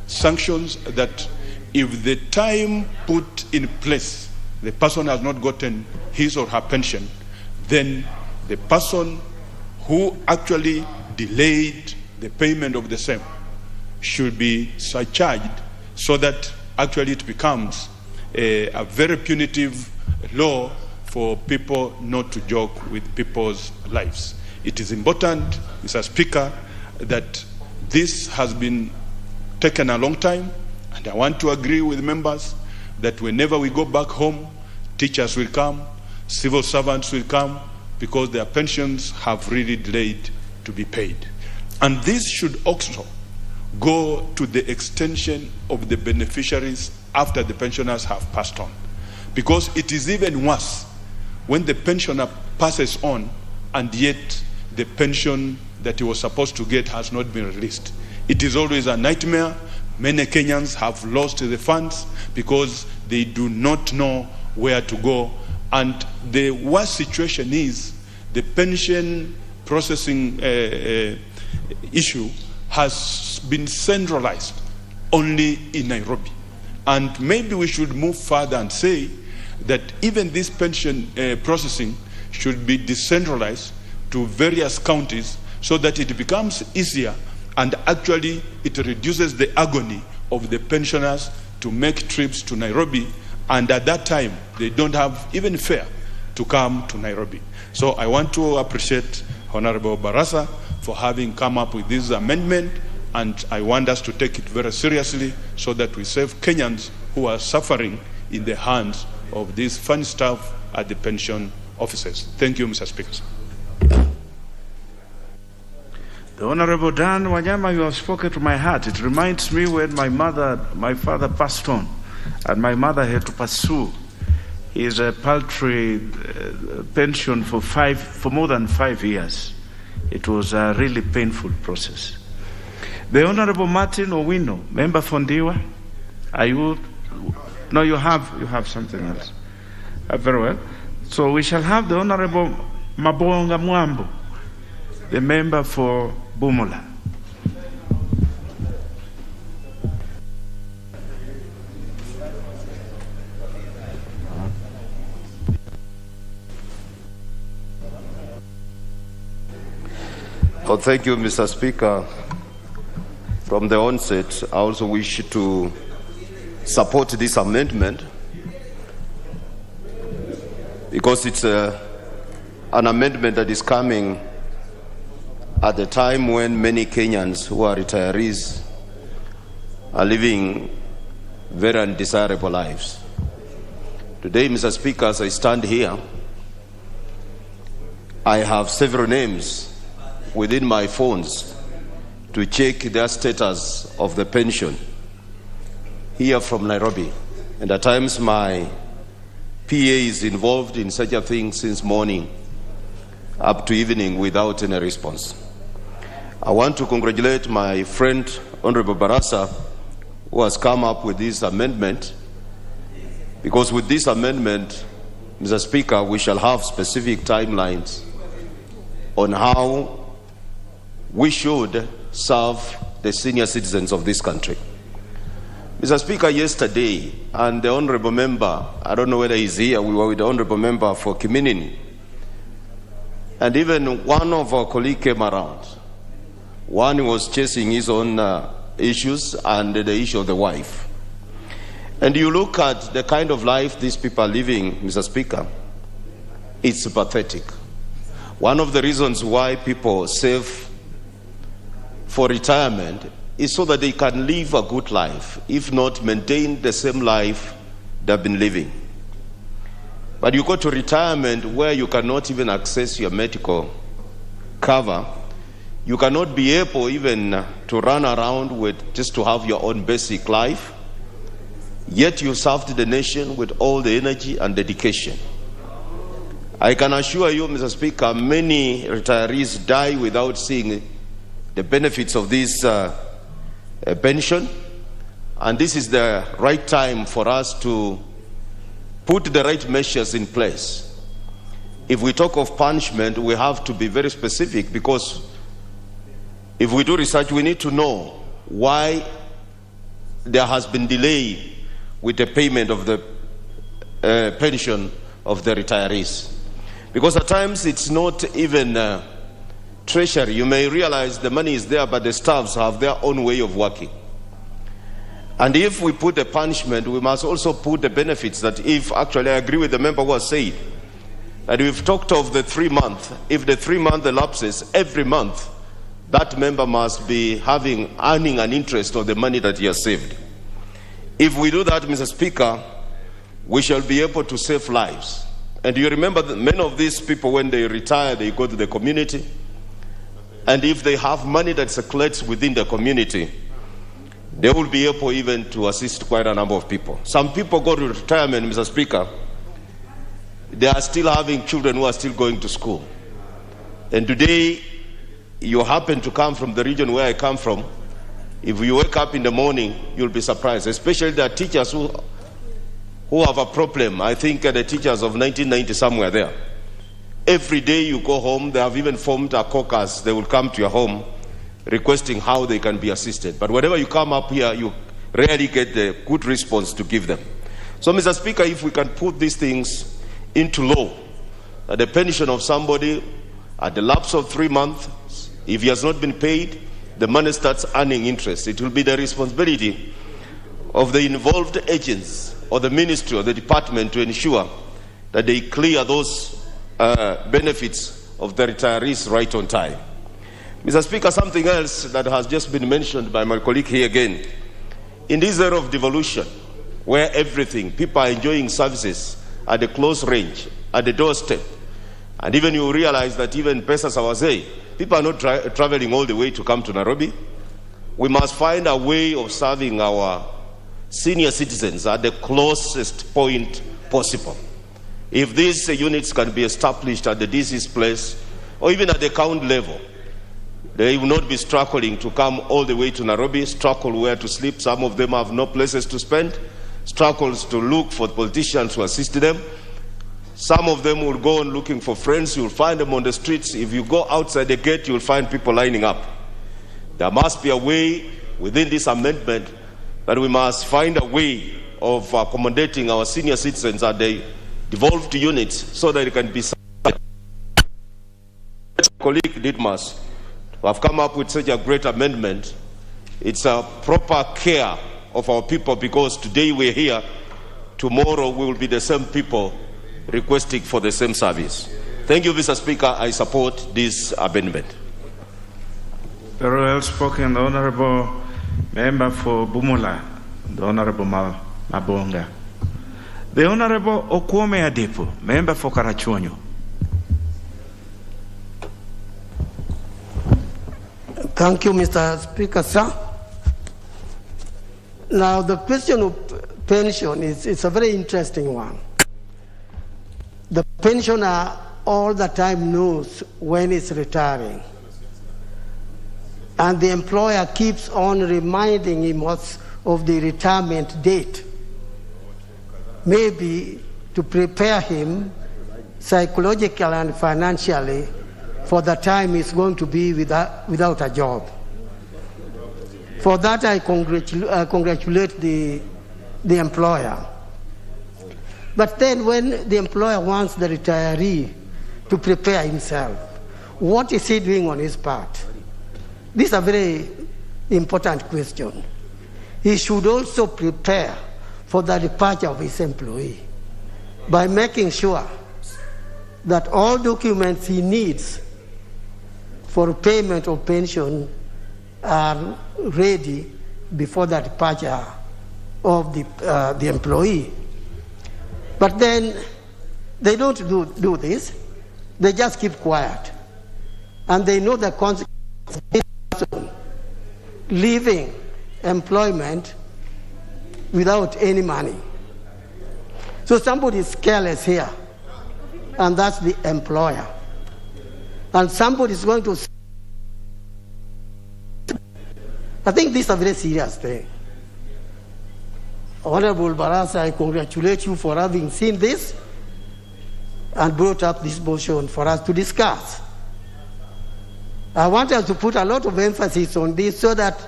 Sanctions that if the time put in place, the person has not gotten his or her pension, then the person who actually delayed the payment of the same should be surcharged, so that actually it becomes a very punitive law for people not to joke with people's lives. It is important, Mr. Speaker, that this has been taken a long time, and I want to agree with members that whenever we go back home, teachers will come, civil servants will come, because their pensions have really delayed to be paid. And this should also go to the extension of the beneficiaries after the pensioners have passed on. Because it is even worse when the pensioner passes on and yet the pension that he was supposed to get has not been released. It is always a nightmare. Many Kenyans have lost the funds because they do not know where to go. And the worst situation is the pension processing issue has been centralized only in Nairobi. And maybe we should move further and say that even this pension processing should be decentralized to various counties so that it becomes easier and actually it reduces the agony of the pensioners to make trips to Nairobi, and at that time they don't have even fare to come to Nairobi. So I want to appreciate Honorable Barasa for having come up with this amendment, and I want us to take it very seriously so that we save Kenyans who are suffering in the hands of these fun staff at the pension offices. Thank you, Mr. Speaker. The Honorable Dan Wanyama, you have spoken to my heart. It reminds me when my father passed on, and my mother had to pursue his paltry pension for more than 5 years. It was a really painful process. The Honorable Martin Owino, member for Ndiwa, are you? No, you have something else. Very well. So we shall have the Honorable Mabonga Mwambo, the member for Bumula. Well, thank you, Mr. Speaker. From the onset, I also wish to support this amendment because it's an amendment that is coming at the time when many Kenyans who are retirees are living very undesirable lives. Today, Mr. Speaker, as I stand here, I have several names within my phones to check their status of the pension here from Nairobi. And at times my PA is involved in such a thing since morning up to evening without any response. I want to congratulate my friend Honorable Barasa, who has come up with this amendment, because with this amendment, Mr. Speaker, we shall have specific timelines on how we should serve the senior citizens of this country. Mr. Speaker, yesterday, and the Honorable Member, I don't know whether he's here, we were with the Honorable Member for Kiminini, and even one of our colleagues came around. One was chasing his own issues and the issue of the wife. And you look at the kind of life these people are living, Mr. Speaker, it's pathetic. One of the reasons why people save for retirement is so that they can live a good life, if not maintain the same life they've been living. But you go to retirement where you cannot even access your medical cover. You cannot be able even to run around with just to have your own basic life. Yet you served the nation with all the energy and dedication. I can assure you, Mr. Speaker, many retirees die without seeing the benefits of this pension. And this is the right time for us to put the right measures in place. If we talk of punishment, we have to be very specific, because if we do research, we need to know why there has been delay with the payment of the pension of the retirees. Because at times it's not even treasury. You may realize the money is there, but the staffs have their own way of working. And if we put the punishment, we must also put the benefits. That if, actually I agree with the member who has said that we've talked of the 3 month, if the 3 month elapses every month, that member must be earning an interest on the money that he has saved. If we do that, Mr. Speaker, we shall be able to save lives. And you remember that many of these people, when they retire, they go to the community. And if they have money that circulates within the community, they will be able even to assist quite a number of people. Some people go to retirement, Mr. Speaker. They are still having children who are still going to school. And today, you happen to come from the region where I come from. If you wake up in the morning, you'll be surprised, especially the teachers who have a problem. I think the teachers of 1990 somewhere there. Every day you go home, they have even formed a caucus. They will come to your home requesting how they can be assisted. But whenever you come up here, you rarely get the good response to give them. So, Mr. Speaker, if we can put these things into law, the pension of somebody at the lapse of 3 months, if he has not been paid, the money starts earning interest. It will be the responsibility of the involved agents or the ministry or the department to ensure that they clear those benefits of the retirees right on time. Mr. Speaker, something else that has just been mentioned by my colleague here again. In this era of devolution, where people are enjoying services at the close range, at the doorstep, and even you realize that even Pesa Sawazei, people are not traveling all the way to come to Nairobi. We must find a way of serving our senior citizens at the closest point possible. If these units can be established at the DC's place, or even at the county level, they will not be struggling to come all the way to Nairobi, struggle where to sleep. Some of them have no places to spend, struggles to look for politicians to assist them. Some of them will go on looking for friends. You'll find them on the streets. If you go outside the gate, you'll find people lining up. There must be a way within this amendment that we must find a way of accommodating our senior citizens at the devolved units so that it can be supported. Colleague Didmas, who have come up with such a great amendment. It's a proper care of our people, because today we're here, tomorrow we will be the same people requesting for the same service. Thank you, Mr. Speaker. I support this amendment. Very well spoken, the Honorable Member for Bumula, the Honorable Mabonga. The Honorable Okwome Adepo, Member for Karachuonyo. Thank you, Mr. Speaker, sir. Now, the question of pension is a very interesting one. The pensioner all the time knows when he's retiring. And the employer keeps on reminding him of the retirement date. Maybe to prepare him psychologically and financially for the time he's going to be without a job. For that, I congratulate the employer. But then when the employer wants the retiree to prepare himself, what is he doing on his part? This is a very important question. He should also prepare for the departure of his employee by making sure that all documents he needs for payment of pension are ready before the departure of the employee. But then they don't do this. They just keep quiet. And they know the consequences of leaving employment without any money. So somebody is careless here, and that's the employer. And somebody is going to... I think this is a very serious thing. Honorable Barasa, I congratulate you for having seen this and brought up this motion for us to discuss. I want us to put a lot of emphasis on this so that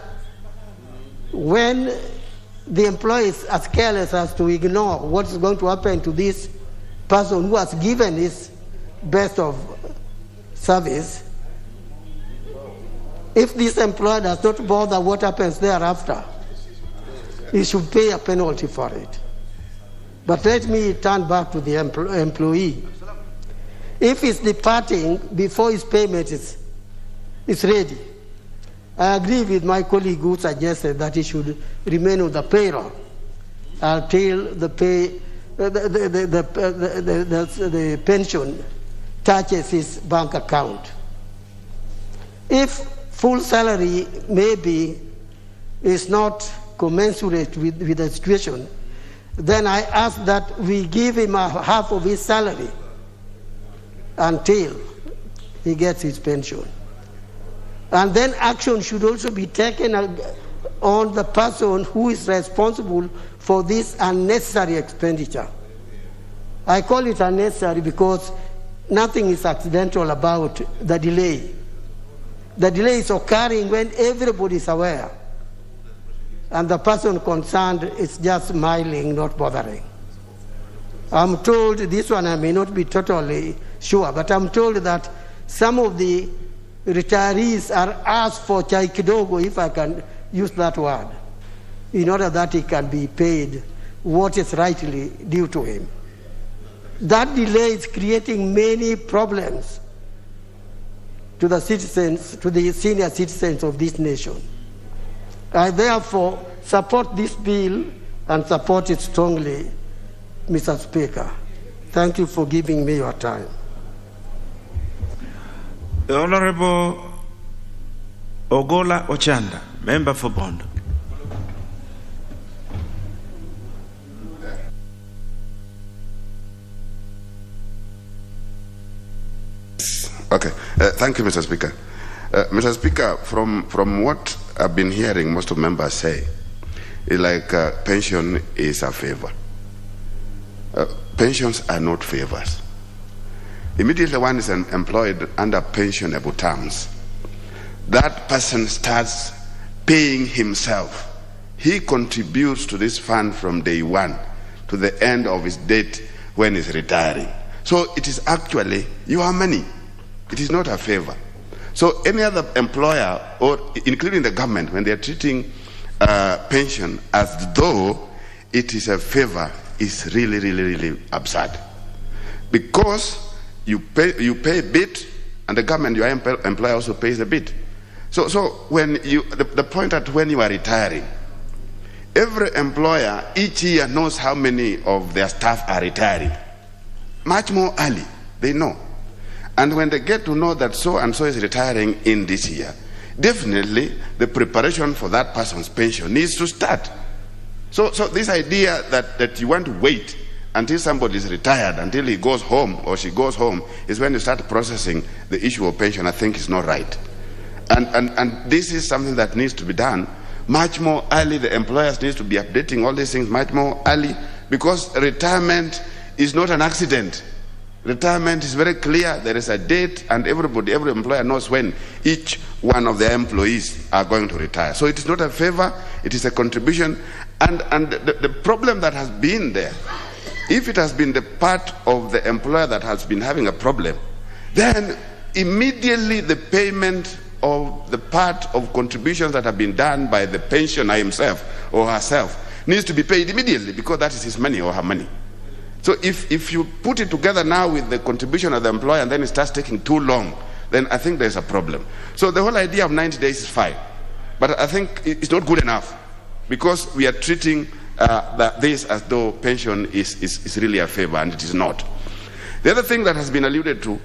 when the employee is as careless as to ignore what's going to happen to this person who has given his best of service, if this employer does not bother what happens thereafter, he should pay a penalty for it. But let me turn back to the employee. If he's departing before his payment is ready, I agree with my colleague who suggested that he should remain on the payroll until the pension touches his bank account. If full salary maybe is not commensurate with the situation, then I ask that we give him half of his salary until he gets his pension. And then action should also be taken on the person who is responsible for this unnecessary expenditure. I call it unnecessary because nothing is accidental about the delay. The delay is occurring when everybody is aware, and the person concerned is just smiling, not bothering. I'm told, this one I may not be totally sure, but I'm told that some of the retirees are asked for chai kidogo, if I can use that word, in order that he can be paid what is rightly due to him. That delay is creating many problems to the citizens, to the senior citizens of this nation. I therefore support this bill and support it strongly, Mr. Speaker. Thank you for giving me your time. The Honorable Ogola Ochanda, Member for Bondo. Okay, thank you, Mr. Speaker. Mr. Speaker, from what I've been hearing most of members say, it's like pension is a favor. Pensions are not favors. Immediately one is employed under pensionable terms, that person starts paying himself. He contributes to this fund from day one to the end of his date when he's retiring. So it is actually your money. It is not a favor. So any other employer, or including the government, when they are treating pension as though it is a favor, is really, really, really absurd. Because you pay a bit, and the government, your employer, also pays a bit. So when the point at when you are retiring, every employer each year knows how many of their staff are retiring. Much more early, they know. And when they get to know that so and so is retiring in this year, definitely the preparation for that person's pension needs to start. So this idea that you want to wait until somebody is retired, until he goes home or she goes home, is when you start processing the issue of pension, I think is not right. And this is something that needs to be done much more early. The employers need to be updating all these things much more early, because retirement is not an accident. Retirement is very clear. There is a date, and every employer knows when each one of their employees are going to retire. So it is not a favor, it is a contribution. And the problem that has been there, if it has been the part of the employer that has been having a problem, then immediately the payment of the part of contributions that have been done by the pensioner himself or herself needs to be paid immediately, because that is his money or her money. So if you put it together now with the contribution of the employer and then it starts taking too long, then I think there's a problem. So the whole idea of 90 days is fine, but I think it's not good enough, because we are treating this as though pension is really a favor, and it is not. The other thing that has been alluded to,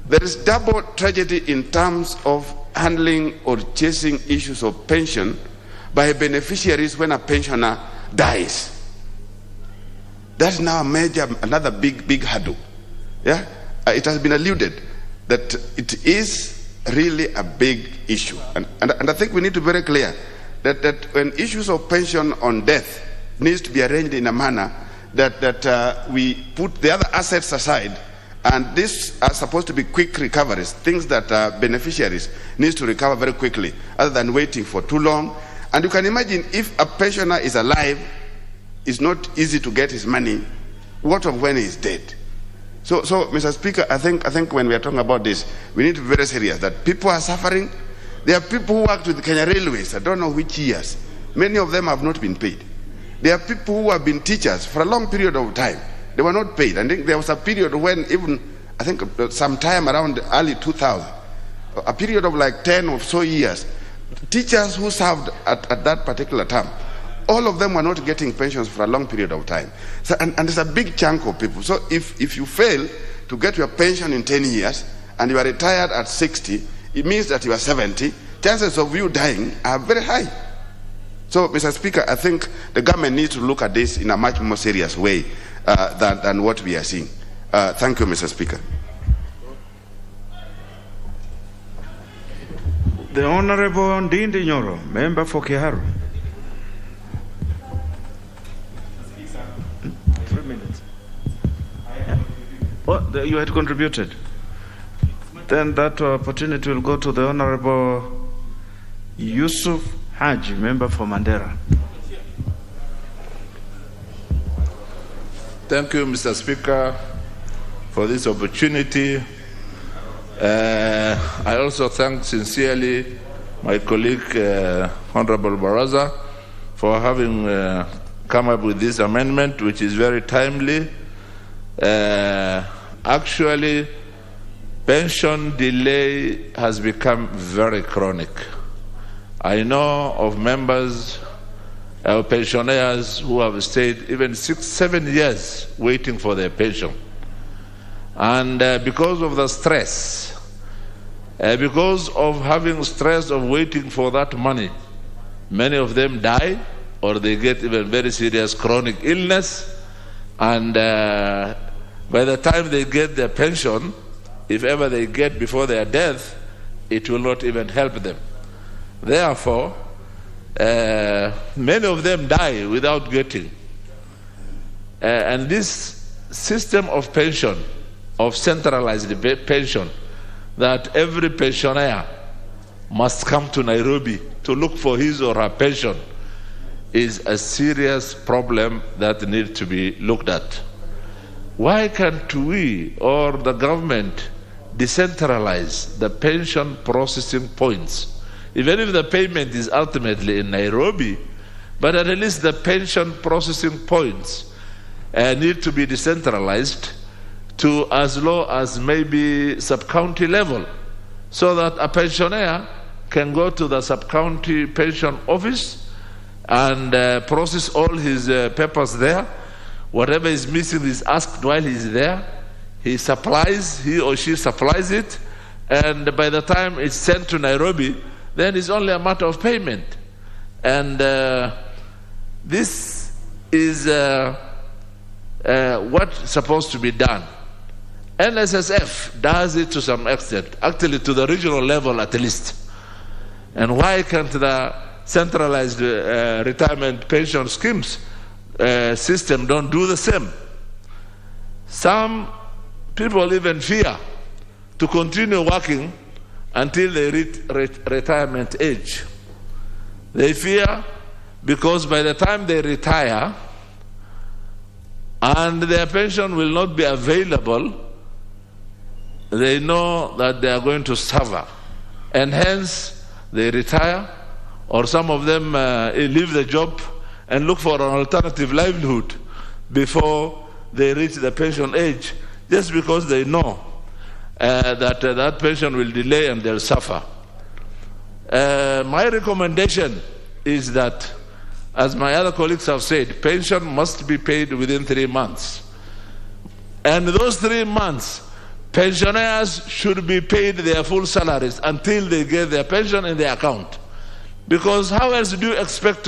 there is double tragedy in terms of handling or chasing issues of pension by beneficiaries when a pensioner dies. That's now another big hurdle. Yeah, it has been alluded that it is really a big issue, and I think we need to be very clear that when issues of pension on death needs to be arranged in a manner that we put the other assets aside, and these are supposed to be quick recoveries, things that beneficiaries needs to recover very quickly, other than waiting for too long. And you can imagine, if a pensioner is alive, it's not easy to get his money. What of when he is dead? So Mr. Speaker, I think when we are talking about this, we need to be very serious that people are suffering. There are people who worked with Kenya Railways, I don't know which years. Many of them have not been paid. There are people who have been teachers for a long period of time. They were not paid. I think there was a period when even, I think sometime around early 2000, a period of like 10 or so years, teachers who served at that particular term, all of them were not getting pensions for a long period of time. So, and it's a big chunk of people. So if you fail to get your pension in 10 years and you are retired at 60, it means that you are 70. Chances of you dying are very high. So, Mr. Speaker, I think the government needs to look at this in a much more serious way than what we are seeing. Thank you, Mr. Speaker. The Honorable Ndindi Nyoro, member for Kiharu. 3 minutes. Oh, you had contributed. Then that opportunity will go to the Honorable Yusuf Haji, member for Mandera. Thank you, Mr. Speaker, for this opportunity. I also thank sincerely my colleague, Honorable Baraza, for having come up with this amendment, which is very timely. Actually, pension delay has become very chronic. I know of members, pensioners who have stayed even 6-7 years waiting for their pension. And because of the stress, because of having stress of waiting for that money, many of them die or they get even very serious chronic illness. And by the time they get their pension, if ever they get before their death, it will not even help them. Therefore, many of them die without getting. And this system of pension, of centralized pension, that every pensioner must come to Nairobi to look for his or her pension, is a serious problem that needs to be looked at. Why can't we or the government decentralize the pension processing points? Even if the payment is ultimately in Nairobi, but at least the pension processing points need to be decentralized to as low as maybe sub-county level, so that a pensioner can go to the sub-county pension office and process all his papers there. Whatever is missing is asked while he's there. He or she supplies it, and by the time it's sent to Nairobi, then it's only a matter of payment. And this is what's supposed to be done. NSSF does it to some extent, actually to the regional level at least. And why can't the centralized retirement pension schemes system don't do the same? Some people even fear to continue working until they reach retirement age. They fear because by the time they retire and their pension will not be available, they know that they are going to suffer, and hence they retire, or some of them leave the job and look for an alternative livelihood before they reach the pension age, just because they know that pension will delay and they'll suffer. My recommendation is that, as my other colleagues have said, pension must be paid within 3 months. And those 3 months, pensioners should be paid their full salaries until they get their pension in their account. Because how else do you expect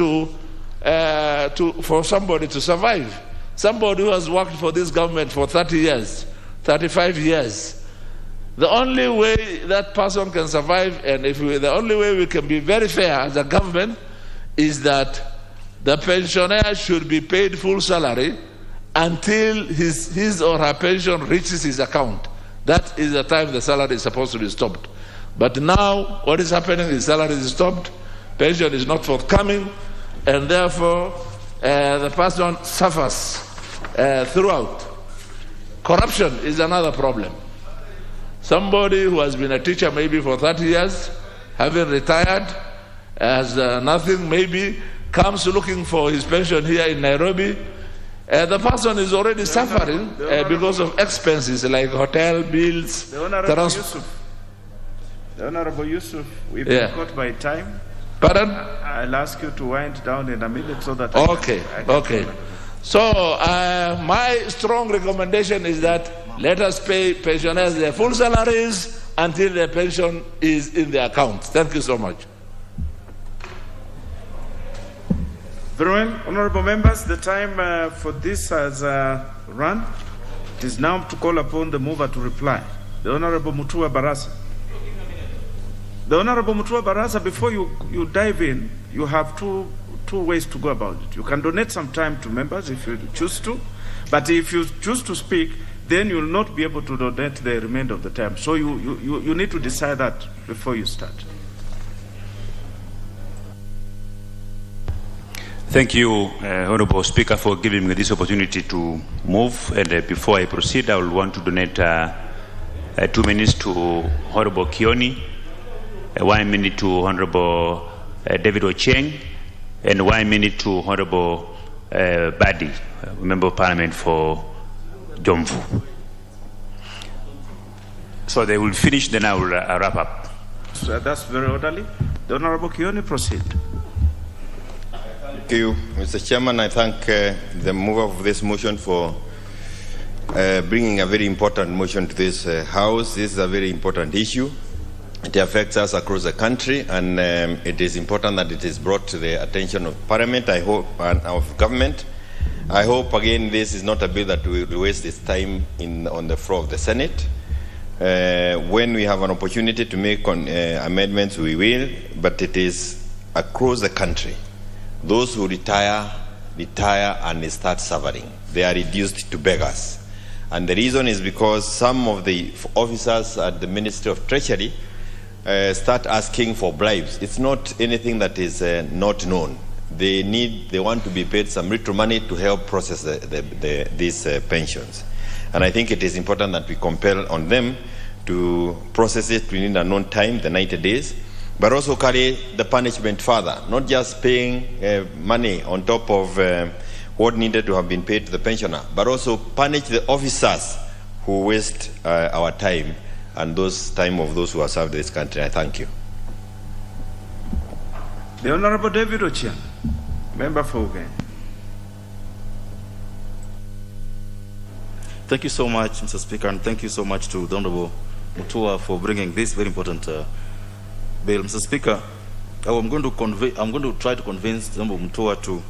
for somebody to survive? Somebody who has worked for this government for 30 years, 35 years. The only way that person can survive, and the only way we can be very fair as a government, is that the pensioner should be paid full salary until his or her pension reaches his account. That is the time the salary is supposed to be stopped. But now, what is happening is salary is stopped, pension is not forthcoming, and therefore the person suffers throughout. Corruption is another problem. Somebody who has been a teacher maybe for 30 years, having retired, has nothing, maybe comes looking for his pension here in Nairobi. The person is already suffering because of expenses like hotel bills. The Honorable Yusuf, we've been caught by time. Pardon? I'll ask you to wind down in a minute so that Okay. So my strong recommendation is that let us pay pensioners their full salaries until their pension is in their account. Thank you so much. Very well, honorable members, the time for this has run. It is now to call upon the mover to reply. The Honorable Mutua Barasa. The Honorable Mutua Barasa, before you dive in, you have two ways to go about it. You can donate some time to members if you choose to, but if you choose to speak, then you will not be able to donate the remainder of the time. So you need to decide that before you start. Thank you, Honorable Speaker, for giving me this opportunity to move. And before I proceed, I will want to donate 2 minutes to Honorable Kioni, 1 minute to Honorable David Ocheng, and 1 minute to Honorable Badi, Member of Parliament for Jomvu. So they will finish, then I will wrap up. So that's very orderly. The Honorable Kioni, proceed. Thank you, Mr. Chairman. I thank the mover of this motion for bringing a very important motion to this House. This is a very important issue. It affects us across the country, and it is important that it is brought to the attention of Parliament, I hope, and of government. I hope, again, this is not a bill that we will waste its time on the floor of the Senate. When we have an opportunity to make amendments, we will, but it is across the country. Those who retire and they start suffering. They are reduced to beggars. And the reason is because some of the officers at the Ministry of Treasury start asking for bribes. It's not anything that is not known. They want to be paid some little money to help process these pensions. And I think it is important that we compel on them to process it within a known time, the 90 days, but also carry the punishment further, not just paying money on top of what needed to have been paid to the pensioner, but also punish the officers who waste our time and time of those who have served this country. I thank you. The Honorable David Ochieng, Member for Uganda. Thank you so much, Mr. Speaker, and thank you so much to the Honorable Mutua for bringing this very important bill. Mr. Speaker, I'm going to try to convince the Honorable Mutua to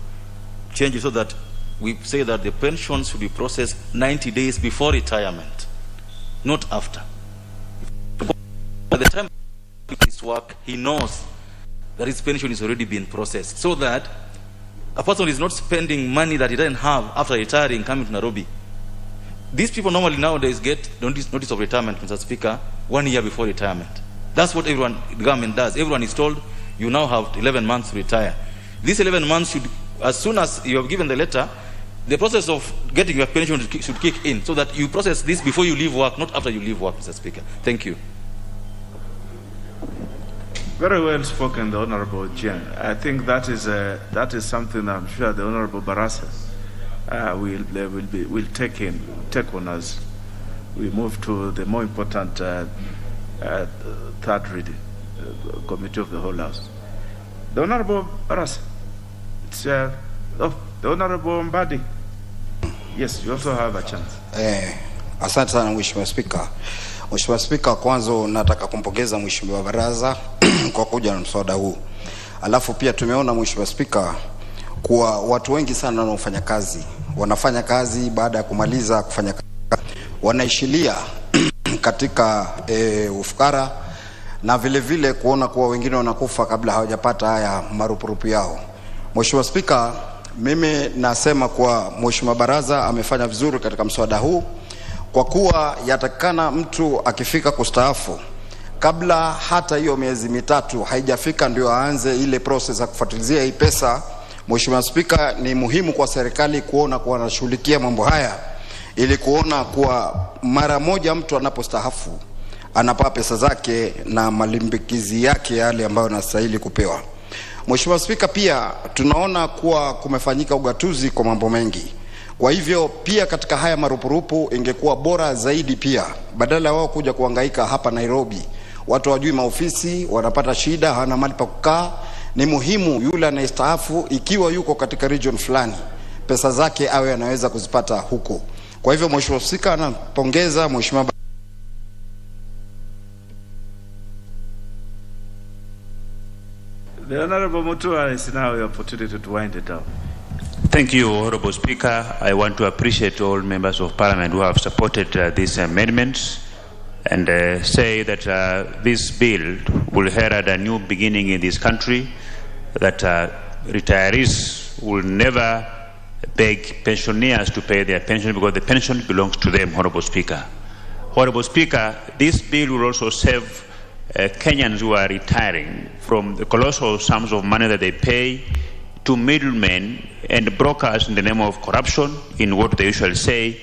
change it so that we say that the pension should be processed 90 days before retirement, not after. By the time he does his work, he knows that his pension is already being processed, so that a person is not spending money that he doesn't have after retiring, coming to Nairobi. These people normally nowadays get notice of retirement, Mr. Speaker, 1 year before retirement. That's what the government does. Everyone is told, you now have 11 months to retire. These 11 months should, as soon as you have given the letter, the process of getting your pension should kick in, so that you process this before you leave work, not after you leave work, Mr. Speaker. Thank you. Very well spoken, the Honorable Jen. I think that is something I'm sure the Honorable Barasa will take on as we move to the more important third reading, Committee of the Whole House. The Honorable Barasa, it's the Honorable Mbadi. Yes, you also have a chance. Asante sana Mheshimiwa Spika. Mheshimiwa Spika, kwanza nataka kumpongeza Mheshimiwa Baraza kwa kuja na mswada huu. Alafu pia tumeona Mheshimiwa Spika kuwa watu wengi sana wanafanya kazi baada ya kumaliza kufanya kazi wanaishilia katika ufukara, na vile vile kuona kuwa wengine wanakufa kabla hawajapata haya marupurupu yao. Mheshimiwa Spika, mimi nasema kuwa Mheshimiwa Baraza amefanya vizuri katika mswada huu, kwa kuwa yatakana mtu akifika kustaafu, kabla hata hiyo miezi mitatu haijafika ndio aanze ile process ya kufuatilia hii pesa. Mheshimiwa Spika, ni muhimu kwa serikali kuona kuwa anashughulikia mambo haya, ili kuona kuwa mara moja mtu anapostaafu anapata pesa zake na malimbikizi yake yale ambayo anastahili kupewa. Mheshimiwa Spika, pia tunaona kuwa kumefanyika ugatuzi kwa mambo mengi. Kwa hivyo pia katika haya marupurupu ingekuwa bora zaidi, pia badala wao kuja kuhangaika hapa Nairobi, watu wajui maofisi, wanapata shida, hawana mahali pa kukaa, ni muhimu yule anayestaafu ikiwa yuko katika region fulani, pesa zake awe anaweza kuzipata huko. Kwa hivyo Mheshimiwa Spika, anapongeza Mheshimiwa The Honorable Mutua is now the opportunity to wind it down. Thank you, Honorable Speaker. I want to appreciate all members of Parliament who have supported these amendments and say that this bill will herald a new beginning in this country, that retirees will never beg pensioners to pay their pension because the pension belongs to them, Honorable Speaker. Honorable Speaker, this bill will also save Kenyans who are retiring from the colossal sums of money that they pay to middlemen and brokers in the name of corruption, in what they usually say,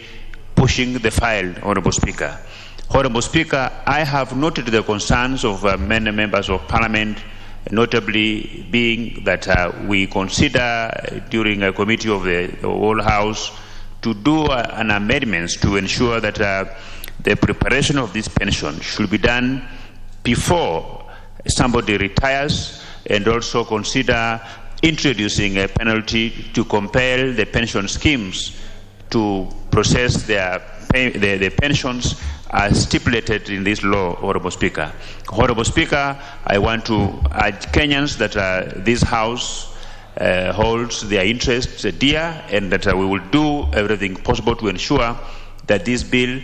pushing the file, Honorable Speaker. Honorable Speaker, I have noted the concerns of many members of Parliament, notably being that we consider during a committee of the whole House to do an amendments to ensure that the preparation of this pension should be done before somebody retires, and also consider introducing a penalty to compel the pension schemes to process their pensions as stipulated in this law, Honorable Speaker. Honorable Speaker, I want to urge Kenyans that this House holds their interests dear, and that we will do everything possible to ensure that this bill,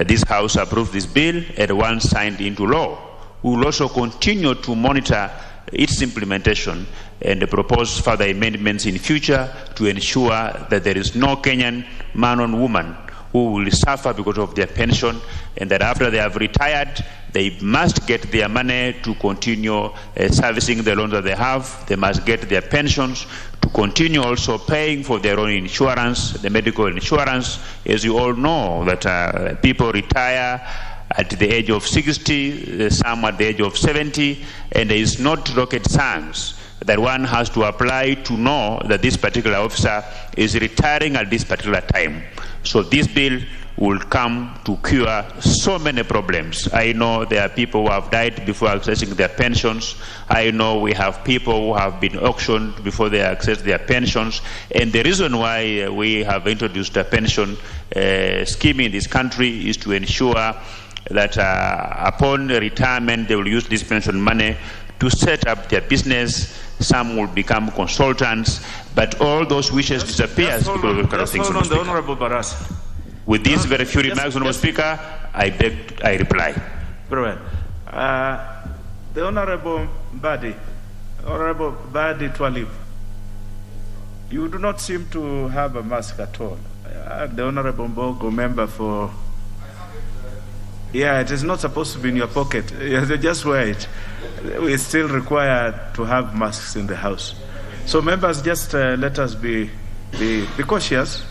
this House approves this bill, and once signed into law, we will also continue to monitor its implementation and propose further amendments in future to ensure that there is no Kenyan man or woman who will suffer because of their pension, and that after they have retired, they must get their money to continue servicing the loans that they have. They must get their pensions to continue also paying for their own insurance, the medical insurance. As you all know, that people retire at the age of 60, some at the age of 70, and there is not rocket science that one has to apply to know that this particular officer is retiring at this particular time. So this bill will come to cure so many problems. I know there are people who have died before accessing their pensions. I know we have people who have been auctioned before they access their pensions. And the reason why we have introduced a pension scheme in this country is to ensure that upon retirement, they will use this pension money to set up their business. Some will become consultants, but all those wishes disappear because of those kind of things. Hold on, the Honorable Barasa. With these very few remarks, Honorable Speaker, I reply. Very well. The Honorable Badi Twalib, you do not seem to have a mask at all. The Honorable Mbogo, member for... Yeah, it is not supposed to be in your pocket. Just wear it. We still require to have masks in the House. So members, just let us be cautious.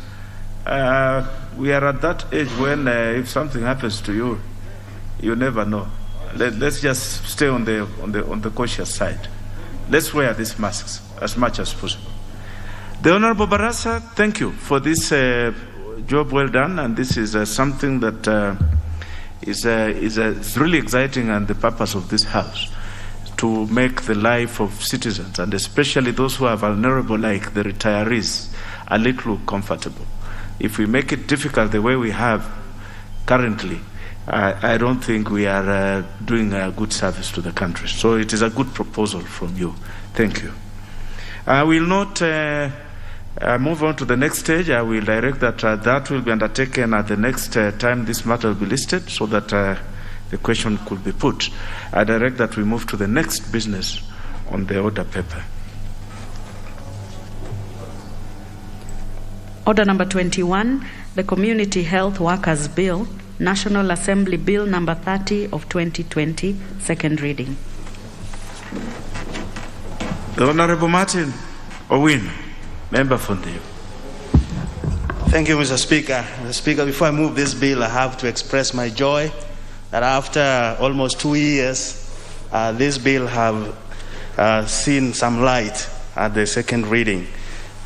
We are at that age when if something happens to you, you never know. Let's just stay on the cautious side. Let's wear these masks as much as possible. The Honorable Barasa, thank you for this job well done, and this is something that is really exciting, and the purpose of this House to make the life of citizens, and especially those who are vulnerable like the retirees, a little comfortable. If we make it difficult the way we have currently, I don't think we are doing a good service to the country. So it is a good proposal from you. Thank you. I will not move on to the next stage. I will direct that that will be undertaken at the next time this matter will be listed, so that the question could be put. I direct that we move to the next business on the order paper. Order number 21, the Community Health Workers Bill, National Assembly Bill number 30 of 2020, second reading. The Honorable Martin Owin, member for the... Thank you, Mr. Speaker. Mr. Speaker, before I move this bill, I have to express my joy that after almost 2 years, this bill have seen some light at the second reading.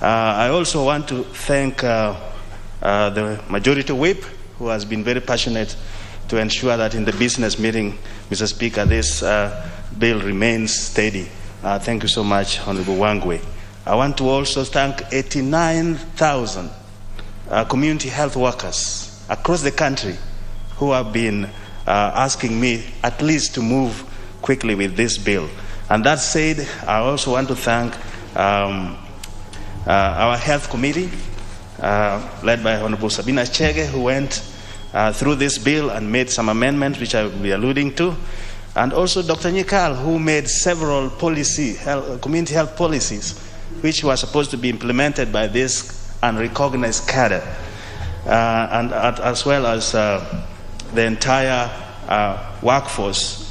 I also want to thank the Majority Whip, who has been very passionate to ensure that in the business meeting, Mr. Speaker, this bill remains steady Thank you so much, Honorable Wangwe. I want to also thank 89,000 community health workers across the country who have been asking me at least to move quickly with this bill. And that said, I also want to thank our health committee, led by Honorable Sabina Chege, who went through this bill and made some amendments, which I will be alluding to. And also Dr. Nyikal, who made several community health policies, which were supposed to be implemented by this unrecognized cadre, and as well as the entire workforce,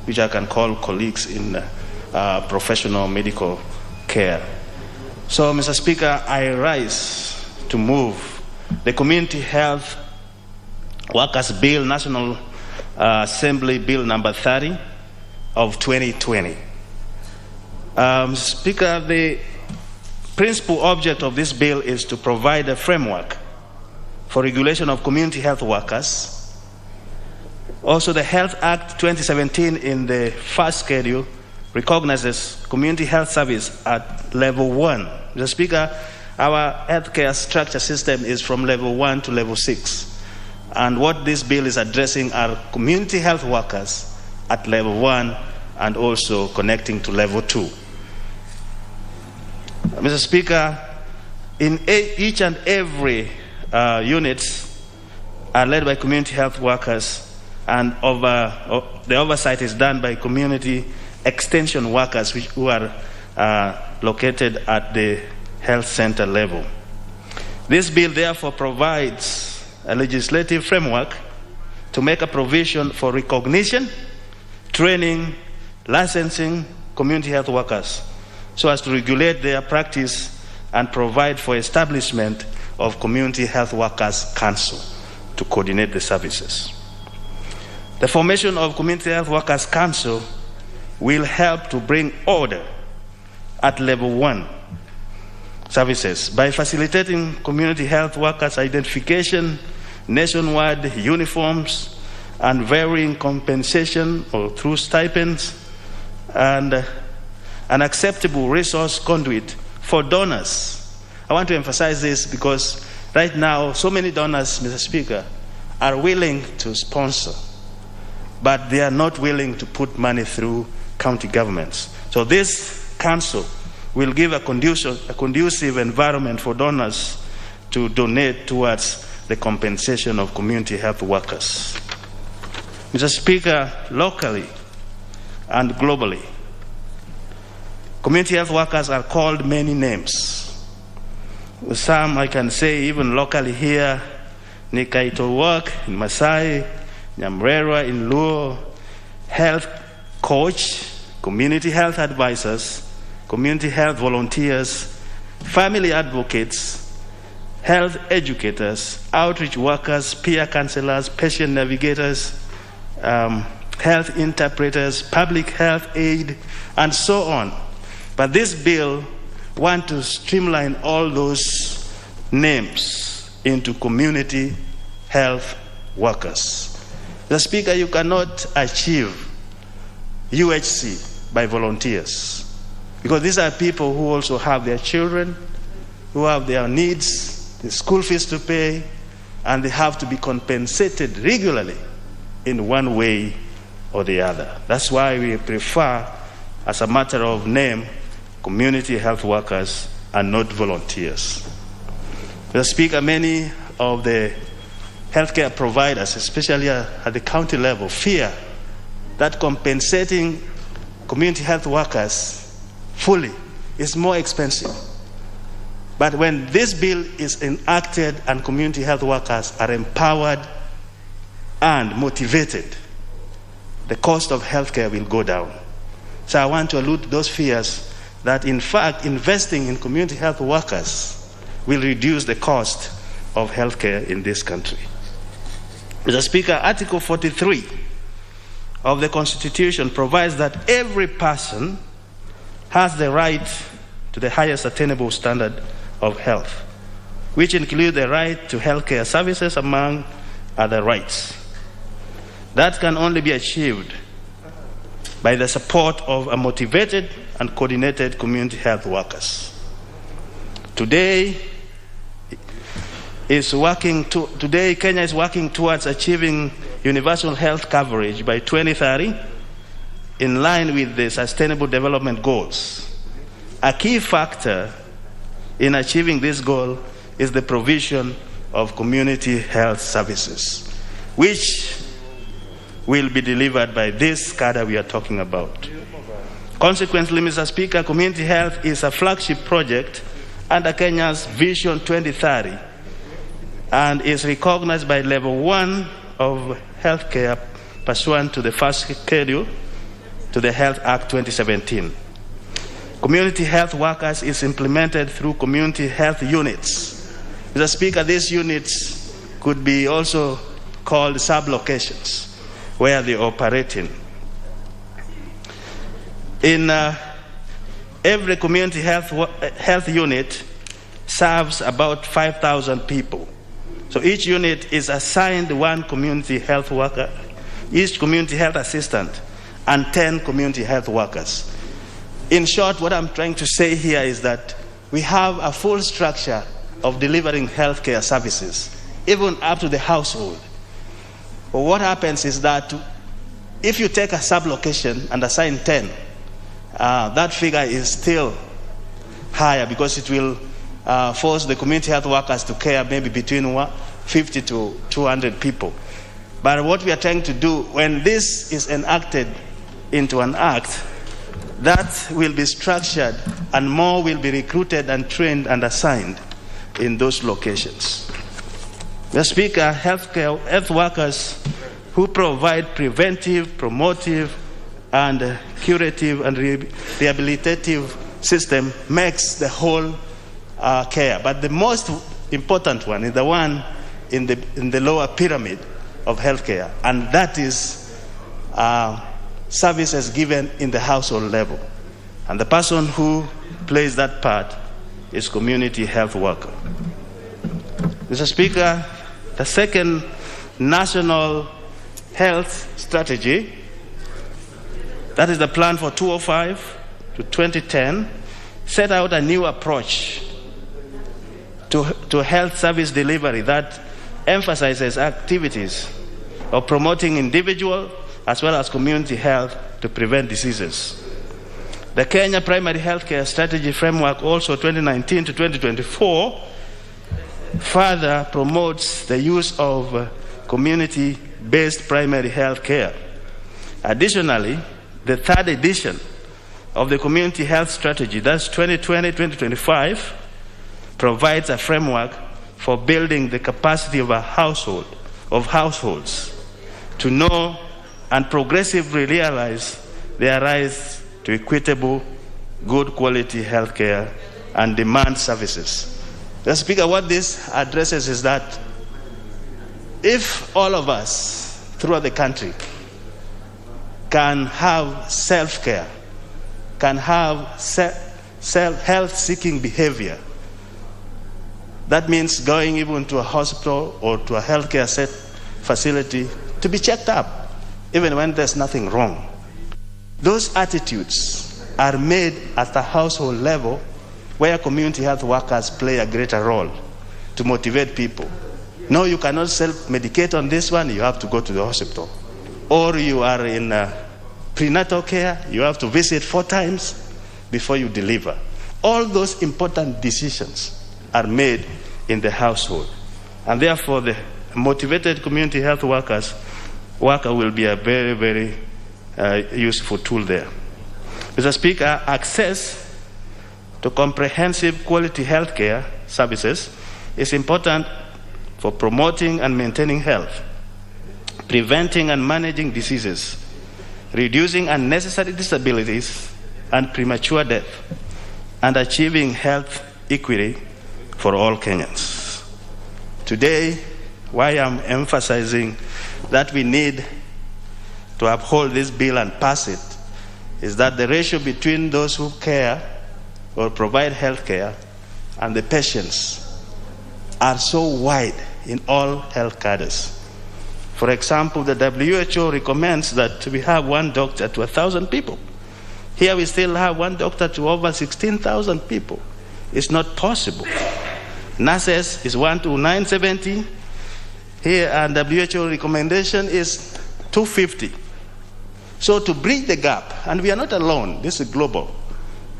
which I can call colleagues in professional medical care. So, Mr. Speaker, I rise to move the Community Health Workers Bill, National Assembly Bill number 30 of 2020. Speaker, the principal object of this bill is to provide a framework for regulation of community health workers. Also, the Health Act 2017 in the first schedule recognizes community health service at level 1. Mr. Speaker, our healthcare structure system is from level 1 to level 6. And what this bill is addressing are community health workers at level 1 and also connecting to level 2. Mr. Speaker, in each and every units are led by community health workers, and the oversight is done by community extension workers who are located at the health center level. This bill therefore provides a legislative framework to make a provision for recognition, training, licensing community health workers so as to regulate their practice and provide for establishment of Community Health Workers Council to coordinate the services. The formation of Community Health Workers Council will help to bring order at level 1 services by facilitating community health workers' identification, nationwide uniforms, and varying compensation or through stipends, and an acceptable resource conduit for donors. I want to emphasize this because right now so many donors, Mr. Speaker, are willing to sponsor, but they are not willing to put money through county governments. So this council will give a conducive environment for donors to donate towards the compensation of community health workers. Mr. Speaker, locally and globally, community health workers are called many names. Some I can say even locally here, Nikaito work in Masai, Nyamrera in Luo, health coach, community health advisors, community health volunteers, family advocates, health educators, outreach workers, peer counselors, patient navigators, health interpreters, public health aid, and so on. But this bill wants to streamline all those names into community health workers. The Speaker, you cannot achieve UHC by volunteers, because these are people who also have their children, who have their needs, the school fees to pay, and they have to be compensated regularly in one way or the other. That's why we prefer, as a matter of name, community health workers and not volunteers. Mr. Speaker, many of the healthcare providers, especially at the county level, fear that compensating community health workers fully is more expensive. But when this bill is enacted and community health workers are empowered and motivated, the cost of healthcare will go down. So I want to allude to those fears that, in fact, investing in community health workers will reduce the cost of healthcare in this country. Mr. Speaker, Article 43 of the Constitution provides that every person has the right to the highest attainable standard of health, which include the right to healthcare services, among other rights. That can only be achieved by the support of a motivated and coordinated community health workers. Today, Kenya is working towards achieving universal health coverage by 2030 in line with the Sustainable Development Goals. A key factor in achieving this goal is the provision of community health services, which will be delivered by this cadre we are talking about. Consequently, Mr. Speaker, community health is a flagship project under Kenya's Vision 2030 and is recognized by Level 1 of healthcare pursuant to the first schedule to the Health Act 2017. Community health workers is implemented through community health units. Mr. Speaker, these units could be also called sub-locations where they operate in. Every community health unit serves about 5,000 people. So each unit is assigned one community health worker, each community health assistant, and 10 community health workers. In short, what I'm trying to say here is that we have a full structure of delivering healthcare services, even up to the household. But what happens is that if you take a sub-location and assign 10, that figure is still higher because it will force the community health workers to care maybe between 50 to 200 people. But what we are trying to do, when this is enacted into an act, that will be structured and more will be recruited and trained and assigned in those locations. The Speaker, health workers who provide preventive, promotive, and curative and rehabilitative system makes the whole care. But the most important one is the one in the lower pyramid of healthcare, and that is services given in the household level. And the person who plays that part is community health worker. Mr. Speaker, the second national health strategy, that is the plan for 2005 to 2010, set out a new approach to health service delivery that emphasizes activities of promoting individual as well as community health to prevent diseases. The Kenya Primary Healthcare Strategy Framework, also 2019 to 2024, further promotes the use of community-based primary health care. Additionally, the third edition of the Community Health Strategy, that's 2020-2025, provides a framework for building the capacity of households to know and progressively realize their rights to equitable, good quality health care and demand services. The Speaker, what this addresses is that if all of us throughout the country can have self-care, can have health-seeking behavior, that means going even to a hospital or to a healthcare facility to be checked up, even when there's nothing wrong. Those attitudes are made at the household level, where community health workers play a greater role to motivate people. No, you cannot self-medicate on this one, you have to go to the hospital. Or you are in prenatal care, you have to visit 4 times before you deliver. All those important decisions are made in the household. And therefore, the motivated community health worker will be a very, very useful tool there. Mr. Speaker, access to comprehensive quality health care services is important for promoting and maintaining health, preventing and managing diseases, reducing unnecessary disabilities and premature death, and achieving health equity for all Kenyans. Today, why I'm emphasizing that we need to uphold this bill and pass it is that the ratio between those who care or provide health care and the patients are so wide in all health cadres. For example, the WHO recommends that we have one doctor to 1,000 people. Here we still have one doctor to over 16,000 people. It's not possible. Nurses is 1 to 970. Here, and WHO recommendation is 250. So to bridge the gap, and we are not alone, this is global.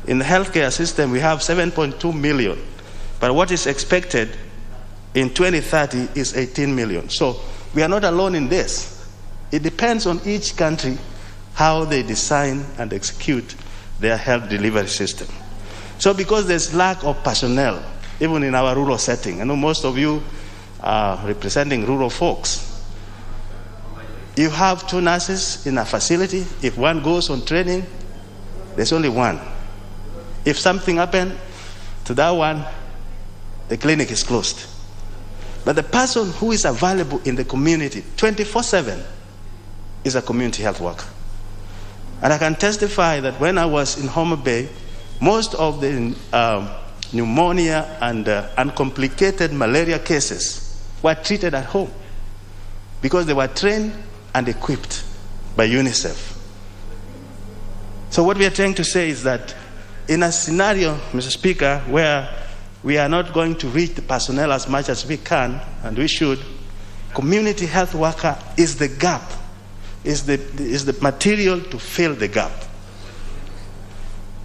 In the healthcare system, we have 7.2 million. But what is expected in 2030 is 18 million. So we are not alone in this. It depends on each country how they design and execute their health delivery system. So because there's lack of personnel, even in our rural setting, I know most of you are representing rural folks. You have 2 nurses in a facility. If one goes on training, there's only one. If something happened to that one, the clinic is closed. But the person who is available in the community 24/7 is a community health worker. And I can testify that when I was in Homa Bay, most of the pneumonia and uncomplicated malaria cases were treated at home because they were trained and equipped by UNICEF. So what we are trying to say is that in a scenario, Mr. Speaker, where we are not going to reach the personnel as much as we can, and we should, community health worker is the gap, is the material to fill the gap.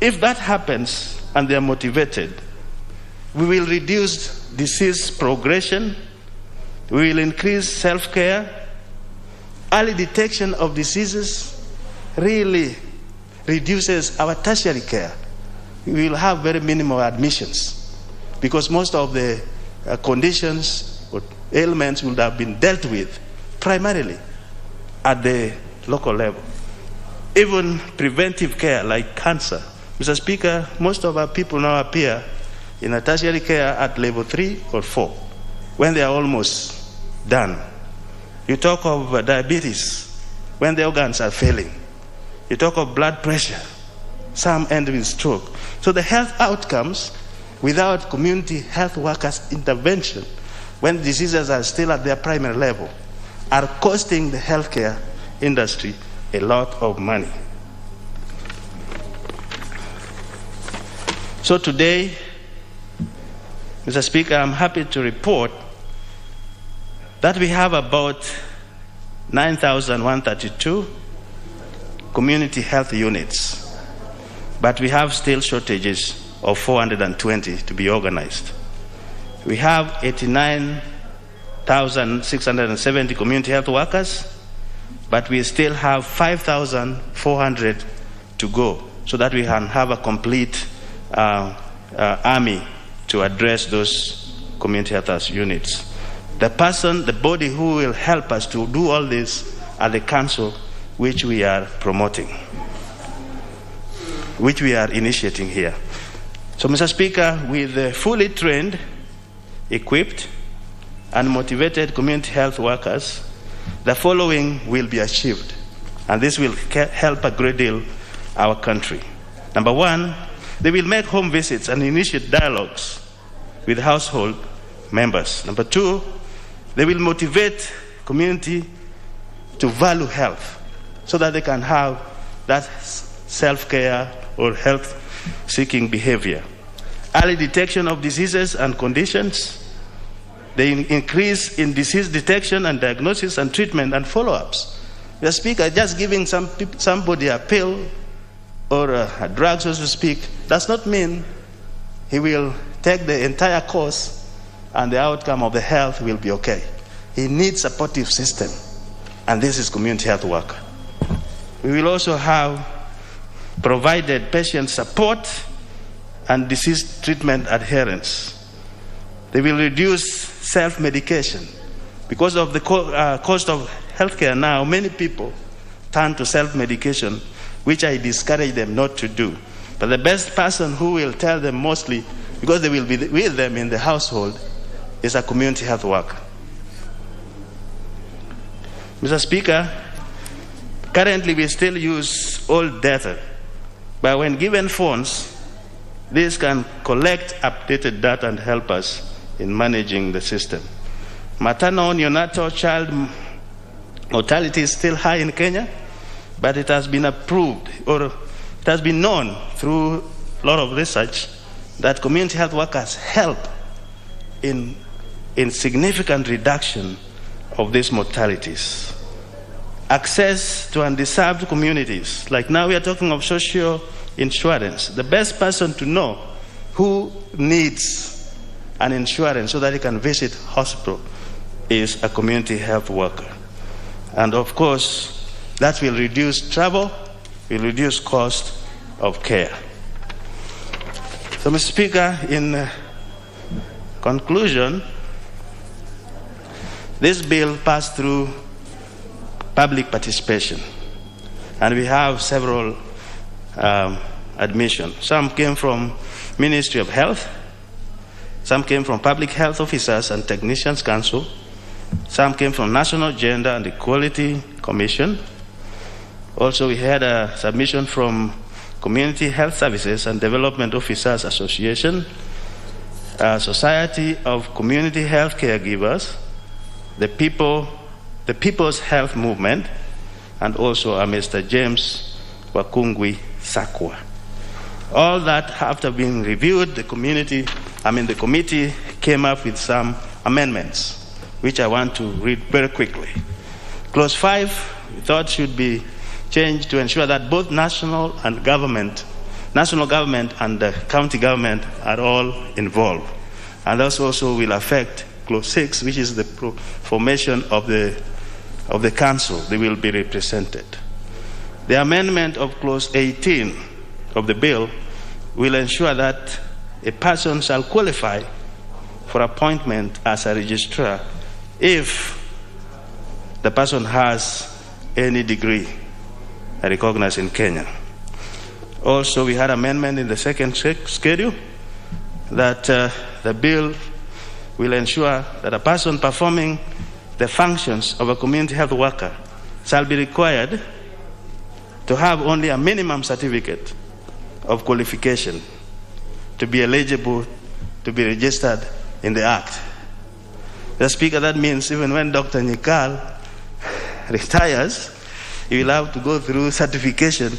If that happens and they are motivated, we will reduce disease progression, we will increase self-care, early detection of diseases really reduces our tertiary care. We will have very minimal admissions because most of the conditions or ailments would have been dealt with primarily at the local level. Even preventive care like cancer. Mr. Speaker, most of our people now appear in a tertiary care at level 3 or 4 when they are almost done. You talk of diabetes when the organs are failing. You talk of blood pressure. Some end with stroke. So the health outcomes without community health workers' intervention when diseases are still at their primary level are costing the healthcare industry a lot of money. So today, Mr. Speaker, I'm happy to report that we have about 9,132 community health units, but we have still shortages of 420 to be organized. We have 89,670 community health workers, but we still have 5,400 to go so that we can have a complete army to address those community health units. The body who will help us to do all this are the council which we are promoting, which we are initiating here. So, Mr. Speaker, with fully trained, equipped, and motivated community health workers, the following will be achieved, and this will help a great deal our country. Number one, they will make home visits and initiate dialogues with household members. Number two, they will motivate community to value health so that they can have that self-care or health-seeking behavior. Early detection of diseases and conditions. They increase in disease detection and diagnosis and treatment and follow-ups. The Speaker, just giving somebody a pill or a drug, so to speak, does not mean he will take the entire course and the outcome of the health will be okay. He needs a supportive system, and this is community health work. We will also have provided patient support and disease treatment adherence. They will reduce self-medication. Because of the cost of healthcare now, many people turn to self-medication, which I discourage them not to do. But the best person who will tell them mostly, because they will be with them in the household, is a community health worker. Mr. Speaker, currently we still use old data, but when given phones, this can collect updated data and help us in managing the system. Maternal, neonatal, child Mortality is still high in Kenya, but it has been approved, or it has been known through a lot of research, that community health workers help in significant reduction of these mortalities. Access to undeserved communities, like now we are talking of social insurance. The best person to know who needs an insurance so that he can visit hospital is a community health worker. And of course, that will reduce travel, will reduce cost of care. So, Mr. Speaker, in conclusion, this bill passed through public participation, and we have several admissions. Some came from Ministry of Health, some came from Public Health Officers and Technicians Council, some came from National Gender and Equality Commission. Also, we had a submission from Community Health Services and Development Officers Association, Society of Community Health Caregivers, the People's Health Movement, and also Mr. James Wakungwi Sakwa. All that after being reviewed, the committee came up with some amendments, which I want to read very quickly. Clause 5, we thought should be changed to ensure that both national government and the county government are all involved. And that also will affect Clause 6, which is the formation of the council. They will be represented. The amendment of Clause 18 of the bill will ensure that a person shall qualify for appointment as a registrar if the person has any degree recognized in Kenya. Also, we had amendment in the second schedule that the bill will ensure that a person performing the functions of a community health worker shall be required to have only a minimum certificate of qualification to be eligible to be registered in the Act. The Speaker, that means even when Dr. Nyikal retires, he will have to go through certification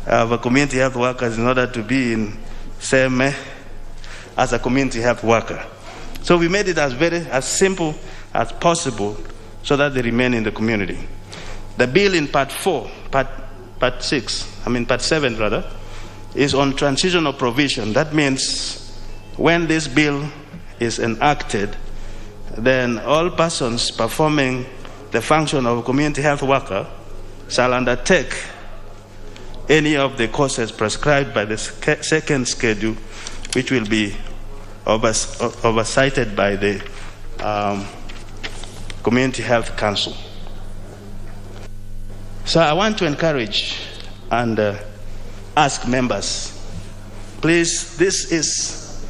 of a community health worker in order to be in same as a community health worker. So we made it as simple as possible so that they remain in the community. The bill in part 7 rather, is on transitional provision. That means when this bill is enacted, then all persons performing the function of a community health worker shall undertake any of the courses prescribed by the second schedule, which will be oversighted by the Community Health Council. So I want to encourage and ask members, please, this is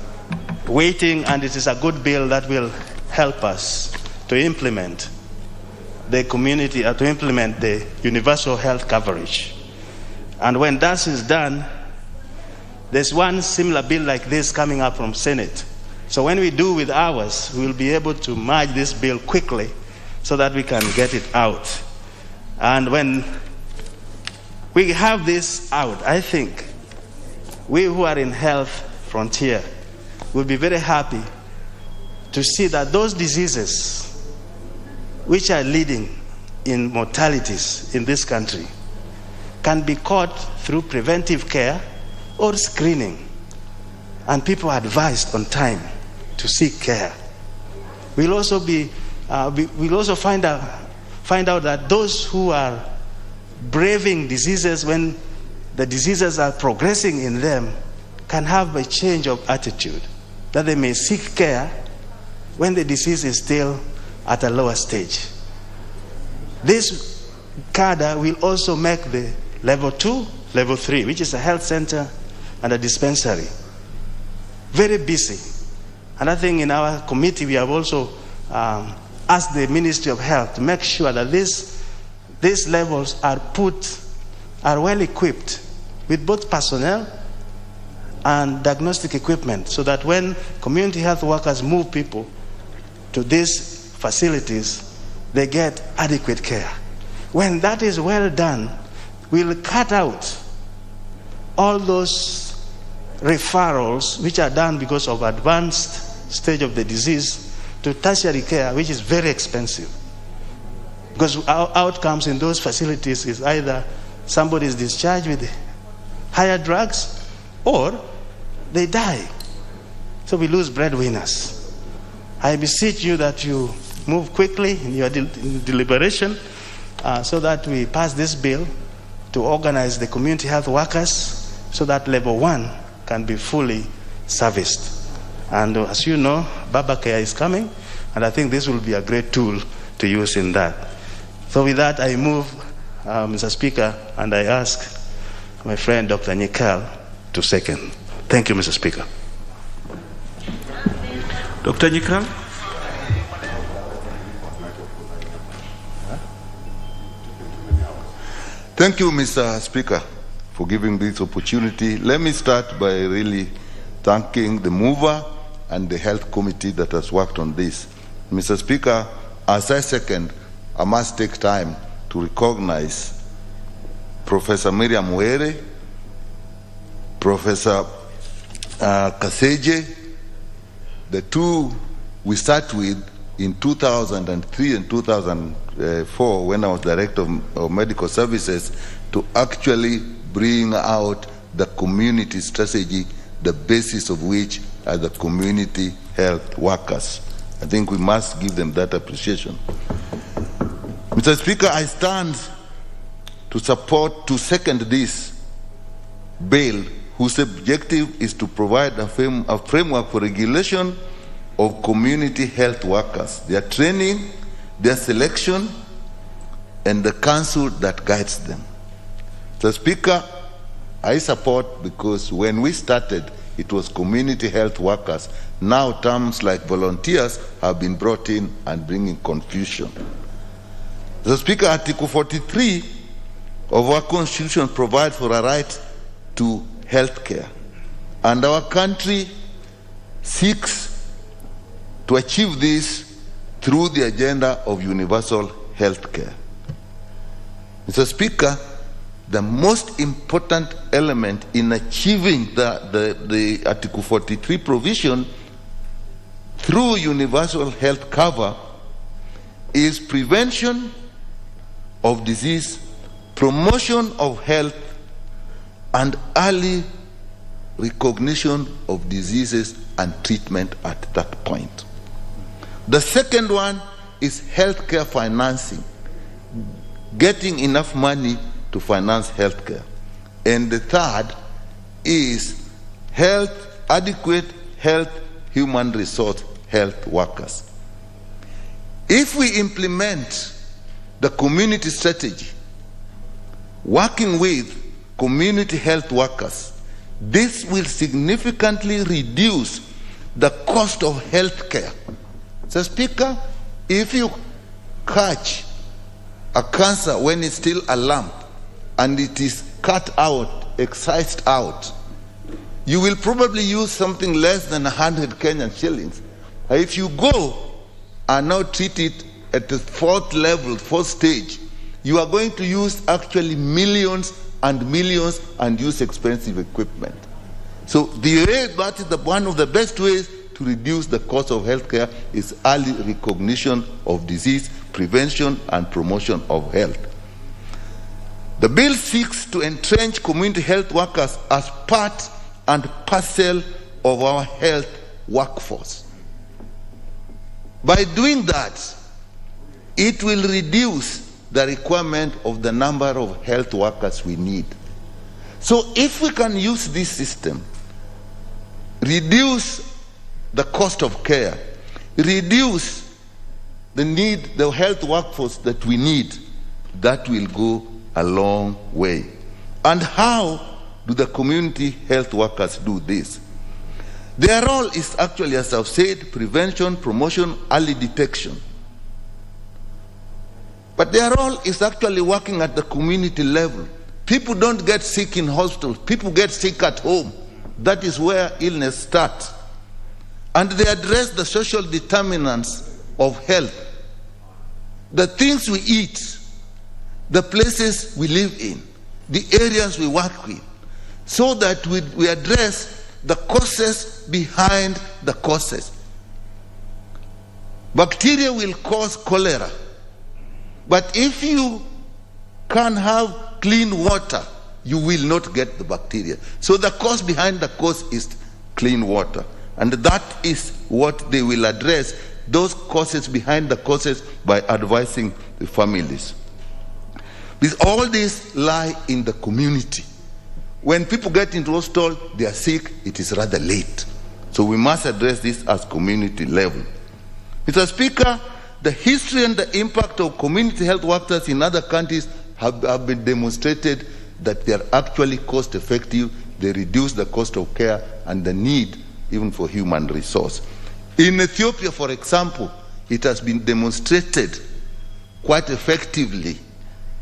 waiting, and it is a good bill that will help us to implement the community, to implement the universal health coverage. And when that is done, there's one similar bill like this coming up from Senate. So when we do with ours, we'll be able to merge this bill quickly so that we can get it out. And when we have this out, I think we who are in health frontier will be very happy to see that those diseases which are leading in mortalities in this country can be caught through preventive care or screening, and people are advised on time to seek care. We'll also find out that those who are braving diseases when the diseases are progressing in them can have a change of attitude, that they may seek care when the disease is still at a lower stage. This cadre will also make the level 2, level 3, which is a health center and a dispensary, very busy. And I think in our committee we have also asked the Ministry of Health to make sure that these levels are well equipped with both personnel and diagnostic equipment, so that when community health workers move people to these facilities, they get adequate care. When that is well done, we'll cut out all those referrals which are done because of advanced stage of the disease to tertiary care, which is very expensive. Because our outcomes in those facilities is either somebody is discharged with higher drugs or they die. So we lose breadwinners. I beseech you that you move quickly in your deliberation so that we pass this bill to organize the community health workers so that level 1 can be fully serviced. And as you know, Baba Care is coming, and I think this will be a great tool to use in that. So with that, I move, Mr. Speaker, and I ask my friend Dr. Nyikal to second. Thank you, Mr. Speaker. Dr. Nyikal? Thank you, Mr. Speaker, for giving this opportunity. Let me start by really thanking the mover and the health committee that has worked on this. Mr. Speaker, as I second, I must take time to recognize Professor Miriam Were, Professor Kaseje, the two we start with in 2003 and 2004 when I was Director of Medical Services to actually bring out the community strategy, the basis of which are the community health workers. I think we must give them that appreciation. Mr. Speaker, I stand to second this bill whose objective is to provide a framework for regulation of community health workers, their training, their selection, and the council that guides them. Mr. Speaker, I support because when we started, it was community health workers. Now terms like volunteers have been brought in and bringing confusion. Mr. Speaker, Article 43 of our Constitution provides for a right to health care. And our country seeks to achieve this through the agenda of universal health care. Mr. Speaker, the most important element in achieving the Article 43 provision through universal health cover is prevention of disease, promotion of health, and early recognition of diseases and treatment at that point. The second one is healthcare financing, getting enough money to finance healthcare. And the third is adequate health, human resource health workers. If we implement the community strategy, working with community health workers, this will significantly reduce the cost of health care. So, Speaker, if you catch a cancer when it's still a lump and it is cut out, excised out, you will probably use something less than 100 Kenyan shillings. If you go and now treat it at the fourth stage, you are going to use actually millions and millions and use expensive equipment. So that is one of the best ways to reduce the cost of healthcare is early recognition of disease, prevention and promotion of health. The bill seeks to entrench community health workers as part and parcel of our health workforce. By doing that, it will reduce the requirement of the number of health workers we need. So if we can use this system, reduce the cost of care, reduce the health workforce that we need, that will go a long way. And how do the community health workers do this? Their role is actually, as I've said, prevention, promotion, early detection. But their role is actually working at the community level. People don't get sick in hospitals. People get sick at home. That is where illness starts. And they address the social determinants of health. The things we eat, the places we live in, the areas we work with, so that we address the causes behind the causes. Bacteria will cause cholera, but if you can't have clean water, you will not get the bacteria. So the cause behind the cause is clean water, and that is what they will address, those causes behind the causes, by advising the families. Because all this lie in the community. When people get into hospital, they are sick, it is rather late. So we must address this as community level. Mr. Speaker, the history and the impact of community health workers in other countries have been demonstrated that they are actually cost effective, they reduce the cost of care and the need even for human resource. In Ethiopia, for example, it has been demonstrated quite effectively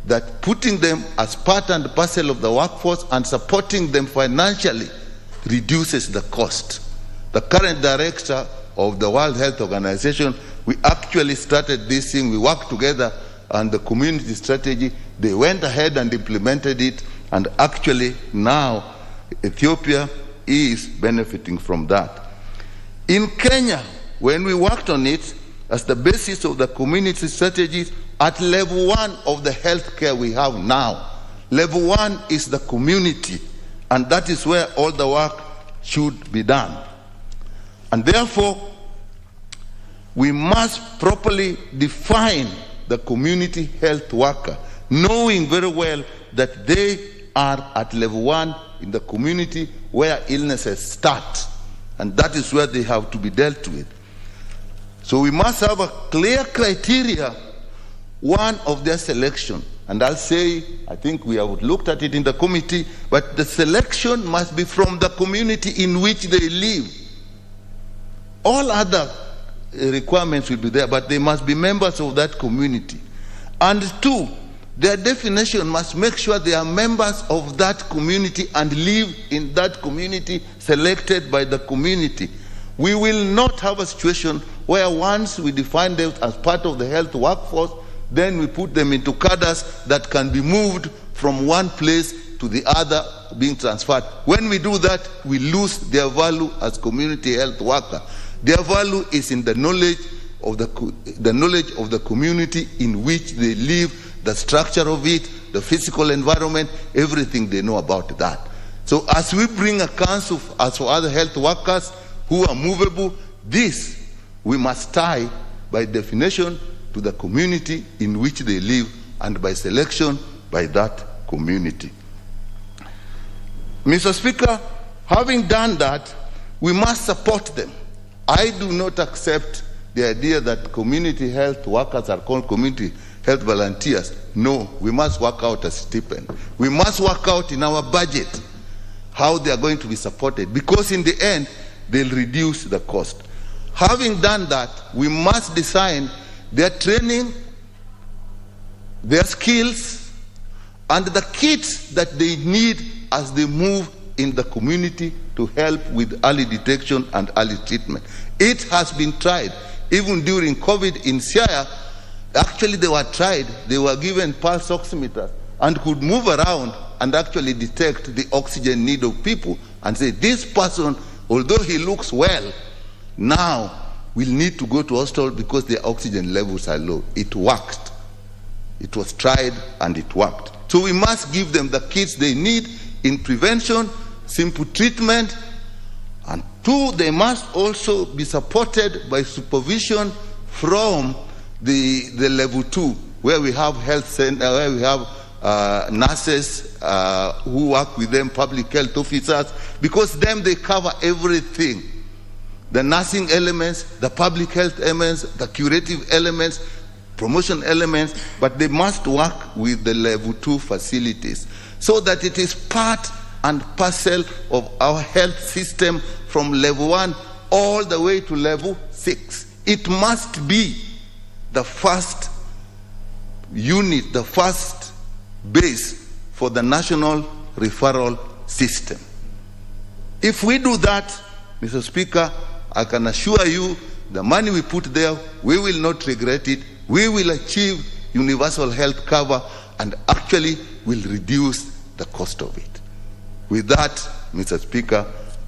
that putting them as part and parcel of the workforce and supporting them financially reduces the cost. The current director of the World Health Organization, we actually started this thing, we worked together on the community strategy, they went ahead and implemented it, and actually now Ethiopia is benefiting from that. In Kenya, when we worked on it as the basis of the community strategies, at level 1 of the healthcare we have now, level 1 is the community, and that is where all the work should be done. And therefore, we must properly define the community health worker, knowing very well that they are at level 1 in the community where illnesses start, and that is where they have to be dealt with. So we must have a clear criteria, one of their selection. And I'll say, I think we have looked at it in the committee, but the selection must be from the community in which they live. All other requirements will be there, but they must be members of that community. And 2, their definition must make sure they are members of that community and live in that community selected by the community. We will not have a situation where once we define them as part of the health workforce, then we put them into cadres that can be moved from one place to the other, being transferred. When we do that, we lose their value as community health worker. Their value is in the knowledge of the community in which they live, the structure of it, the physical environment, everything they know about that. So as we bring a council as for other health workers who are movable, this we must tie by definition to the community in which they live and by selection by that community. Mr. Speaker, having done that, we must support them. I do not accept the idea that community health workers are called community health volunteers. No, we must work out a stipend. We must work out in our budget how they are going to be supported, because in the end, they'll reduce the cost. Having done that, we must design their training, their skills, and the kits that they need as they move in the community to help with early detection and early treatment. It has been tried. Even during COVID in Siaya, actually they were tried. They were given pulse oximeters and could move around and actually detect the oxygen need of people and say, this person, although he looks well, now will need to go to hospital because their oxygen levels are low. It worked. It was tried and it worked. So we must give them the kits they need in prevention, simple treatment, and 2, they must also be supported by supervision from the level 2, where we have health center, where we have nurses who work with them, public health officers, because them they cover everything. The nursing elements, the public health elements, the curative elements, promotion elements, but they must work with the level 2 facilities so that it is part and parcel of our health system from level 1 all the way to level 6. It must be the first unit, the first base for the national referral system. If we do that, Mr. Speaker, I can assure you the money we put there, we will not regret it. We will achieve universal health cover, and actually will reduce the cost of it. With that, Mr. Speaker,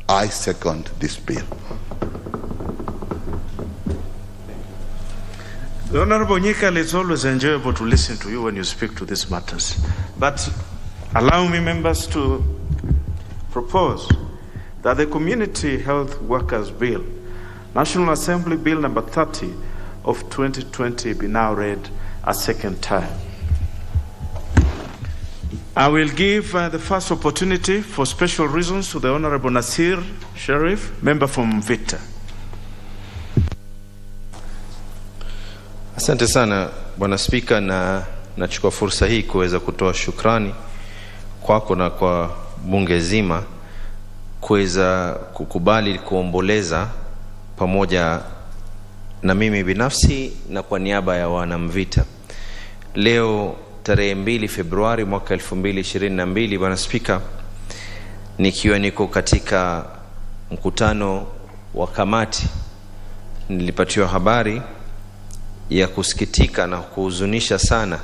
I second this bill. The Honorable Nyikal, it's always enjoyable to listen to you when you speak to these matters. But allow me, members, to propose that the Community Health Workers Bill, National Assembly Bill number 30 of 2020, be now read a second time. I will give the first opportunity for special reasons to the Honorable Nasir Sharif, member from Vita. Asante sana Bwana Spika, na nachukua fursa hii kuweza kutoa shukrani kwako na kwa bunge zima kuweza kukubali kuomboleza pamoja na mimi binafsi na kwa niaba ya wanamvita. Leo tarehe 2 Februari mwaka 2022, Bwana Spika, nikiwa niko katika mkutano wa kamati, nilipatiwa habari ya kusikitika na kuhuzunisha sana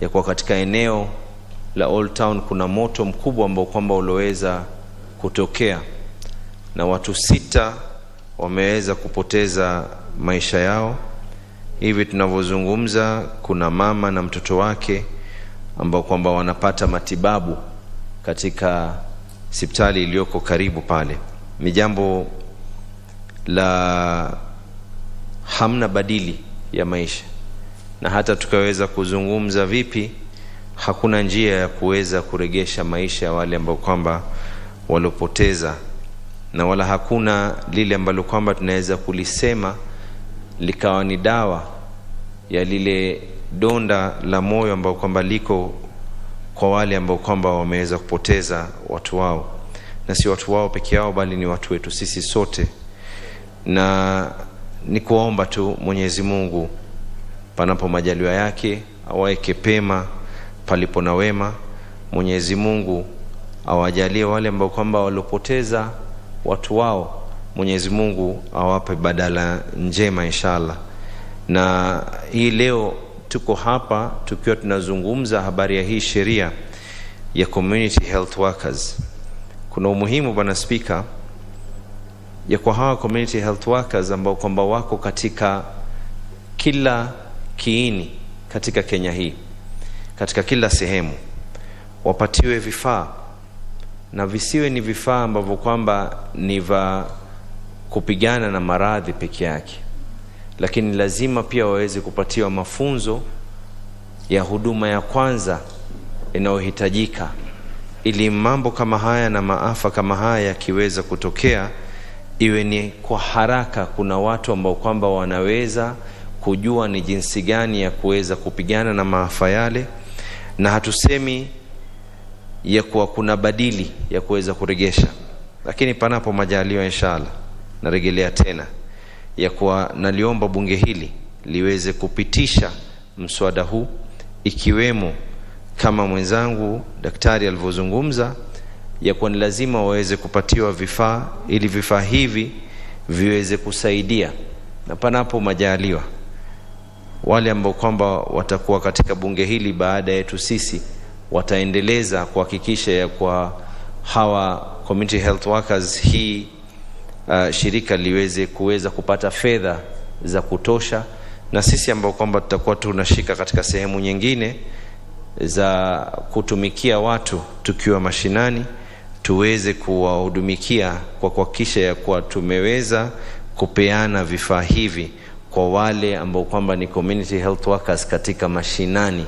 ya kwa katika eneo la Old Town kuna moto mkubwa ambao kwamba ulioweza kutokea na watu 6 wameweza kupoteza maisha yao. Hivi tunavyozungumza kuna mama na mtoto wake ambao kwamba wanapata matibabu katika hospitali iliyoko karibu pale. Ni jambo la hamna badili ya maisha, na hata tukaweza kuzungumza vipi, hakuna njia ya kuweza kuregesha maisha ya wale ambao kwamba walopoteza, na wala hakuna lile ambalo kwamba tunaweza kulisema likawa ni dawa ya lile donda la moyo ambao kwamba liko kwa wale ambao kwamba wameweza kupoteza watu wao, na si watu wao peke yao bali ni watu wetu sisi sote. Na ni kuomba tu Mwenyezi Mungu panapo majaliwa yake awaeke pema palipo na wema. Mwenyezi Mungu awajalie wale ambao kwamba walopoteza watu wao, Mwenyezi Mungu awape badala njema inshallah. Na hii leo tuko hapa tukiwa tunazungumza habari ya hii sheria ya community health workers. Kuna umuhimu Bwana Speaker ya kwa hawa community health workers ambao kwamba wako katika kila kiini katika Kenya hii, katika kila sehemu, wapatiwe vifaa, na visiwe ni vifaa ambavyo kwamba ni va kupigana na maradhi peke yake, lakini lazima pia waweze kupatiwa mafunzo ya huduma ya kwanza inayohitajika, ili mambo kama haya na maafa kama haya yakiweza kutokea iwe ni kwa haraka. Kuna watu ambao kwamba wanaweza kujua ni jinsi gani ya kuweza kupigana na maafa yale, na hatusemi ya kuwa kuna badili ya kuweza kuregesha, lakini panapo majaliwa inshallah narejelea tena ya kuwa naliomba bunge hili liweze kupitisha mswada huu, ikiwemo kama mwenzangu daktari alivyozungumza ya kuwa ni lazima waweze kupatiwa vifaa, ili vifaa hivi viweze kusaidia, na panapo majaliwa wale ambao kwamba watakuwa katika bunge hili baada yetu sisi wataendeleza kuhakikisha ya kwa hawa community health workers hii shirika liweze kuweza kupata fedha za kutosha, na sisi ambao kwamba tutakuwa tunashika katika sehemu nyingine za kutumikia watu tukiwa mashinani tuweze kuwahudumikia kwa kuhakikisha ya kuwa tumeweza kupeana vifaa hivi kwa wale ambao kwamba ni community health workers katika mashinani,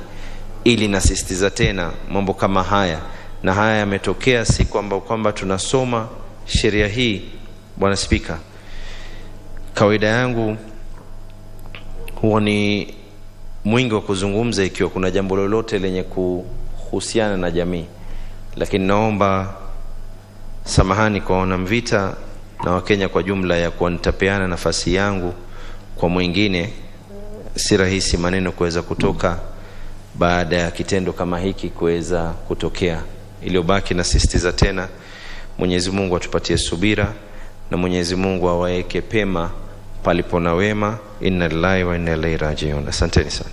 ili nasisitiza tena mambo kama haya, na haya yametokea siku ambao kwamba tunasoma sheria hii. Bwana Speaker, kawaida yangu huwa ni mwingi wa kuzungumza ikiwa kuna jambo lolote lenye kuhusiana na jamii, lakini naomba samahani kwa wanamvita na Wakenya kwa jumla ya kuwa nitapeana nafasi yangu kwa mwingine. Si rahisi maneno kuweza kutoka baada ya kitendo kama hiki kuweza kutokea. Iliyobaki na sisitiza tena, Mwenyezi Mungu atupatie subira, na Mwenyezi Mungu awaeke pema palipo na wema. Inna lillahi wa inna ilaihi rajiun. Asanteni sana.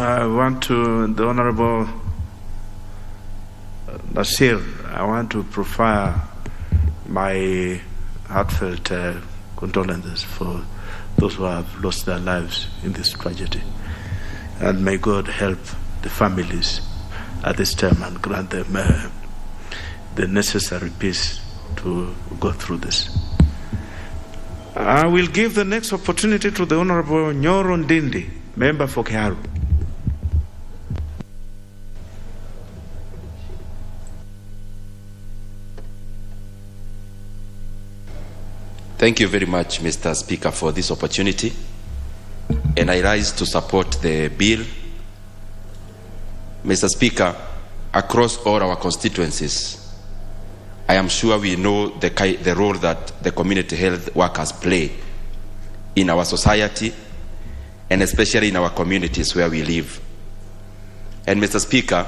I want to, the Honorable Nasir, I want to profile my heartfelt condolences for those who have lost their lives in this tragedy. And may God help the families at this time and grant them the necessary peace to go through this. I will give the next opportunity to the Honorable Nyoro Ndindi, member for Kiharu. Thank you very much, Mr. Speaker, for this opportunity. And I rise to support the bill. Mr. Speaker, across all our constituencies, I am sure we know the role that the community health workers play in our society and especially in our communities where we live. And Mr. Speaker,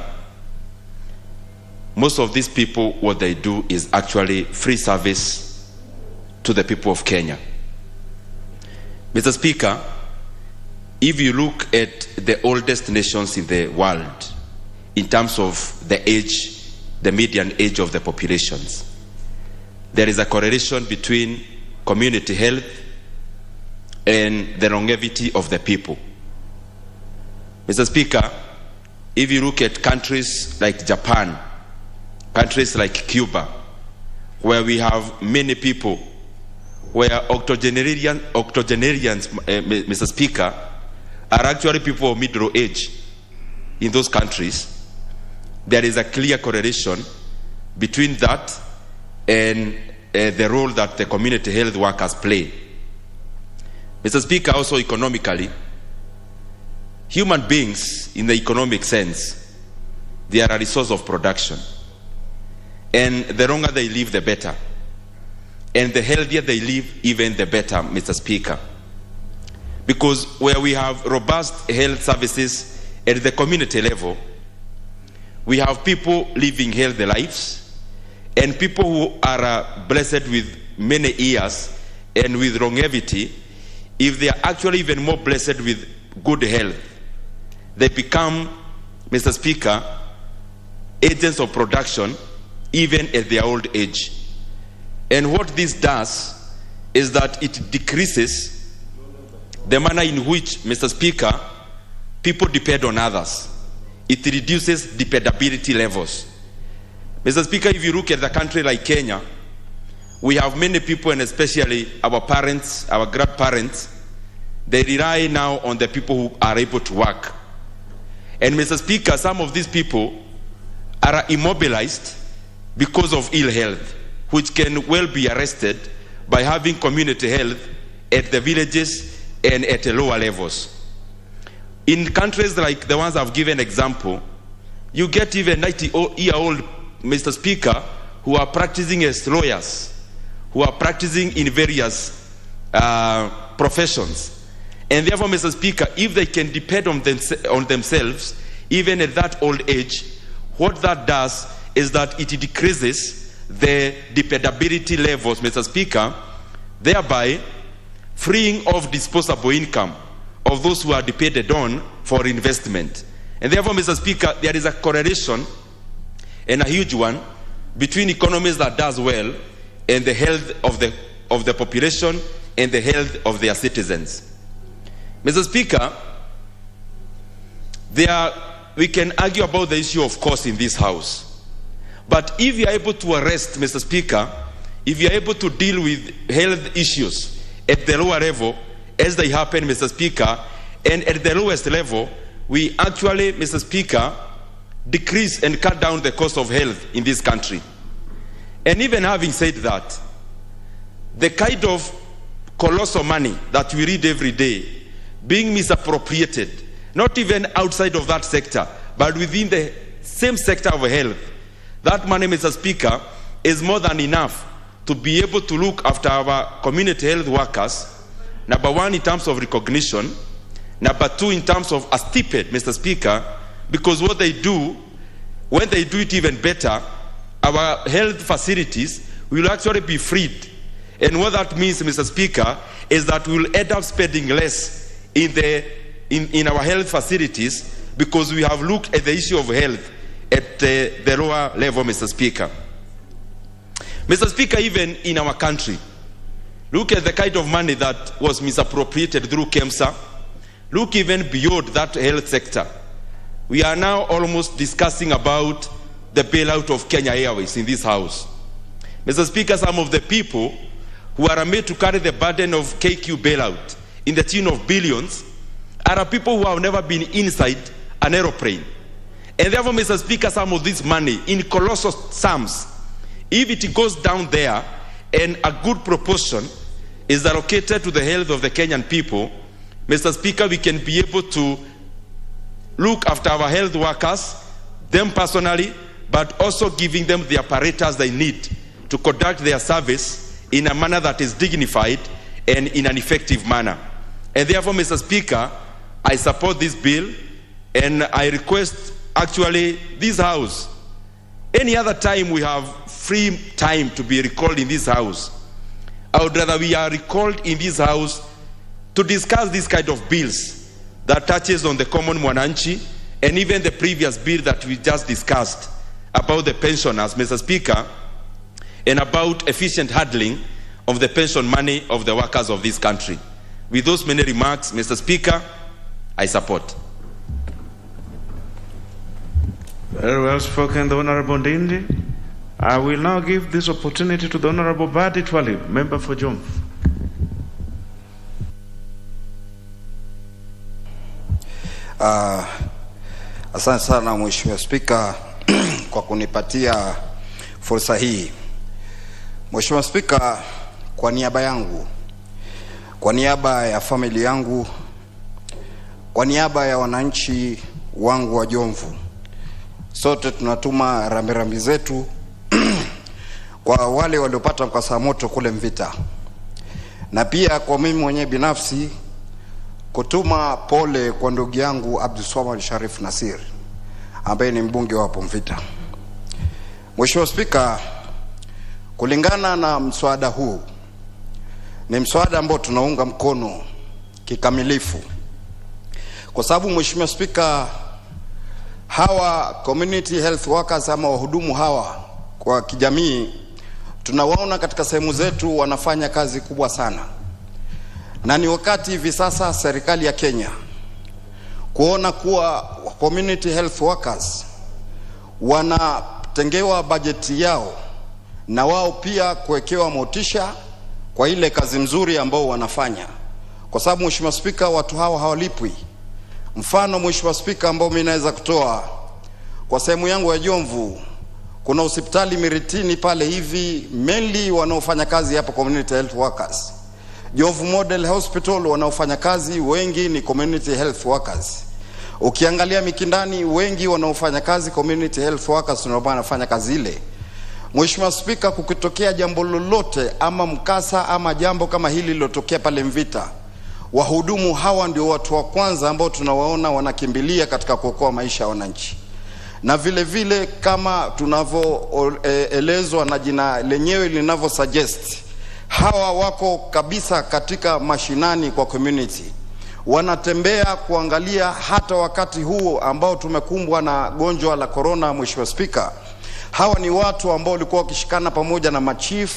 most of these people, what they do is actually free service to the people of Kenya. Mr. Speaker, if you look at the oldest nations in the world in terms of the age, the median age of the populations, there is a correlation between community health and the longevity of the people. Mr. Speaker, if you look at countries like Japan, countries like Cuba, where we have many people, where octogenarians, Mr. Speaker, are actually people of middle age in those countries, there is a clear correlation between that and the role that the community health workers play. Mr. Speaker, also economically, human beings in the economic sense, they are a resource of production. And the longer they live, the better. And the healthier they live, even the better, Mr. Speaker. Because where we have robust health services at the community level, we have people living healthy lives, and people who are blessed with many years and with longevity, if they are actually even more blessed with good health, they become, Mr. Speaker, agents of production even at their old age. And what this does is that it decreases the manner in which, Mr. Speaker, people depend on others. It reduces dependability levels. Mr. Speaker, if you look at the country like Kenya, we have many people, and especially our parents, our grandparents, they rely now on the people who are able to work. And Mr. Speaker, some of these people are immobilized because of ill health, which can well be arrested by having community health at the villages and at the lower levels. In countries like the ones I've given example, you get even 90-year-old, Mr. Speaker, who are practicing as lawyers, who are practicing in various professions. And therefore, Mr. Speaker, if they can depend on themselves, even at that old age, what that does is that it decreases the dependability levels, Mr. Speaker, thereby freeing off disposable income of those who are depended on for investment. And therefore, Mr. Speaker, there is a correlation, and a huge one, between economies that does well and the health of the population and the health of their citizens. Mr. Speaker, we can argue about the issue of cost in this House. But if you are able to arrest, Mr. Speaker, if you are able to deal with health issues at the lower level, as they happen, Mr. Speaker, and at the lowest level, we actually, Mr. Speaker, decrease and cut down the cost of health in this country. And even having said that, the kind of colossal money that we read every day being misappropriated, not even outside of that sector, but within the same sector of health, that money, Mr. Speaker, is more than enough to be able to look after our community health workers, number one, in terms of recognition, number two, in terms of a stipend, Mr. Speaker, because what they do, when they do it even better, our health facilities will actually be freed. And what that means, Mr. Speaker, is that we will end up spending less in our health facilities because we have looked at the issue of health at the lower level, Mr. Speaker. Mr. Speaker, even in our country, look at the kind of money that was misappropriated through KEMSA. Look even beyond that health sector. We are now almost discussing about the bailout of Kenya Airways in this house. Mr. Speaker, some of the people who are made to carry the burden of KQ bailout in the tune of billions are people who have never been inside an aeroplane. And therefore, Mr. Speaker, some of this money in colossal sums, if it goes down there and a good proportion is allocated to the health of the Kenyan people, Mr. Speaker, we can be able to look after our health workers, them personally, but also giving them the apparatus they need to conduct their service in a manner that is dignified and in an effective manner. And therefore, Mr. Speaker, I support this bill, and I request actually this House, any other time we have free time to be recalled in this House, I would rather we are recalled in this House to discuss this kind of bills that touches on the common mwananchi, and even the previous bill that we just discussed about the pensioners, Mr. Speaker, and about efficient handling of the pension money of the workers of this country. With those many remarks, Mr. Speaker, I support. Very well spoken, the Honorable Ndindi. I will now give this opportunity to the Honorable Badi Twalib, member for Jomvu. Asante sana Mheshimiwa Spika kwa kunipatia fursa hii. Mheshimiwa Spika, kwa niaba yangu, kwa niaba ya familia yangu, kwa niaba ya wananchi wangu wa Jomvu, sote tunatuma rambirambi zetu kwa wale waliopata mkasa moto kule Mvita, na pia kwa mimi mwenyewe binafsi kutuma pole kwa ndugu yangu Abdulswamad Sharif Nasir ambaye ni mbunge wa hapo Mvita. Mheshimiwa Spika, kulingana na mswada huu, ni mswada ambao tunaunga mkono kikamilifu, kwa sababu Mheshimiwa Spika, hawa community health workers ama wahudumu hawa kwa kijamii tunawaona katika sehemu zetu wanafanya kazi kubwa sana, na ni wakati hivi sasa serikali ya Kenya kuona kuwa community health workers wanatengewa bajeti yao na wao pia kuwekewa motisha kwa ile kazi nzuri ambao wanafanya, kwa sababu Mheshimiwa Spika, watu hawa hawalipwi. Mfano Mheshimiwa Spika ambao mimi naweza kutoa kwa sehemu yangu ya Jomvu, kuna hospitali Miritini pale hivi, mainly wanaofanya kazi hapa community health workers. Jomvu Model Hospital wanaofanya kazi wengi ni community health workers. Ukiangalia Mikindani wengi wanaofanya kazi community health workers ndio wanafanya kazi ile. Mheshimiwa Spika, kukitokea jambo lolote ama mkasa ama jambo kama hili lilotokea pale Mvita, wahudumu hawa ndio watu wa kwanza ambao tunawaona wanakimbilia katika kuokoa maisha ya wananchi. Na vile vile kama tunavyoelezwa na jina lenyewe linavyo suggest, hawa wako kabisa katika mashinani kwa community, wanatembea kuangalia hata wakati huo ambao tumekumbwa na gonjwa la corona. Mheshimiwa Spika, hawa ni watu ambao walikuwa wakishikana pamoja na machief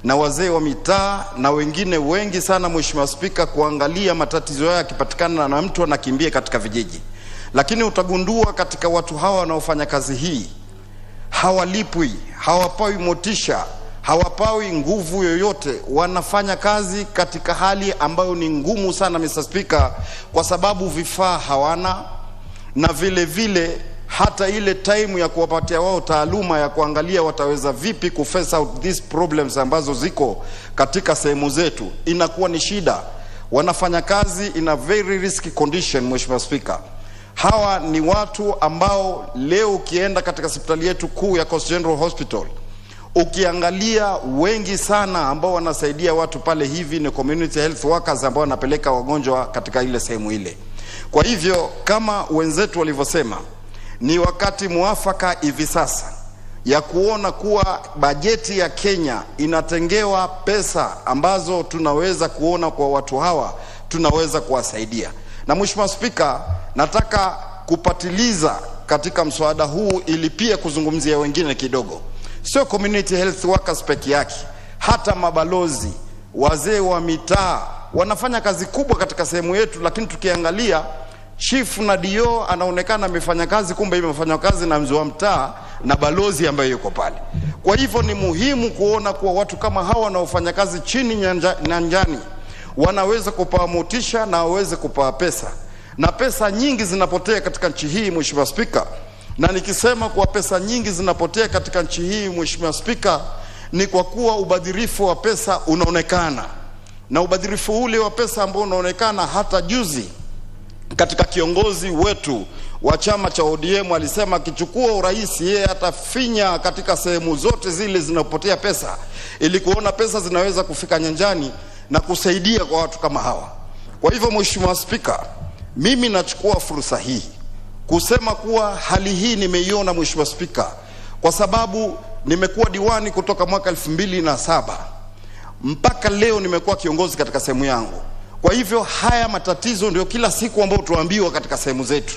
na wazee wa mitaa na wengine wengi sana, Mheshimiwa Spika, kuangalia matatizo yao yakipatikana na mtu anakimbia katika vijiji. Lakini utagundua katika watu hawa wanaofanya kazi hii hawalipwi, hawapawi motisha, hawapawi nguvu yoyote. Wanafanya kazi katika hali ambayo ni ngumu sana Mr. Speaker, kwa sababu vifaa hawana, na vile vile hata ile time ya kuwapatia wao taaluma ya kuangalia wataweza vipi kuface out these problems ambazo ziko katika sehemu zetu inakuwa ni shida. Wanafanya kazi in a very risky condition Mheshimiwa Speaker. Hawa ni watu ambao leo ukienda katika hospitali yetu kuu ya Coast General Hospital, ukiangalia wengi sana ambao wanasaidia watu pale hivi ni community health workers ambao wanapeleka wagonjwa katika ile sehemu ile. Kwa hivyo kama wenzetu walivyosema, ni wakati muafaka hivi sasa ya kuona kuwa bajeti ya Kenya inatengewa pesa ambazo tunaweza kuona kwa watu hawa tunaweza kuwasaidia. Na Mheshimiwa Spika, nataka kupatiliza katika mswada huu ili pia kuzungumzia wengine kidogo. Sio community health workers peke yake, hata mabalozi, wazee wa mitaa wanafanya kazi kubwa katika sehemu yetu, lakini tukiangalia chief na dio anaonekana amefanya kazi, kumbe imefanywa kazi na mzee wa mtaa na balozi ambaye yuko pale. Kwa hivyo ni muhimu kuona kuwa watu kama hawa wanaofanya kazi chini nyanjani wanaweza kupewa motisha na waweze kupewa pesa. Na pesa nyingi zinapotea katika nchi hii, Mheshimiwa Spika. Na nikisema kuwa pesa nyingi zinapotea katika nchi hii, Mheshimiwa Spika, ni kwa kuwa ubadhirifu wa pesa unaonekana. Na ubadhirifu ule wa pesa ambao unaonekana, hata juzi katika kiongozi wetu wa chama cha ODM alisema akichukua urais yeye atafinya katika sehemu zote zile zinapotea pesa ili kuona pesa zinaweza kufika nyanjani na kusaidia kwa watu kama hawa. Kwa hivyo Mheshimiwa Spika, mimi nachukua fursa hii kusema kuwa hali hii nimeiona, Mheshimiwa Spika, kwa sababu nimekuwa diwani kutoka mwaka 2007 mpaka leo nimekuwa kiongozi katika sehemu yangu. Kwa hivyo haya matatizo ndio kila siku ambao tuambiwa katika sehemu zetu.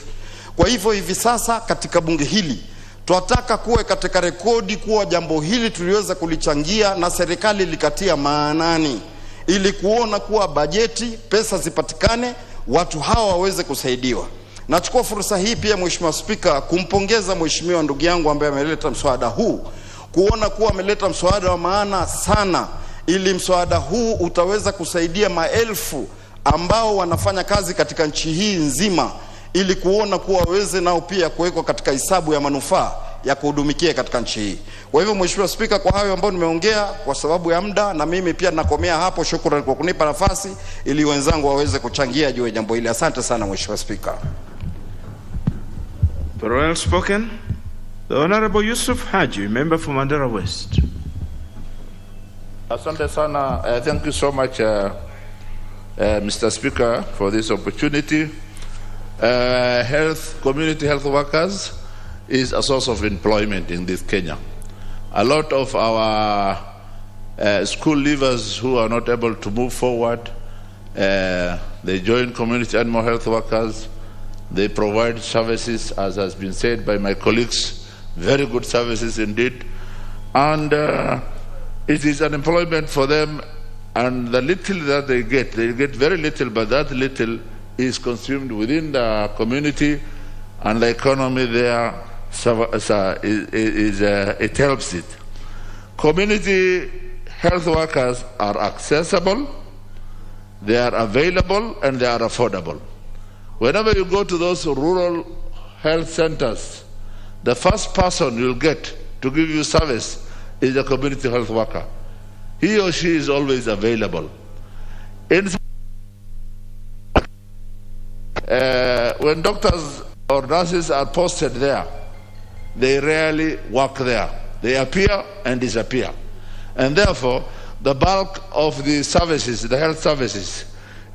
Kwa hivyo hivi sasa katika bunge hili tunataka kuwe katika rekodi kuwa jambo hili tuliweza kulichangia na serikali likatia maanani ili kuona kuwa bajeti, pesa zipatikane, watu hawa waweze kusaidiwa. Nachukua fursa hii pia Mheshimiwa Spika kumpongeza mheshimiwa ndugu yangu ambaye ameleta mswada huu, kuona kuwa ameleta mswada wa maana sana, ili mswada huu utaweza kusaidia maelfu ambao wanafanya kazi katika nchi hii nzima, ili kuona kuwa waweze nao pia kuwekwa katika hisabu ya manufaa ya kuhudumikia katika nchi hii. Kwa hivyo Mheshimiwa Spika, kwa hayo ambayo nimeongea kwa sababu ya muda, na mimi pia nakomea hapo. Shukrani kwa kunipa nafasi ili wenzangu waweze kuchangia juu ya jambo hili. Asante sana Mheshimiwa Spika. Very well spoken. The Honorable Yusuf Haji, member for Mandera West. Asante sana. Thank you so much, Mr. Speaker, for this opportunity. Community health workers is a source of employment in this Kenya. A lot of our school leavers who are not able to move forward, they join community animal health workers. They provide services, as has been said by my colleagues, very good services indeed. And it is an employment for them, and the little that they get very little, but that little is consumed within the community, and the economy there it helps it. Community health workers are accessible, they are available, and they are affordable. Whenever you go to those rural health centers, the first person you'll get to give you service is a community health worker. He or she is always available. When doctors or nurses are posted there, they rarely work there. They appear and disappear. And therefore, the bulk of the services, the health services,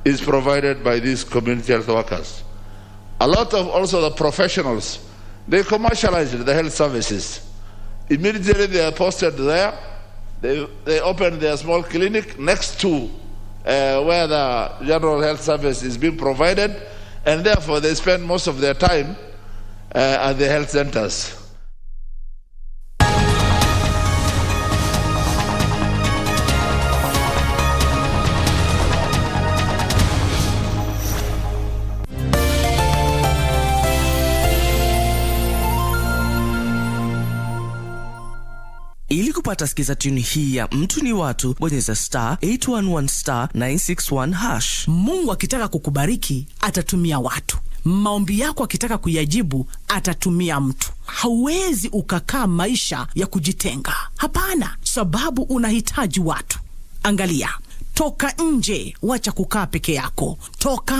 is provided by these community health workers. A lot of also the professionals, they commercialize the health services. Immediately they are posted there, they open their small clinic next to where the general health service is being provided, and therefore they spend most of their time at the health centers. Ili kupata skiza tuni hii ya mtu ni watu, bonyeza *811 *961#. Mungu akitaka kukubariki atatumia watu. Maombi yako akitaka kuyajibu atatumia mtu. Hauwezi ukakaa maisha ya kujitenga. Hapana, sababu unahitaji watu. Angalia, toka nje, wacha kukaa peke yako. Toka